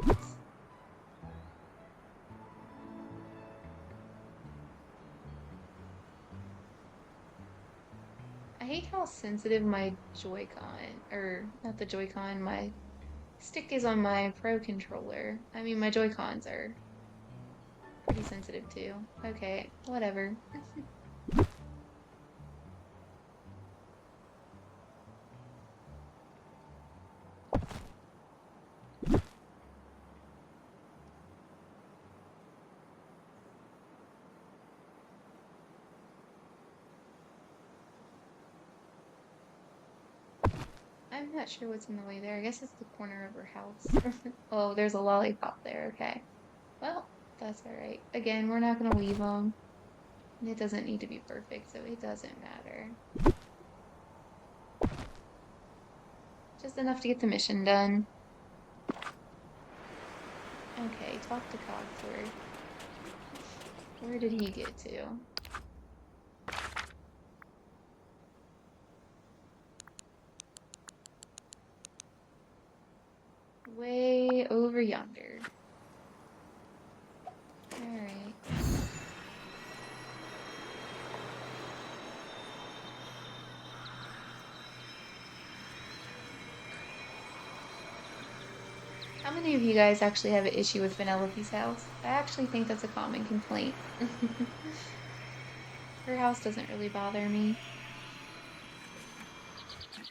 Speaker 1: I hate how sensitive my Joy-Con, or not the Joy-Con, my stick is on my Pro controller. I mean, my Joy-Cons are pretty sensitive too. Okay, whatever. I'm not sure what's in the way there. I guess it's the corner of her house. Oh, there's a lollipop there. Okay. Well, that's alright. Again, we're not going to leave them. And it doesn't need to be perfect, so it doesn't matter. Just enough to get the mission done. Okay, talk to Cogsworth. Where did he get to? Way over yonder. Alright. How many of you guys actually have an issue with Vanellope's house? I actually think that's a common complaint. Her house doesn't really bother me.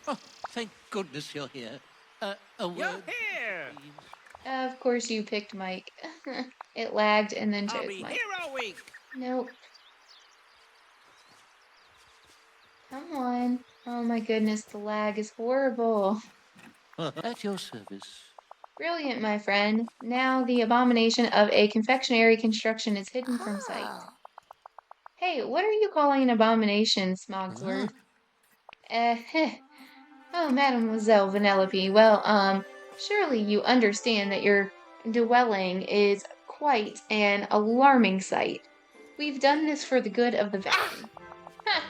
Speaker 4: Oh, thank goodness you're here. A
Speaker 7: You're
Speaker 4: word,
Speaker 7: here!
Speaker 4: please.
Speaker 1: Of course you picked Mike. It lagged and then
Speaker 7: I'll
Speaker 1: chose
Speaker 7: be
Speaker 1: Mike.
Speaker 7: here all week!
Speaker 1: Nope. Come on. Oh my goodness, the lag is horrible.
Speaker 4: At your service.
Speaker 1: Brilliant, my friend. Now the abomination of a confectionery construction is hidden from sight. Hey, what are you calling an abomination, Smogsworth? Heh. Oh, Mademoiselle Vanellope, well, surely you understand that your dwelling is quite an alarming sight. We've done this for the good of the valley. Ha!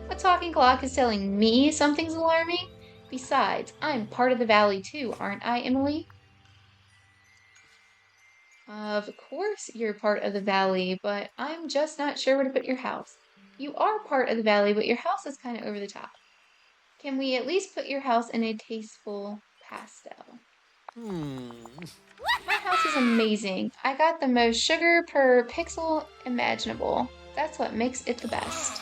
Speaker 1: A talking clock is telling me something's alarming? Besides, I'm part of the valley too, aren't I, Emily? Of course you're part of the valley, but I'm just not sure where to put your house. You are part of the valley, but your house is kind of over the top. Can we at least put your house in a tasteful pastel? My house is amazing. I got the most sugar per pixel imaginable. That's what makes it the best.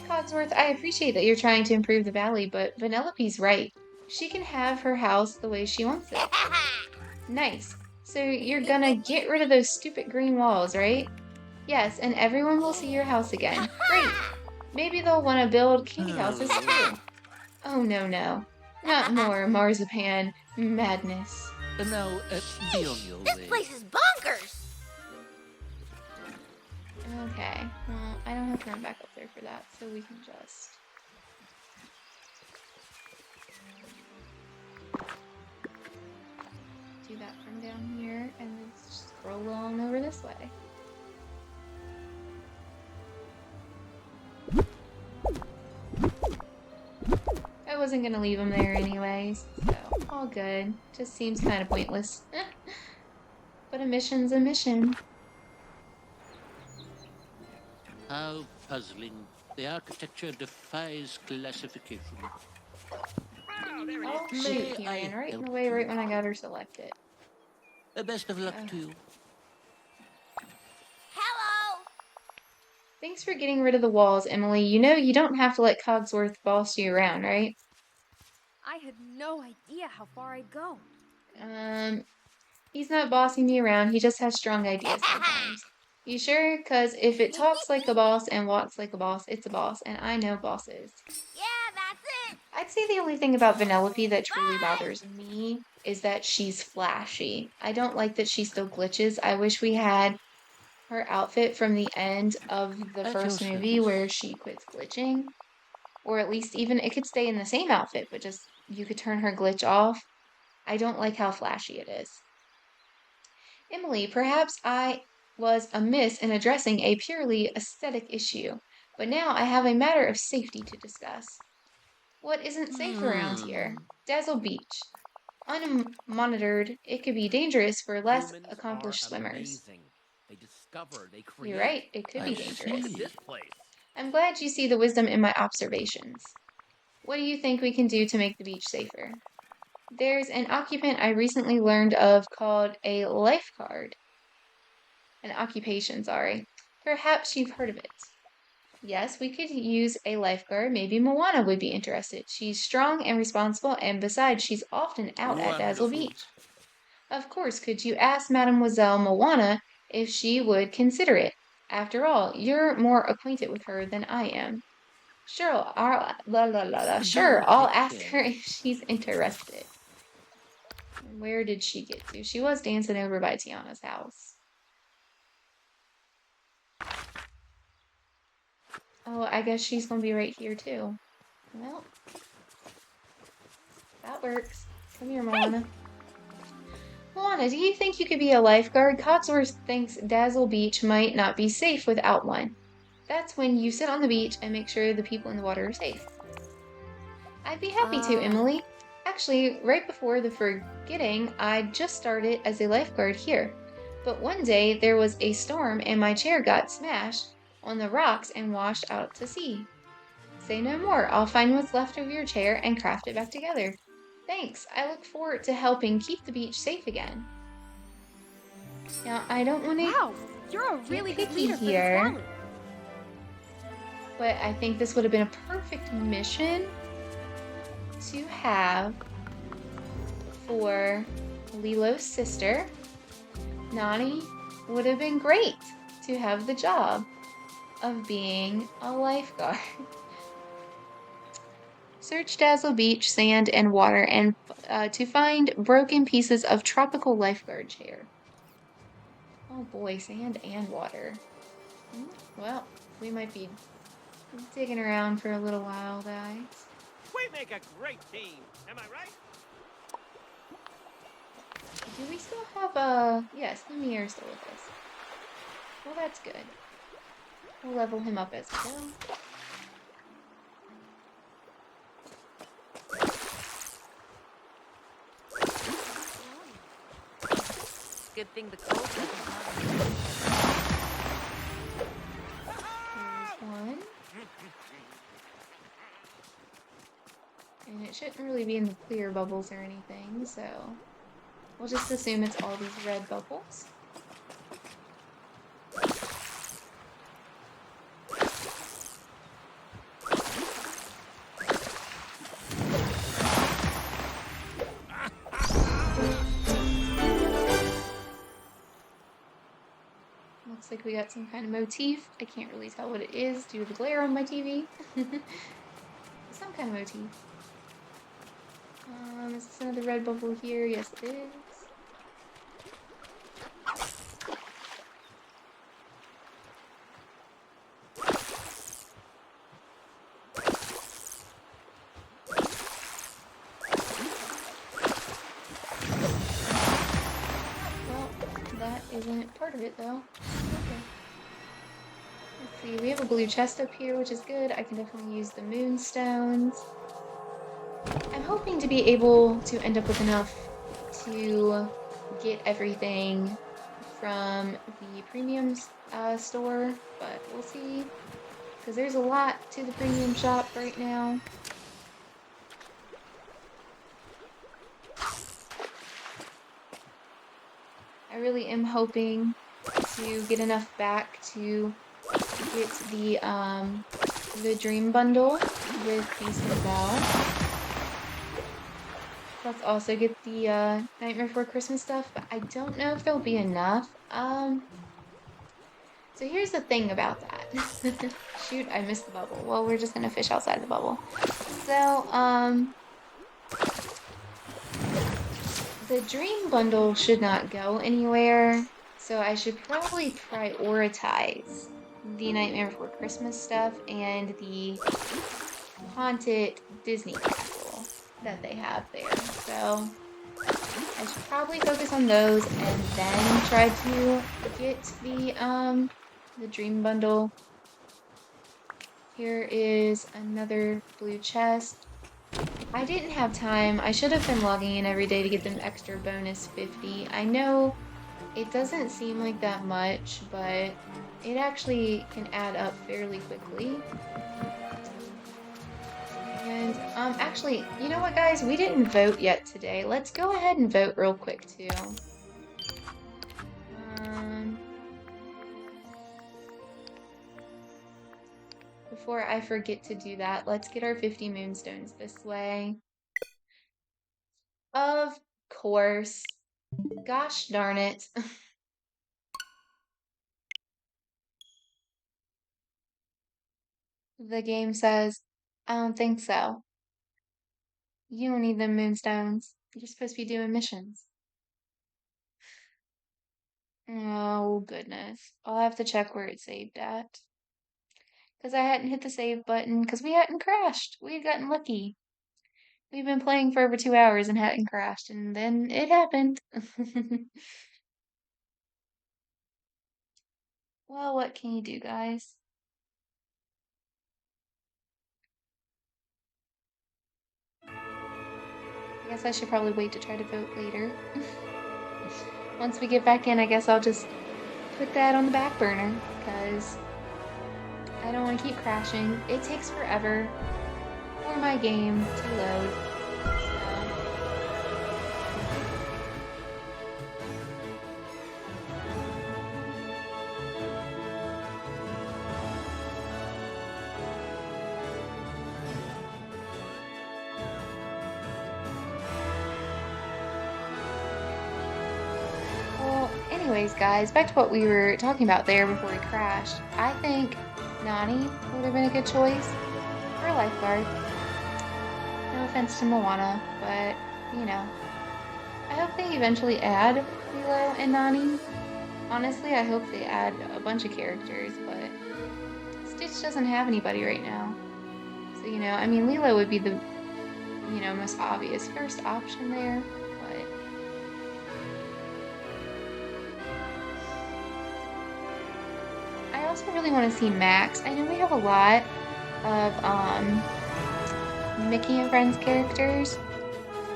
Speaker 1: Cogsworth, I appreciate that you're trying to improve the valley, but Vanellope's right. She can have her house the way she wants it. Nice. So you're gonna get rid of those stupid green walls, right? Yes, and everyone will see your house again. Great. Maybe they'll want to build candy houses too. Oh, no, no. Not more marzipan madness.
Speaker 4: Now, be on your
Speaker 2: This
Speaker 4: way.
Speaker 2: place is bonkers!
Speaker 1: Okay, well, I don't have to run back up there for that, so we can just... do that from down here, and then just scroll along over this way. I wasn't gonna leave him there anyways, so all good. Just seems kind of pointless. But a mission's a mission.
Speaker 4: How puzzling. The architecture defies classification.
Speaker 7: Oh, there it
Speaker 1: Oh
Speaker 7: is.
Speaker 1: shoot, he
Speaker 4: May I
Speaker 1: ran right in the
Speaker 4: help
Speaker 1: way right
Speaker 4: you?
Speaker 1: when I got her selected.
Speaker 4: Best of luck to you.
Speaker 2: Hello!
Speaker 1: Thanks for getting rid of the walls, Emily. You know you don't have to let Cogsworth boss you around, right?
Speaker 6: I had no idea how far I'd go.
Speaker 1: He's not bossing me around. He just has strong ideas sometimes. You sure? Because if it talks like a boss and walks like a boss, it's a boss, and I know bosses.
Speaker 2: Yeah, that's it!
Speaker 1: I'd say the only thing about Vanellope that truly bothers me is that she's flashy. I don't like that she still glitches. I wish we had her outfit from the end of the
Speaker 4: At your
Speaker 1: first movie where
Speaker 4: service.
Speaker 1: she quits glitching. Or at least even it could stay in the same outfit, but just you could turn her glitch off. I don't like how flashy it is. Emily, perhaps I was amiss in addressing a purely aesthetic issue, but now I have a matter of safety to discuss. What isn't safe around here? Dazzle Beach. Unmonitored, it could be dangerous for less
Speaker 7: Humans are
Speaker 1: accomplished swimmers.
Speaker 7: amazing. They discover, they create.
Speaker 1: You're right, it could
Speaker 4: I
Speaker 1: be
Speaker 7: Look
Speaker 1: dangerous.
Speaker 7: at
Speaker 4: see.
Speaker 7: this place.
Speaker 1: I'm glad you see the wisdom in my observations. What do you think we can do to make the beach safer? There's an occupant I recently learned of called a lifeguard. An occupation, sorry. Perhaps you've heard of it. Yes, we could use a lifeguard. Maybe Moana would be interested. She's strong and responsible, and besides, she's often out at Dazzle
Speaker 4: Wonderful.
Speaker 1: Beach. Of course, could you ask Mademoiselle Moana if she would consider it? After all, you're more acquainted with her than I am. Sure, Sure,
Speaker 4: Do
Speaker 1: I'll
Speaker 4: take
Speaker 1: ask
Speaker 4: care.
Speaker 1: her if she's interested. Where did she get to? She was dancing over by Tiana's house. Oh, I guess she's gonna be right here too. Well, that works. Come here, Moana. Luana, do you think you could be a lifeguard? Cogsworth thinks Dazzle Beach might not be safe without one. That's when you sit on the beach and make sure the people in the water are safe. I'd be happy to, Emily. Actually, right before the forgetting, I just started as a lifeguard here. But one day there was a storm and my chair got smashed on the rocks and washed out to sea. Say no more. I'll find what's left of your chair and craft it back together. Thanks. I look forward to helping keep the beach safe again. Now, I don't want to
Speaker 6: Wow, you're a
Speaker 1: get
Speaker 6: really good
Speaker 1: picky
Speaker 6: leader for this
Speaker 1: here,
Speaker 6: rally.
Speaker 1: but I think this would have been a perfect mission to have for Lilo's sister. Nani would have been great to have the job of being a lifeguard. Search Dazzle Beach, sand, and water, and to find broken pieces of tropical lifeguard chair. Oh boy, sand and water. Well, we might be digging around for a little while, guys.
Speaker 7: We make a great team. Am I right?
Speaker 1: Do we still have yes, Lumiere still with us. Well, that's good. We'll level him up as we go.
Speaker 8: Good thing the cold doesn't bother me.
Speaker 1: There's one. And it shouldn't really be in the clear bubbles or anything, so we'll just assume it's all these red bubbles. Looks like we got some kind of motif. I can't really tell what it is due to the glare on my TV. Some kind of motif. Is this another red bubble here? Yes, it is. Well, that isn't part of it, though. Okay. Let's see, we have a blue chest up here, which is good. I can definitely use the moonstones. I'm hoping to be able to end up with enough to get everything from the premium store, but we'll see. Because there's a lot to the premium shop right now. I really am hoping to get enough back to get the Dream Bundle with Beast and Belle. Let's also get the Nightmare Before Christmas stuff, but I don't know if there'll be enough. So here's the thing about that. Shoot, I missed the bubble. Well, we're just gonna fish outside the bubble. So, the Dream Bundle should not go anywhere, so I should probably prioritize the Nightmare Before Christmas stuff and the Haunted Disney Castle that they have there. So I should probably focus on those and then try to get the Dream Bundle. Here is another blue chest. I didn't have time. I should have been logging in every day to get them extra bonus 50. I know it doesn't seem like that much, but it actually can add up fairly quickly. And, actually, you know what, guys? We didn't vote yet today. Let's go ahead and vote real quick, too. Before I forget to do that, let's get our 50 moonstones this way. Of course. Gosh darn it. The game says, I don't think so. You don't need them moonstones. You're supposed to be doing missions. Oh, goodness. I'll have to check where it's saved at. Because I hadn't hit the save button, because we hadn't crashed. We had gotten lucky. We've been playing for over 2 hours and hadn't crashed, and then it happened. Well, what can you do, guys? I guess I should probably wait to try to vote later. Once we get back in, I guess I'll just put that on the back burner, because I don't want to keep crashing. It takes forever for my game to load. Well, anyways, guys, back to what we were talking about there before we crashed. I think Nani would have been a good choice for a lifeguard. No offense to Moana, but, you know. I hope they eventually add Lilo and Nani. Honestly, I hope they add a bunch of characters, but Stitch doesn't have anybody right now. So, you know, I mean, Lilo would be the, you know, most obvious first option there, but... I also really want to see Max. I know we have a lot of, Mickey and Friends characters,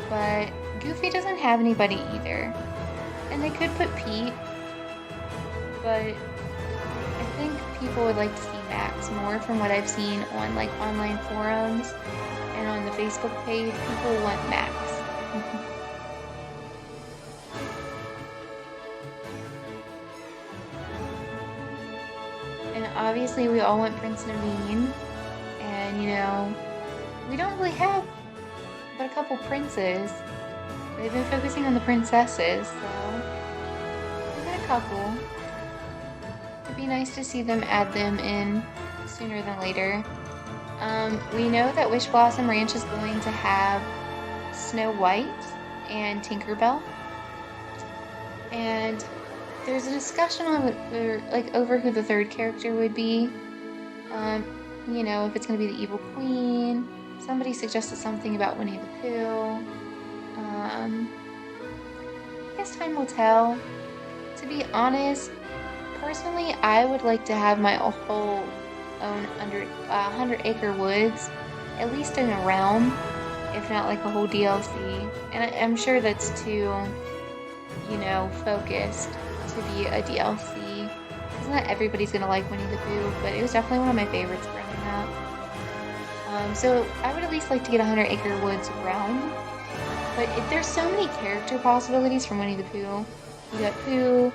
Speaker 1: but Goofy doesn't have anybody either. And they could put Pete, but I think people would like to see Max more from what I've seen on like online forums and on the Facebook page. People want Max. And obviously we all want Prince Naveen, and you know, we don't really have but a couple princes. They've been focusing on the princesses, so we've got a couple. It'd be nice to see them add them in sooner than later. We know that Wish Blossom Ranch is going to have Snow White and Tinkerbell. And there's a discussion on over who the third character would be. You know, if it's going to be the evil queen. Somebody suggested something about Winnie the Pooh. I guess time will tell. To be honest, personally, I would like to have my whole own 100-acre woods, at least in a realm, if not like a whole DLC. And I'm sure that's too, you know, focused to be a DLC. Because not everybody's gonna like Winnie the Pooh, but it was definitely one of my favorites growing up. So I would at least like to get a 100-acre woods realm. But there's so many character possibilities from Winnie the Pooh. You got Pooh,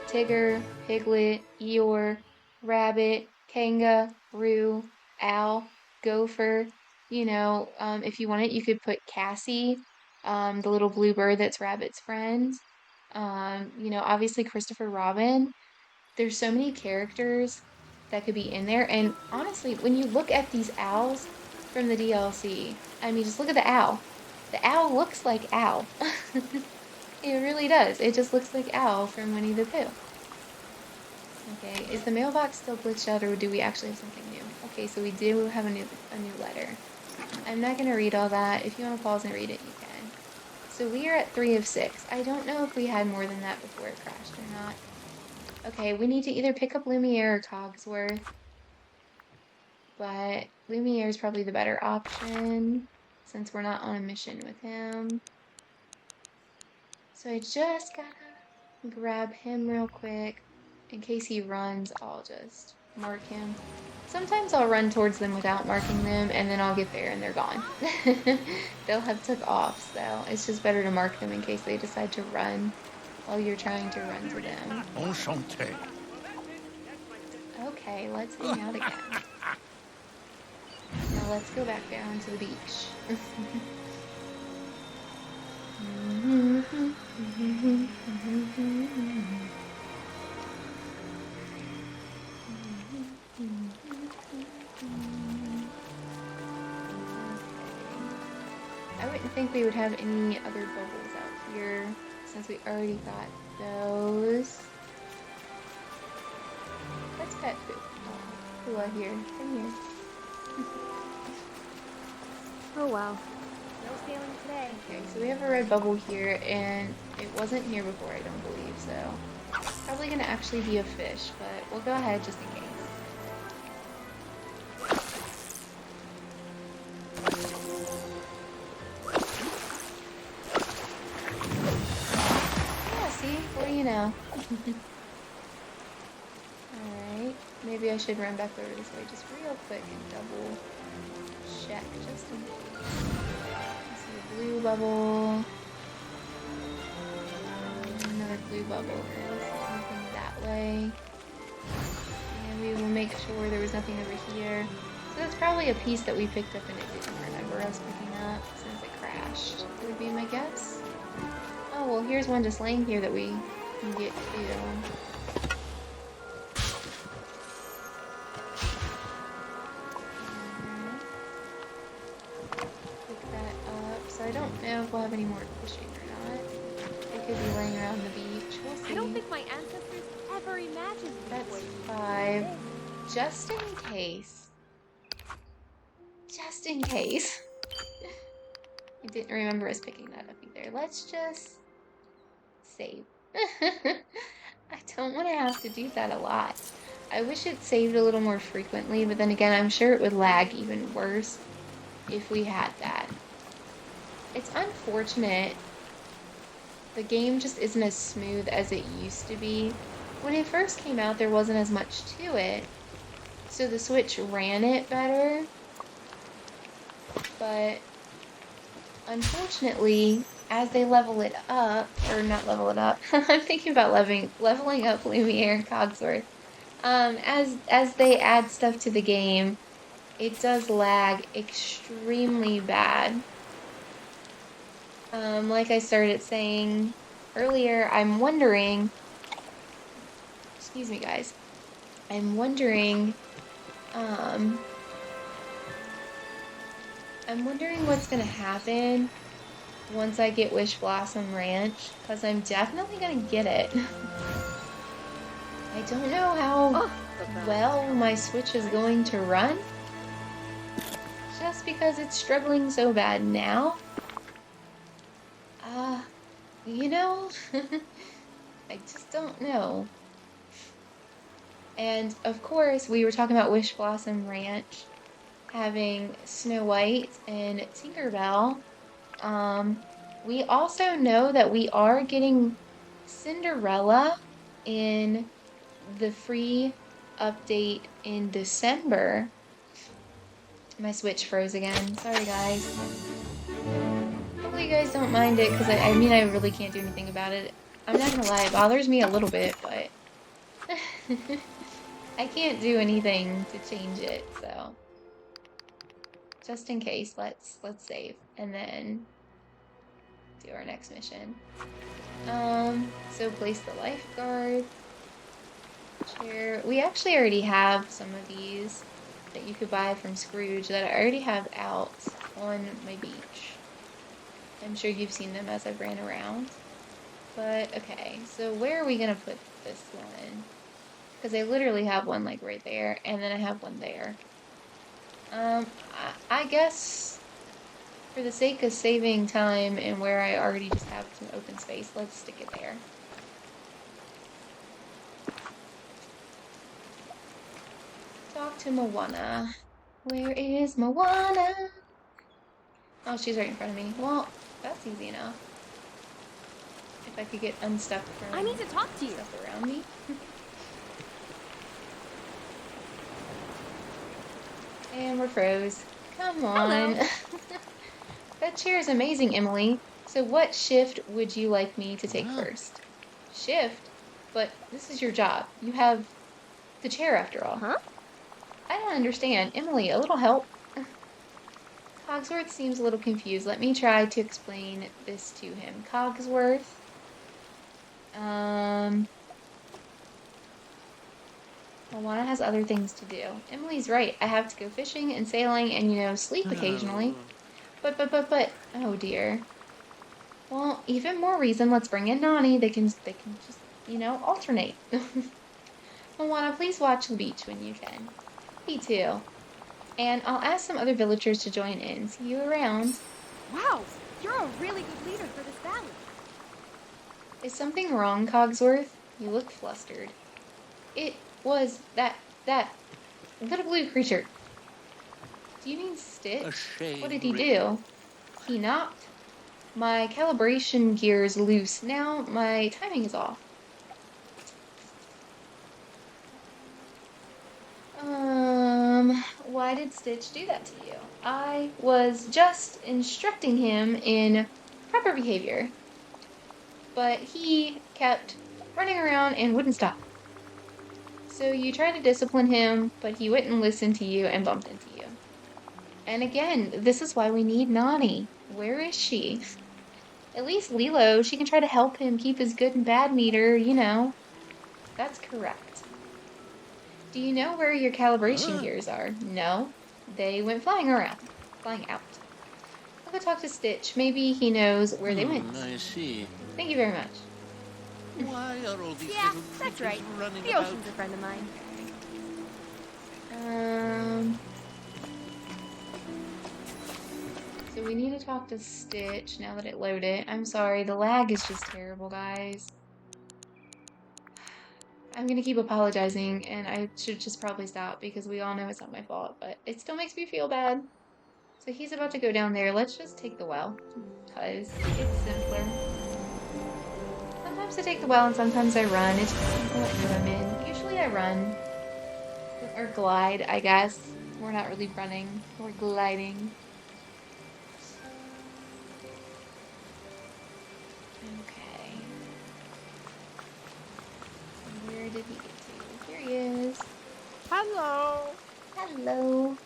Speaker 1: Tigger, Piglet, Eeyore, Rabbit, Kanga, Roo, Owl, Gopher. You know, if you want it, you could put Cassie, the little blue bird that's Rabbit's friend. You know, obviously Christopher Robin. There's so many characters that could be in there. And honestly, when you look at these owls from the DLC, I mean, just look at the owl. The owl looks like Owl. It really does. It just looks like Owl from Winnie the Pooh. Okay, is the mailbox still glitched out, or do we actually have something new? Okay, so we do have a new letter. I'm not going to read all that. If you want to pause and read it, you can. So we are at 3 of 6. I don't know if we had more than that before it crashed or not. Okay, we need to either pick up Lumiere or Cogsworth. But Lumiere is probably the better option, since we're not on a mission with him. So I just gotta grab him real quick. In case he runs, I'll just mark him. Sometimes I'll run towards them without marking them, and then I'll get there and they're gone. They'll have took off, so it's just better to mark them in case they decide to run while you're trying to run to them.
Speaker 5: Enchanté.
Speaker 1: Okay, let's hang out again. Now let's go back down to the beach. I wouldn't think we would have any other bubbles out here since we already got those. Let's pet Pooh. Oh, Pooh here. Come here.
Speaker 6: Oh wow. No we're sailing today.
Speaker 1: Okay, so we have a red bubble here, and it wasn't here before, I don't believe, so probably gonna actually be a fish, but we'll go ahead just in case. Yeah, see? What do you know? Alright, maybe I should run back over this way just real quick and double check just in case. I see a blue bubble. Another blue bubble is moving that way. And we will make sure there was nothing over here. So that's probably a piece that we picked up and it didn't remember us picking up since it crashed. That would be my guess. Oh, well, here's one just laying here that we can get to. Pick that up. So I don't know if we'll have any more fishing or not. They could be laying around the beach. We'll see.
Speaker 6: I don't think my ancestors ever imagined
Speaker 1: That's
Speaker 6: this.
Speaker 1: 5. Just in case. Just in case. I didn't remember us picking that up either. Let's just save. I don't want to have to do that a lot. I wish it saved a little more frequently, but then again, I'm sure it would lag even worse if we had that. It's unfortunate. The game just isn't as smooth as it used to be. When it first came out, there wasn't as much to it, so the Switch ran it better. But unfortunately, as they level it up, or not level it up, I'm thinking about leveling up Lumiere and Cogsworth. As they add stuff to the game, it does lag extremely bad. Like I started saying earlier, I'm wondering, excuse me guys, I'm wondering what's gonna happen once I get Wish Blossom Ranch, because I'm definitely gonna get it. I don't know how well my Switch is going to run, just because it's struggling so bad now. You know, I just don't know. And of course, we were talking about Wish Blossom Ranch having Snow White and Tinkerbell. We also know that we are getting Cinderella in the free update in December. My Switch froze again. Sorry, guys. Hopefully you guys don't mind it, because I mean, I really can't do anything about it. I'm not gonna lie, it bothers me a little bit, but I can't do anything to change it, so just in case, let's save and then do our next mission. So place the lifeguard chair. We actually already have some of these that you could buy from Scrooge that I already have out on my beach. I'm sure you've seen them as I've ran around. But, okay, so where are we gonna put this one? Because I literally have one, like, right there, and then I have one there. I guess, for the sake of saving time and where I already just have some open space, let's stick it there. Talk to Moana. Where is Moana? Oh, she's right in front of me. Well, that's easy enough. If I could get unstuck from
Speaker 6: I need to talk to you.
Speaker 1: stuff around me. And we're froze. Come on. That chair is amazing, Emily. So what shift would you like me to take first? Shift? But this is your job. You have the chair after all.
Speaker 6: Huh?
Speaker 1: I don't understand. Emily, a little help. Cogsworth seems a little confused. Let me try to explain this to him. Cogsworth. Moana has other things to do. Emily's right. I have to go fishing and sailing and, you know, sleep occasionally. But, oh dear. Well, even more reason, let's bring in Nani. They can just, you know, alternate. Moana, please watch the beach when you can. Me too. And I'll ask some other villagers to join in. See you around.
Speaker 6: Wow, you're a really good leader for this valley.
Speaker 1: Is something wrong, Cogsworth? You look flustered. It was that little blue creature. Do you mean Stitch?
Speaker 4: A shame,
Speaker 1: What did he
Speaker 4: really.
Speaker 1: do? He knocked my calibration gears loose. Now my timing is off. Why did Stitch do that to you? I was just instructing him in proper behavior. But he kept running around and wouldn't stop. So you tried to discipline him, but he wouldn't listen to you and bumped into you. And again, this is why we need Nani. Where is she? At least Lilo, she can try to help him keep his good and bad meter, you know. That's correct. Do you know where your calibration gears are? No. They went flying around. Flying out. I'll go talk to Stitch. Maybe he knows where they went.
Speaker 4: I see.
Speaker 1: Thank you very much.
Speaker 4: Why are all these
Speaker 6: Yeah,
Speaker 4: little
Speaker 6: that's
Speaker 4: creatures
Speaker 6: right.
Speaker 4: running
Speaker 6: The
Speaker 4: about?
Speaker 6: ocean's a friend of mine.
Speaker 1: So we need to talk to Stitch now that it loaded. I'm sorry, the lag is just terrible, guys. I'm gonna keep apologizing, and I should just probably stop because we all know it's not my fault, but it still makes me feel bad. So he's about to go down there. Let's just take the well, because it's simpler. Sometimes I take the well and sometimes I run. It just depends on what mood I'm in. Usually I run. Or glide, I guess. We're not really running. We're gliding. Okay. Where did he get to? Here he is.
Speaker 7: Hello.
Speaker 1: Hello.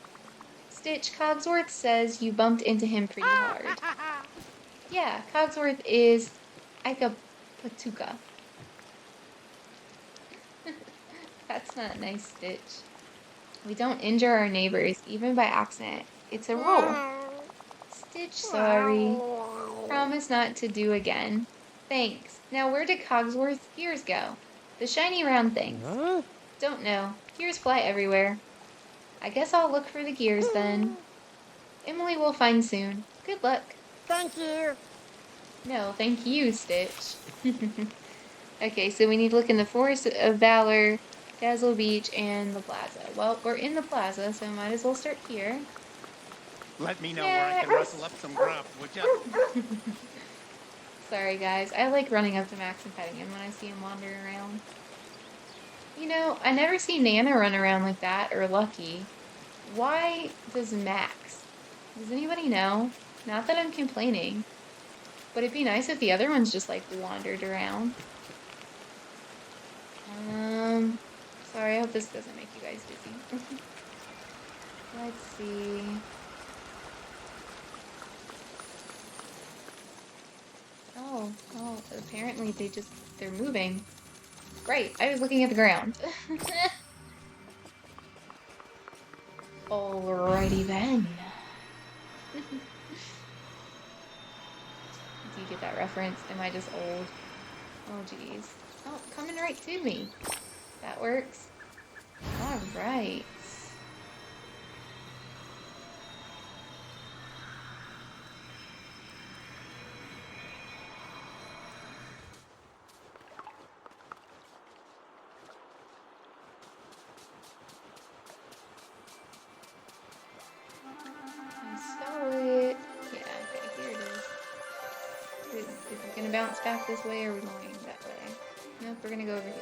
Speaker 1: Stitch, Cogsworth says you bumped into him pretty hard. Yeah, Cogsworth is Ika Patuka. That's not nice, Stitch. We don't injure our neighbors, even by accident. It's a rule. Stitch, sorry. Promise not to do again. Thanks. Now where did Cogsworth's gears go? The shiny round things. Don't know. Gears fly everywhere. I guess I'll look for the gears then. Emily will find soon. Good luck.
Speaker 2: Thank you.
Speaker 1: No, thank you, Stitch. Okay, so we need to look in the Forest of Valor, Dazzle Beach, and the Plaza. Well, we're in the Plaza, so might as well start here.
Speaker 7: Let me know where I can rustle up some grub, would ya?
Speaker 1: Sorry, guys. I like running up to Max and petting him when I see him wandering around. You know, I never see Nana run around like that, or Lucky. Why does Max? Does anybody know? Not that I'm complaining. But it'd be nice if the other ones just, like, wandered around. Sorry, I hope this doesn't make you guys dizzy. Let's see. Oh, apparently they're moving. Great, I was looking at the ground. Alrighty then. Do you get that reference? Am I just old? Oh, jeez. Oh, coming right to me. That works. Alright. I saw it. Yeah, okay, here it is. Is it gonna bounce back this way or are we going that way? Nope, we're gonna go over here.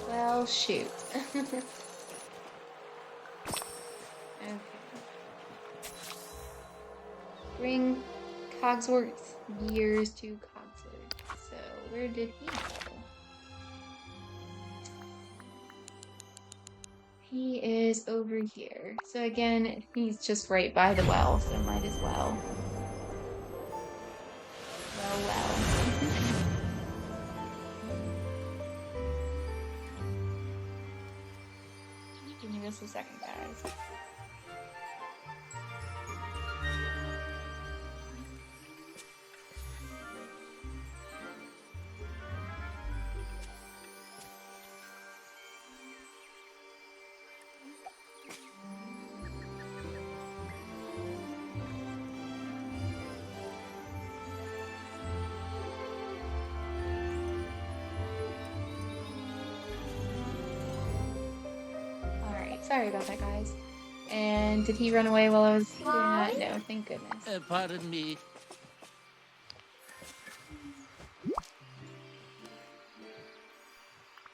Speaker 1: Well, shoot. Okay. Bring Cogsworth's gears to Cogsworth. So, where did he go? He is over here. So again, he's just right by the well, so might as well. Well. Give me just a second, guys. sorry about that, guys. And did he run away while I was doing that? No, thank goodness.
Speaker 7: Pardon me.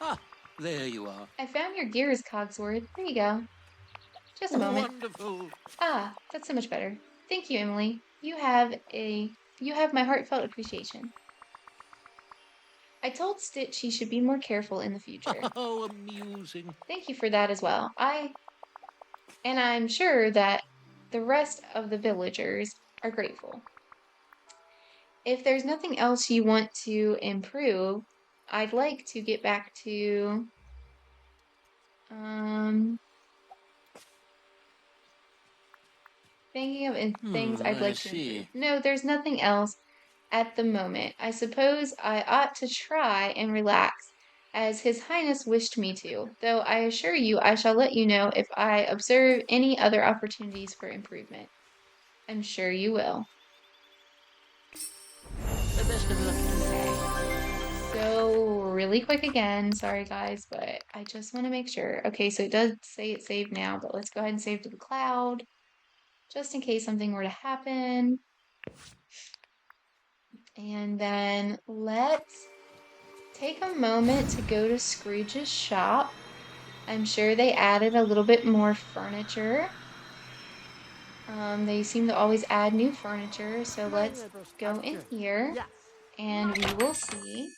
Speaker 7: Ah, there you are.
Speaker 1: I found your gears, Cogsworth. There you go. Just a moment.
Speaker 7: Wonderful.
Speaker 1: Ah, that's so much better. Thank you, Emily. You have my heartfelt appreciation. I told Stitch he should be more careful in the future.
Speaker 7: Oh, amusing.
Speaker 1: Thank you for that as well. And I'm sure that the rest of the villagers are grateful. If there's nothing else you want to improve, I'd like to get back to thinking of things I'd like to improve. No, there's nothing else at the moment. I suppose I ought to try and relax, as His Highness wished me to, though I assure you I shall let you know if I observe any other opportunities for improvement. I'm sure you will.
Speaker 7: The best of luck today.
Speaker 1: So, really quick again, sorry guys, but I just want to make sure. Okay, so it does say it's saved now, but let's go ahead and save to the cloud, just in case something were to happen. And then let's take a moment to go to Scrooge's shop. I'm sure they added a little bit more furniture. They seem to always add new furniture, so let's go in here and we will see.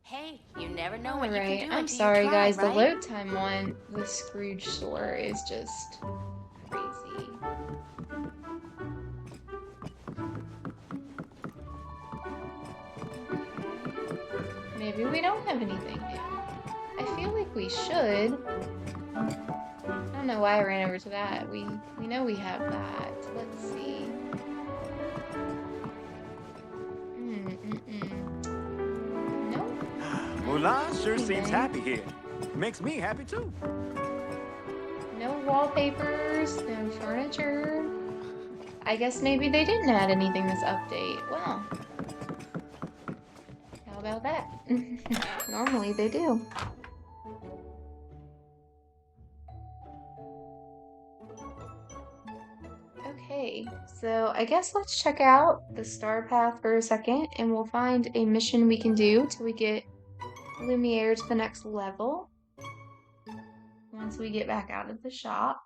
Speaker 8: Hey, you never know what you can
Speaker 1: Alright,
Speaker 8: do
Speaker 1: I'm
Speaker 8: until
Speaker 1: sorry
Speaker 8: you try,
Speaker 1: guys, the
Speaker 8: right?
Speaker 1: load time one, the Scrooge store is just crazy. Maybe we don't have anything new. I feel like we should. I don't know why I ran over to that. We know we have that. Let's see. Nope.
Speaker 9: Mulan sure seems
Speaker 1: Anything.
Speaker 9: happy here. Makes me happy too.
Speaker 1: No wallpapers, no furniture. I guess maybe they didn't add anything this update. Well, how about that? Normally they do. Okay, so I guess let's check out the star path for a second and we'll find a mission we can do till we get Lumiere to the next level. Once we get back out of the shop.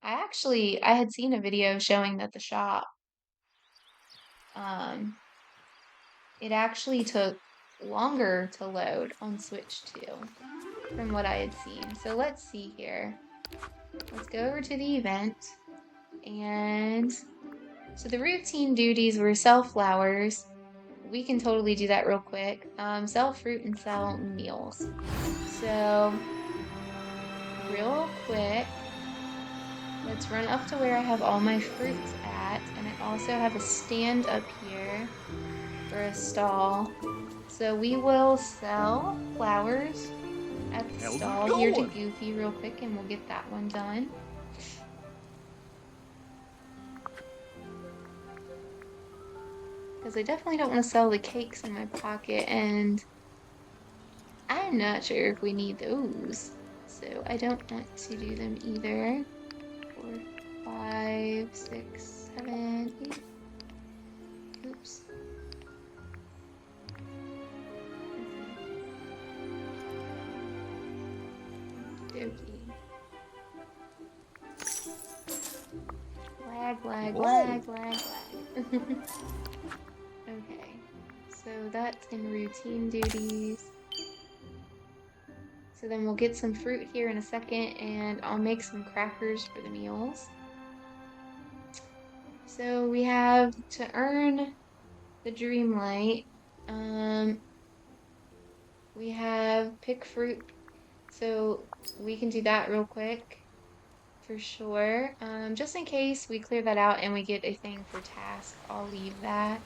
Speaker 1: I had seen a video showing that the shop, it actually took longer to load on Switch 2 from what I had seen. So let's see here. Let's go over to the event. And so the routine duties were sell flowers. We can totally do that real quick. Sell fruit and sell meals. So real quick, let's run up to where I have all my fruits at. And I also have a stand up here for a stall. So we will sell flowers at the stall here to Goofy real quick and we'll get that one done. Because I definitely don't want to sell the cakes in my pocket and I'm not sure if we need those. So I don't want to do them either. 4, 5, 6, 7, 8. Oops. Lag. Okay, so that's in routine duties. So then we'll get some fruit here in a second and I'll make some crackers for the meals. So we have to earn the Dreamlight. We have pick fruit, so we can do that real quick for sure. Just in case we clear that out and we get a thing for task, I'll leave that.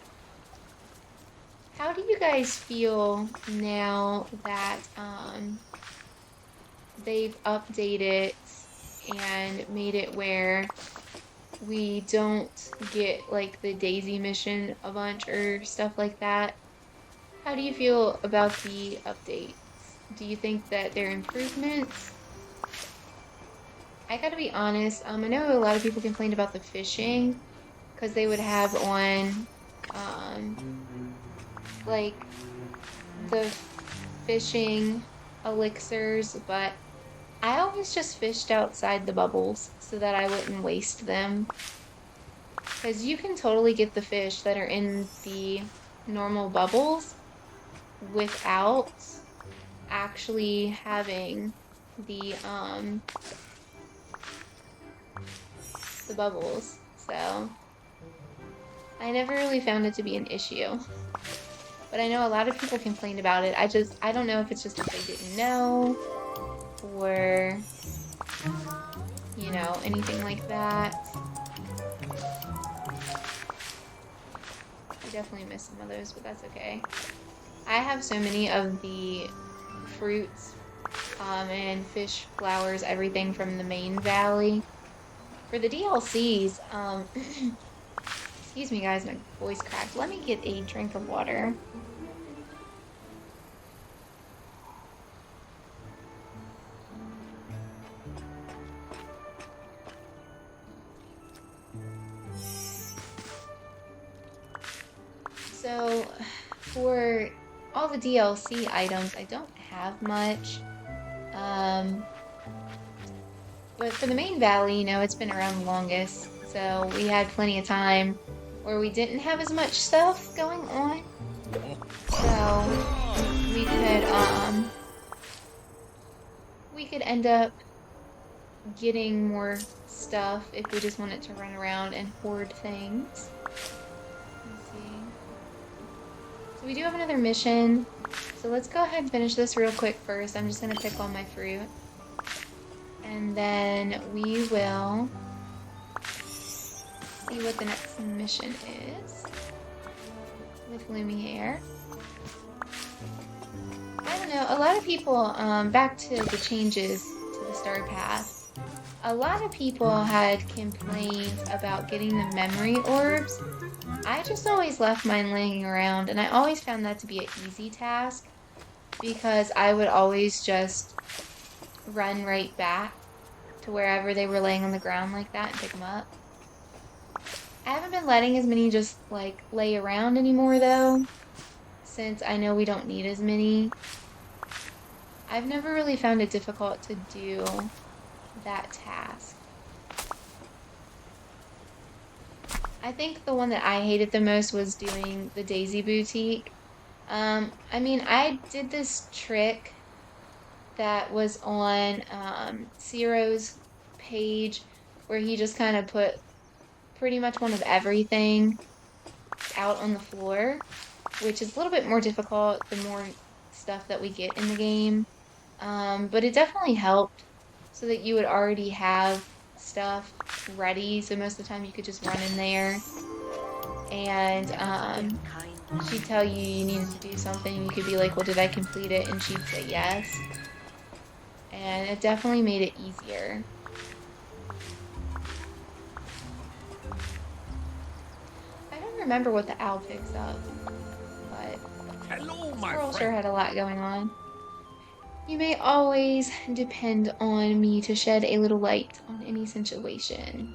Speaker 1: How do you guys feel now that they've updated and made it where we don't get like the Daisy mission a bunch or stuff like that? How do you feel about the updates? Do you think that they're improvements? I gotta be honest, I know a lot of people complained about the fishing because they would have on like the fishing elixirs, but I always just fished outside the bubbles so that I wouldn't waste them. Because you can totally get the fish that are in the normal bubbles without actually having the bubbles. So I never really found it to be an issue. But I know a lot of people complained about it. I don't know if it's just that they didn't know or, you know, anything like that. I definitely miss some of those, but that's okay. I have so many of the fruits and fish, flowers, everything from the main valley. For the DLCs, excuse me guys, my voice cracked. Let me get a drink of water. So, for all the DLC items, I don't have much. But for the main valley, you know, it's been around the longest, so we had plenty of time where we didn't have as much stuff going on. So, we could end up getting more stuff if we just wanted to run around and hoard things. So we do have another mission. So let's go ahead and finish this real quick first. I'm just going to pick all my fruit. And then we will see what the next mission is with Lumiere. I don't know, a lot of people, back to the changes to the Star Path, a lot of people had complained about getting the memory orbs. I just always left mine laying around, and I always found that to be an easy task because I would always just run right back to wherever they were laying on the ground like that and pick them up. I haven't been letting as many just like lay around anymore though, since I know we don't need as many. I've never really found it difficult to do that task. I think the one that I hated the most was doing the Daisy Boutique. I mean, I did this trick that was on Ciro's page where he just kind of put pretty much one of everything out on the floor, which is a little bit more difficult the more stuff that we get in the game. But it definitely helped so that you would already have stuff ready, so most of the time you could just run in there and she'd tell you you needed to do something. You could be like, well, did I complete it? And she'd say yes. And it definitely made it easier. I don't remember what the owl picks up, but
Speaker 5: Hello, my
Speaker 1: Squirrel
Speaker 5: friend.
Speaker 1: sure had a lot going on. You may always depend on me to shed a little light on any situation.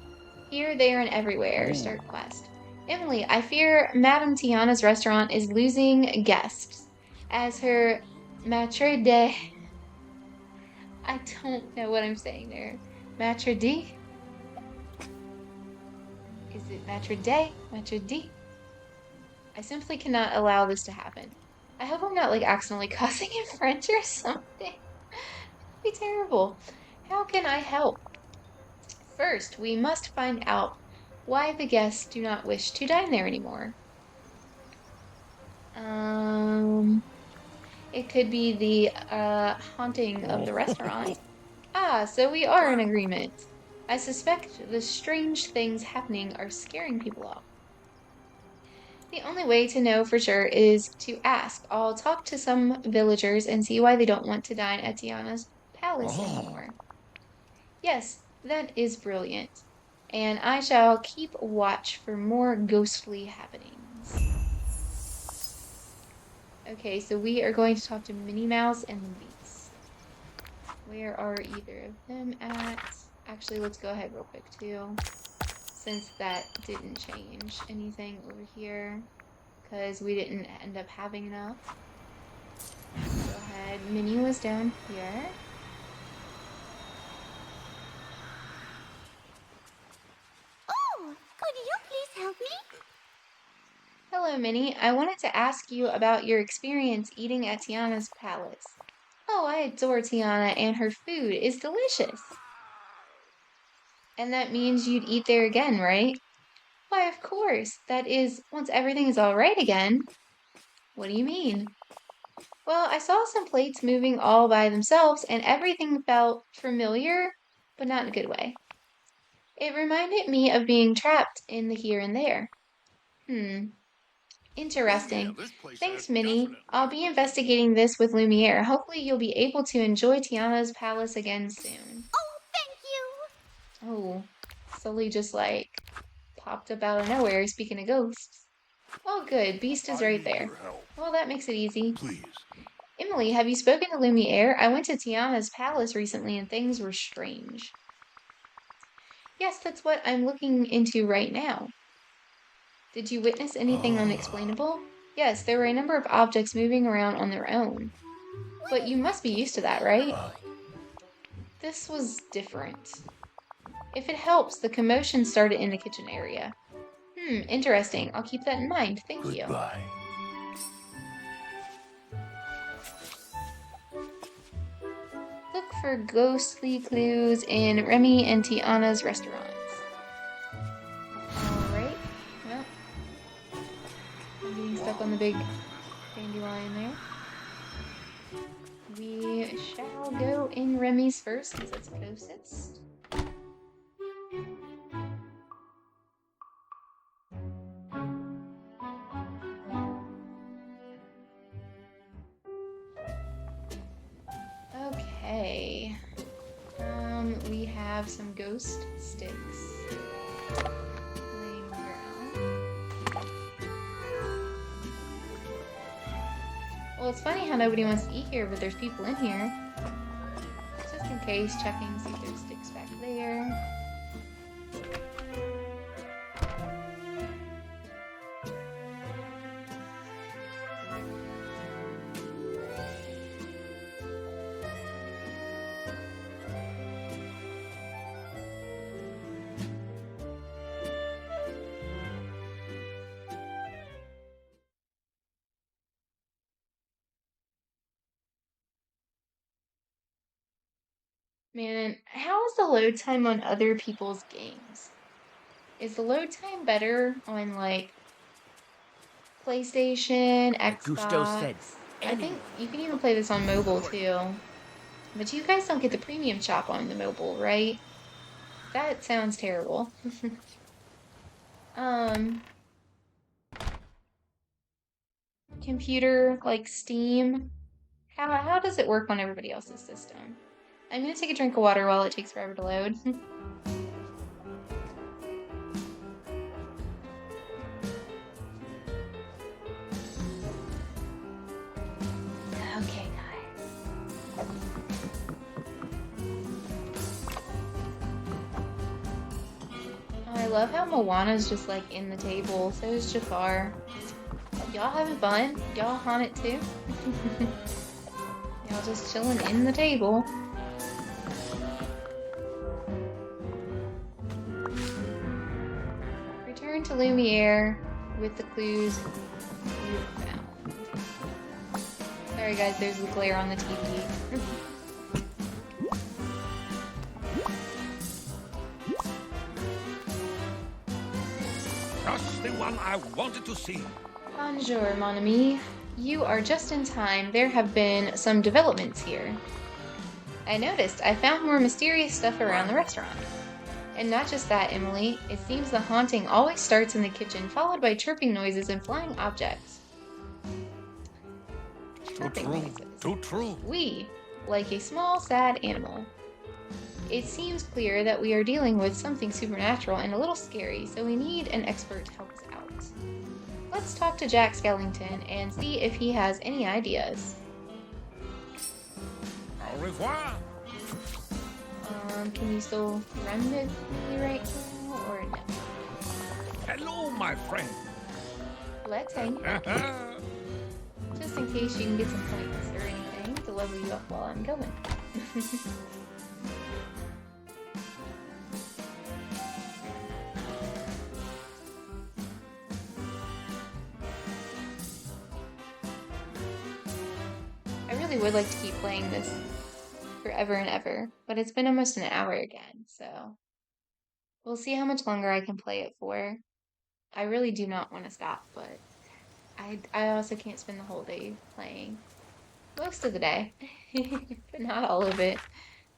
Speaker 1: Here, there, and everywhere. Start quest. Emily, I fear Madame Tiana's restaurant is losing guests. As her maitre d'... I don't know what I'm saying there. Maitre d'? Is it maitre d'? Maitre d'? I simply cannot allow this to happen. I hope I'm not like accidentally cussing in French or something. That'd be terrible. How can I help? First, we must find out why the guests do not wish to dine there anymore. It could be the haunting of the restaurant. Ah, so we are in agreement. I suspect the strange things happening are scaring people off. The only way to know for sure is to ask. I'll talk to some villagers and see why they don't want to dine at Tiana's palace anymore. Yes, that is brilliant. And I shall keep watch for more ghostly happenings. Okay, so we are going to talk to Minnie Mouse and the Beast. Where are either of them at? Actually, let's go ahead real quick too, since that didn't change anything over here, because we didn't end up having enough. Go ahead. Minnie was down here.
Speaker 2: Oh, could you please help me?
Speaker 1: Hello, Minnie. I wanted to ask you about your experience eating at Tiana's palace. Oh, I adore Tiana, and her food is delicious. And that means you'd eat there again, right? Why, of course. That is, once everything is all right again. What do you mean? Well, I saw some plates moving all by themselves, and everything felt familiar, but not in a good way. It reminded me of being trapped in the here and there. Interesting.
Speaker 5: This place
Speaker 1: Thanks,
Speaker 5: has
Speaker 1: Minnie.
Speaker 5: definite
Speaker 1: I'll be investigating this with Lumiere. Hopefully you'll be able to enjoy Tiana's palace again soon.
Speaker 2: Oh, thank you.
Speaker 1: Oh, Sully just like popped up out of nowhere, speaking of ghosts. Oh, good. Beast is
Speaker 3: I
Speaker 1: right
Speaker 3: need
Speaker 1: there.
Speaker 3: your help.
Speaker 1: Well, that makes it easy.
Speaker 3: Please.
Speaker 1: Emily, have you spoken to Lumiere? I went to Tiana's palace recently and things were strange. Yes, that's what I'm looking into right now. Did you witness anything unexplainable? Yes, there were a number of objects moving around on their own. But you must be used to that, right? This was different. If it helps, the commotion started in the kitchen area. Interesting. I'll keep that in mind. Thank you.
Speaker 3: Goodbye.
Speaker 1: Look for ghostly clues in Remy and Tiana's restaurants. Alright. Well, I'm getting stuck on the big dandelion there. We shall go in Remy's first, since it's closest. Okay. We have some ghost sticks laying around. Well, it's funny how nobody wants to eat here, but there's people in here. Just in case, checking to see if there's sticks back there. Man, how is the load time on other people's games? Is the load time better on like PlayStation,
Speaker 10: Gusto
Speaker 1: Xbox?
Speaker 10: said
Speaker 1: I think you can even play this on mobile too. But you guys don't get the premium shop on the mobile, right? That sounds terrible. Computer, like Steam. How does it work on everybody else's system? I'm gonna take a drink of water while it takes forever to load. Okay, guys. Oh, I love how Moana's just like in the table. So is Jafar. Y'all having fun? Y'all on it too? Y'all just chilling in the table. Return to Lumiere with the clues you found. Sorry guys, there's the glare on the TV.
Speaker 5: Just the one I wanted to see.
Speaker 1: Bonjour, mon ami. You are just in time. There have been some developments here. I noticed I found more mysterious stuff around the restaurant. And not just that, Emily. It seems the haunting always starts in the kitchen, followed by chirping noises and flying objects. Chirping noises.
Speaker 5: Too true.
Speaker 1: We, like a small, sad animal. It seems clear that we are dealing with something supernatural and a little scary, so we need an expert to help us out. Let's talk to Jack Skellington and see if he has any ideas.
Speaker 5: Au revoir.
Speaker 1: Can you still run with me right now, or no?
Speaker 5: Hello, my friend.
Speaker 1: Let's hang. Just in case you can get some points or anything to level you up while I'm going. I really would like to keep playing this forever and ever, but it's been almost an hour again, so we'll see how much longer I can play it for. I really do not want to stop, but I also can't spend the whole day playing. Most of the day, but not all of it.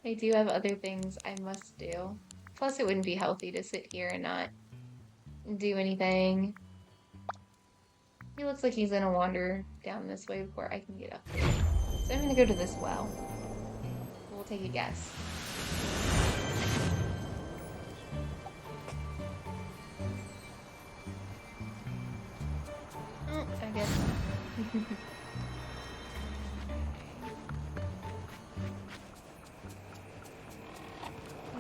Speaker 1: I do have other things I must do. Plus, it wouldn't be healthy to sit here and not do anything. He looks like he's gonna wander down this way before I can get up there. So I'm gonna go to this well. We'll take a guess. Oh, I guess not.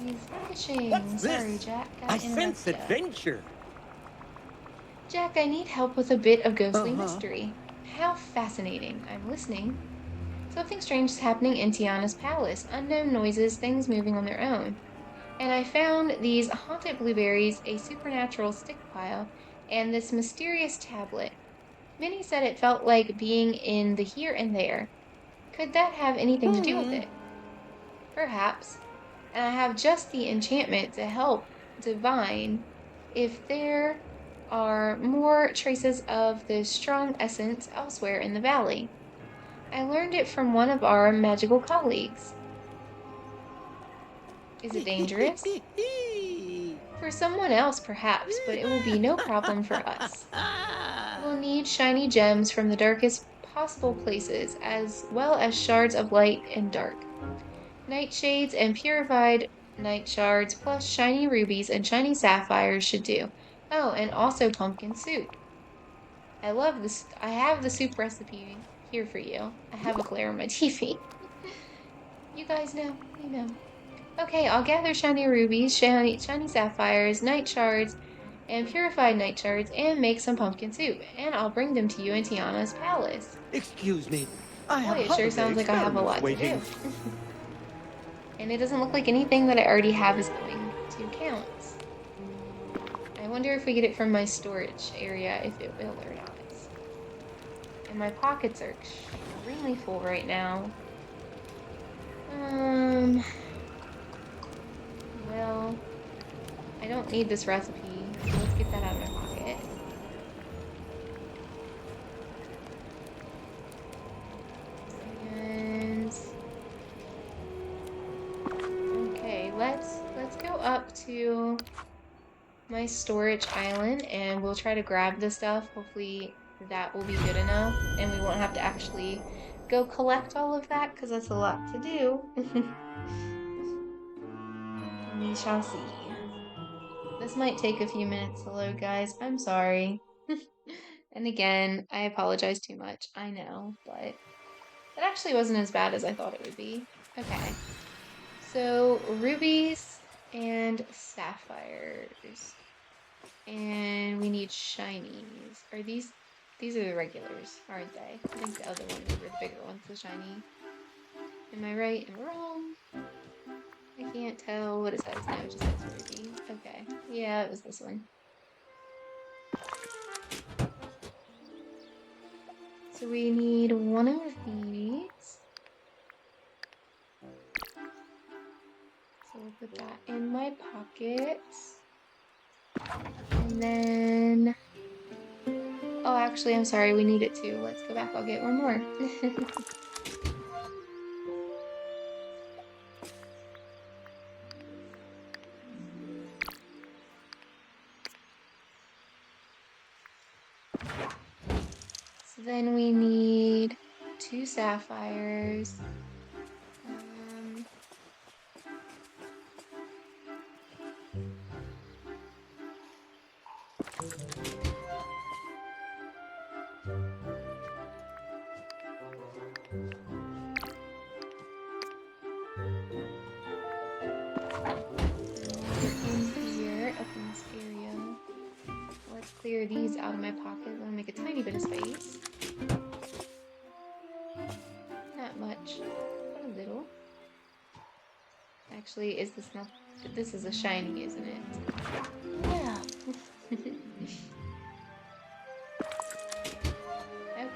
Speaker 1: He's vanishing.
Speaker 7: What's
Speaker 1: Sorry,
Speaker 7: this?
Speaker 1: Jack.
Speaker 7: I sense adventure.
Speaker 1: Jack, I need help with a bit of ghostly mystery. How fascinating. I'm listening. Something strange is happening in Tiana's palace. Unknown noises, things moving on their own. And I found these haunted blueberries, a supernatural stick pile, and this mysterious tablet. Many said it felt like being in the here and there. Could that have anything to do with it? Perhaps. And I have just the enchantment to help divine if there are more traces of this strong essence elsewhere in the valley. I learned it from one of our magical colleagues. Is it dangerous? For someone else, perhaps, but it will be no problem for us. We'll need shiny gems from the darkest possible places, as well as shards of light and dark. Nightshades and purified night shards, plus shiny rubies and shiny sapphires should do. Oh, and also pumpkin soup. I love this. I have the soup recipe here for you. I have a glare on my TV. You guys know. You know. Okay, I'll gather shiny rubies, shiny sapphires, night shards, and purified night shards, and make some pumpkin soup. And I'll bring them to you in Tiana's palace.
Speaker 7: Excuse me. I
Speaker 1: Boy,
Speaker 7: have
Speaker 1: it sure sounds like I have a lot to do. And it doesn't look like anything that I already have is going to count. I wonder if we get it from my storage area, if it will or not. And my pockets are extremely full right now. Well, I don't need this recipe, so let's get that out of my pocket. And okay, let's go up to my storage island and we'll try to grab the stuff. Hopefully that will be good enough and we won't have to actually go collect all of that because that's a lot to do. We shall see. This might take a few minutes to load, guys. I'm sorry. And again, I apologize too much. I know, but it actually wasn't as bad as I thought it would be. Okay. So, rubies and sapphires. And we need shinies. Are these are the regulars, aren't they? I think the other ones were the bigger ones, the shiny. Am I right? Am I wrong? I can't tell. What is that? No, it just says ruby. Okay. Yeah, it was this one. So we need one of these. So we'll put that in my pocket. And And then... Oh, actually, I'm sorry, we need it too. Let's go back, I'll get one more. So then we need 2 sapphires. Here, up in this area. Let's clear these out of my pocket. I'm gonna make a tiny bit of space. Not much, but a little. Actually, is this not? This is a shiny, isn't it? Yeah. Okay. There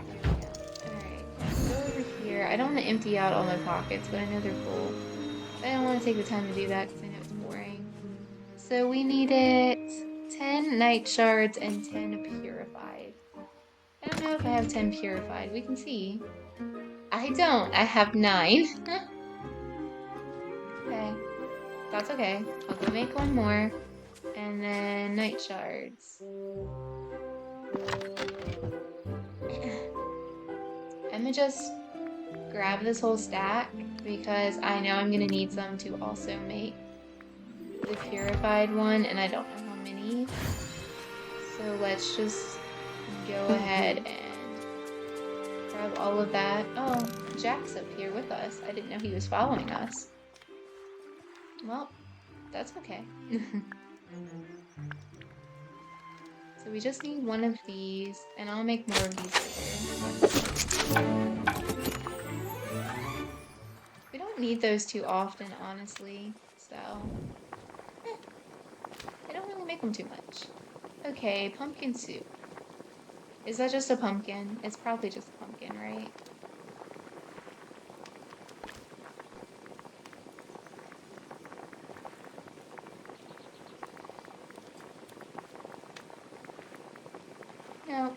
Speaker 1: we go. Alright, go over here. I don't want to empty out all my pockets, but I know they're full. I don't want to take the time to do that because I know it's boring. So we needed 10 night shards and 10 purified. I don't know if I have 10 purified. We can see. I don't. I have 9. Okay. That's okay. I'll go make one more. And then night shards. I'm gonna just grab this whole stack because I know I'm gonna need some to also make the purified one, and I don't know how many. So let's just go ahead and grab all of that. Oh, Jack's up here with us. I didn't know he was following us. Well, that's okay. So we just need one of these, and I'll make more of these later. We don't need those too often, honestly, so... I don't really make them too much. Okay, pumpkin soup. Is that just a pumpkin? It's probably just a pumpkin, right? No,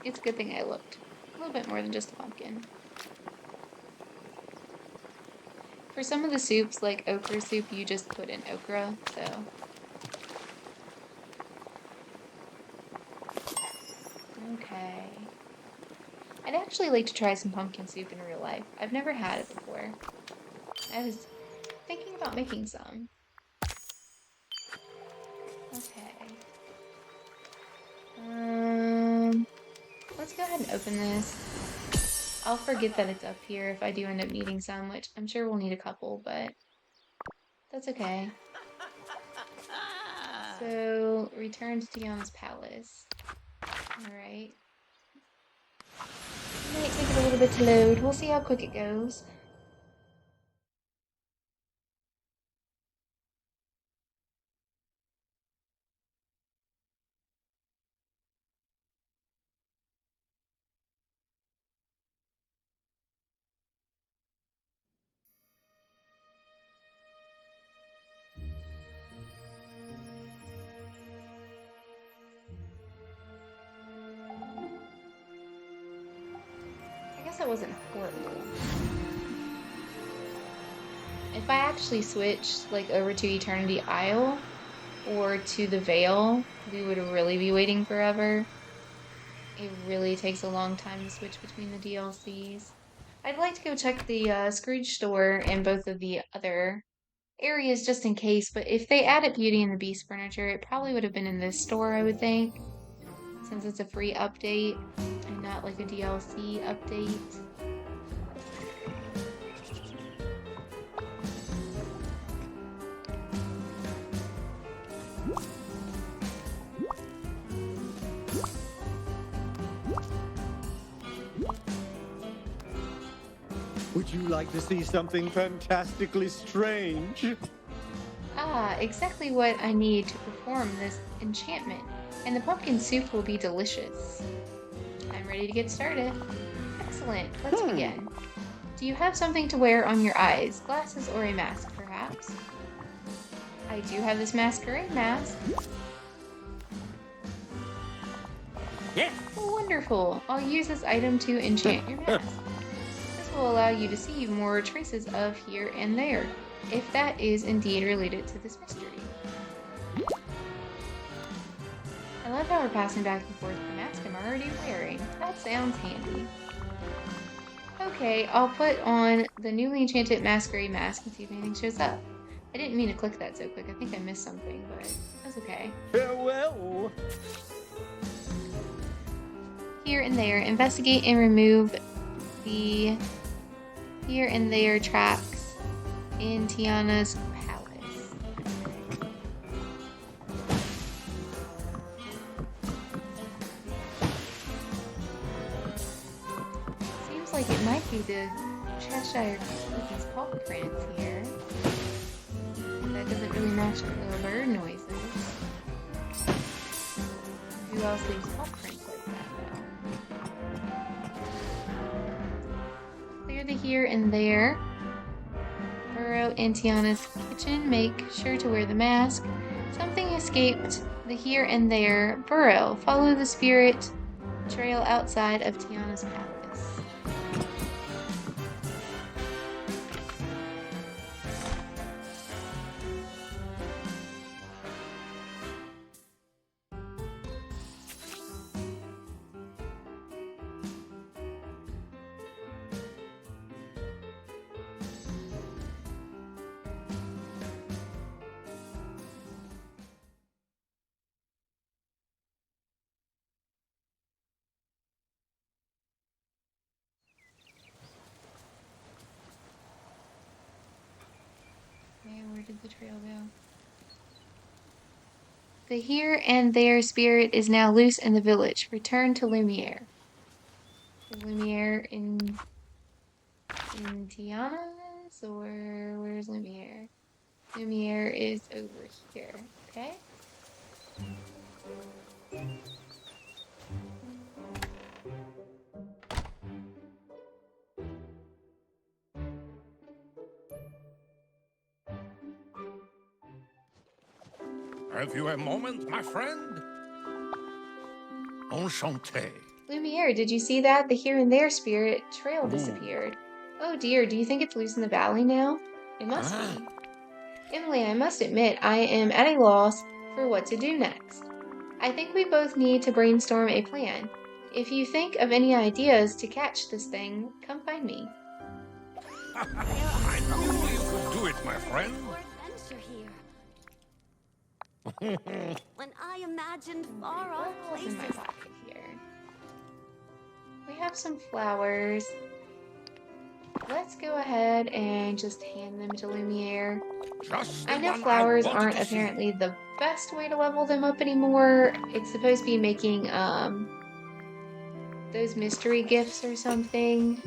Speaker 1: it's a good thing I looked. A little bit more than just a pumpkin. For some of the soups, like okra soup, you just put in okra, so... Okay. I'd actually like to try some pumpkin soup in real life. I've never had it before. I was thinking about making some. Okay. Let's go ahead and open this. I'll forget that it's up here if I do end up needing some, which I'm sure we'll need a couple, but that's okay. So, return to Tiana's palace. Alright. Might take it a little bit to load. We'll see how quick it goes. I guess that wasn't horrible. If I actually switched like over to Eternity Isle or to the Vale, we would really be waiting forever. It really takes a long time to switch between the DLCs. I'd like to go check the Scrooge store and both of the other areas just in case, but if they added Beauty and the Beast furniture, it probably would have been in this store, I would think, since it's a free update and not like a DLC update.
Speaker 7: Would you like to see something fantastically strange?
Speaker 1: Ah, exactly what I need to perform this enchantment, and the pumpkin soup will be delicious. I'm ready to get started. Excellent, let's begin. Do you have something to wear on your eyes? Glasses or a mask, perhaps? I do have this masquerade mask.
Speaker 9: Yeah.
Speaker 1: Wonderful. I'll use this item to enchant your mask. This will allow you to see more traces of here and there, if that is indeed related to this mystery. I love how we're passing back and forth the mask I'm already wearing. That sounds handy. Okay, I'll put on the newly enchanted masquerade mask and see if anything shows up. I didn't mean to click that so quick. I think I missed something, but that's okay.
Speaker 7: Farewell.
Speaker 1: Here and there, investigate and remove the here and there tracks in Tiana's palace. Seems like it might be the Cheshire Cat's paw prints here. That doesn't really match the little bird noises. Who else leaves paw prints like that, though? Clear the here and there. Burrow in Tiana's kitchen. Make sure to wear the mask. Something escaped the here and there. Burrow. Follow the spirit trail outside of Tiana's palace. Where did the trail go? The here and there spirit is now loose in the village. Return to Lumiere. Is Lumiere in Tiana's, or where's Lumiere? Lumiere is over here. Okay.
Speaker 5: Have you a moment, my friend? Enchanté.
Speaker 1: Lumiere, did you see that? The here and there spirit trail disappeared. Oh dear, do you think it's loose in the valley now? It must be. Emily, I must admit, I am at a loss for what to do next. I think we both need to brainstorm a plan. If you think of any ideas to catch this thing, come find me.
Speaker 5: I knew you could do it, my friend.
Speaker 2: Adventure here. When I imagined far-off
Speaker 1: What's in my
Speaker 2: places.
Speaker 1: pocket here? We have some flowers. Let's go ahead and just hand them to Lumiere.
Speaker 5: Just the
Speaker 1: I know
Speaker 5: one
Speaker 1: flowers
Speaker 5: wanted
Speaker 1: aren't
Speaker 5: to see.
Speaker 1: apparently the best way to level them up anymore. It's supposed to be making those mystery gifts or something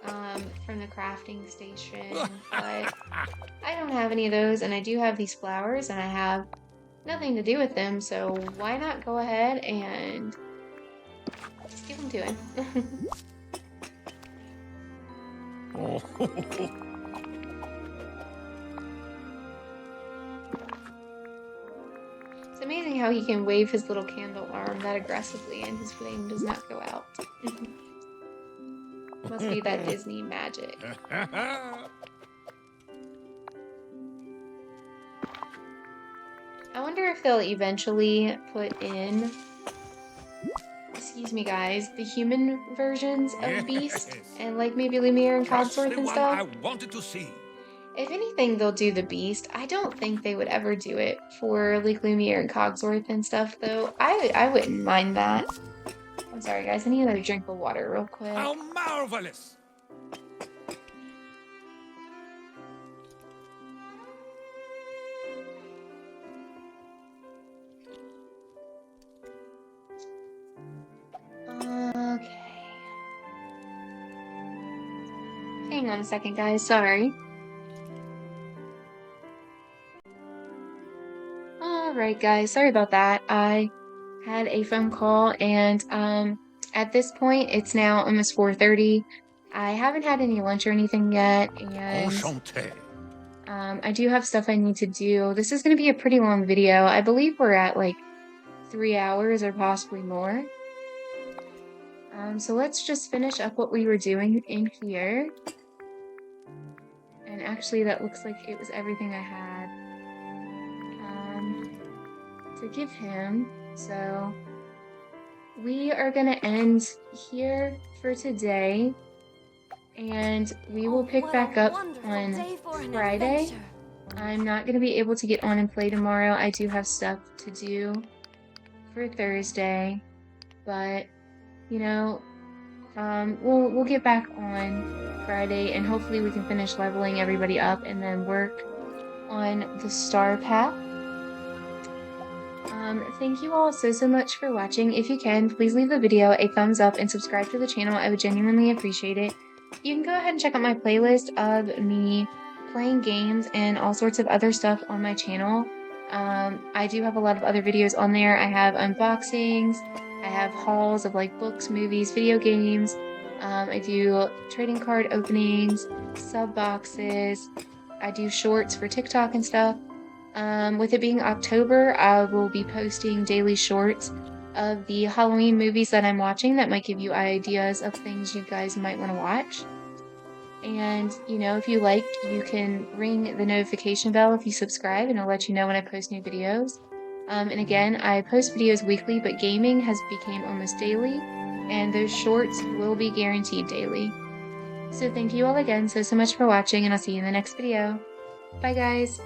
Speaker 1: from the crafting station, but I don't have any of those, and I do have these flowers, and I have nothing to do with them, so why not go ahead and just give them to him.
Speaker 5: Oh.
Speaker 1: It's amazing how he can wave his little candle arm that aggressively and his flame does not go out. Must be that Disney magic. I wonder if they'll eventually put in, excuse me guys, the human versions of Beast and like maybe Lumiere and
Speaker 5: Just
Speaker 1: Cogsworth
Speaker 5: the
Speaker 1: and
Speaker 5: one
Speaker 1: stuff.
Speaker 5: I wanted to see.
Speaker 1: If anything, they'll do the Beast. I don't think they would ever do it for like Lumiere and Cogsworth and stuff, though. I wouldn't mind that. I'm sorry, guys. I need another drink of water real quick.
Speaker 5: How marvelous!
Speaker 1: Okay. Hang on a second, guys. Sorry. Alright, guys. Sorry about that. I had a phone call, and at this point, it's now almost 4:30. I haven't had any lunch or anything yet, and
Speaker 5: Enchanté.
Speaker 1: I do have stuff I need to do. This is going to be a pretty long video. I believe we're at like 3 hours or possibly more. So let's just finish up what we were doing in here. And actually that looks like it was everything I had to give him. So we are going to end here for today. And we will pick back up on Friday. I'm not going to be able to get on and play tomorrow. I do have stuff to do for Thursday. But, you know, we'll get back on Friday, and hopefully we can finish leveling everybody up and then work on the star path. Thank you all so much for watching. If you can, please leave the video a thumbs up and subscribe to the channel. I would genuinely appreciate it. You can go ahead and check out my playlist of me playing games and all sorts of other stuff on my channel. I do have a lot of other videos on there. I have unboxings, I have hauls of like books, movies, video games. I do trading card openings, sub boxes. I do shorts for TikTok and stuff. With it being October, I will be posting daily shorts of the Halloween movies that I'm watching that might give you ideas of things you guys might want to watch. And, you know, if you like, you can ring the notification bell if you subscribe, and it'll let you know when I post new videos. And again, I post videos weekly, but gaming has become almost daily, and those shorts will be guaranteed daily. So thank you all again so much for watching, and I'll see you in the next video. Bye guys!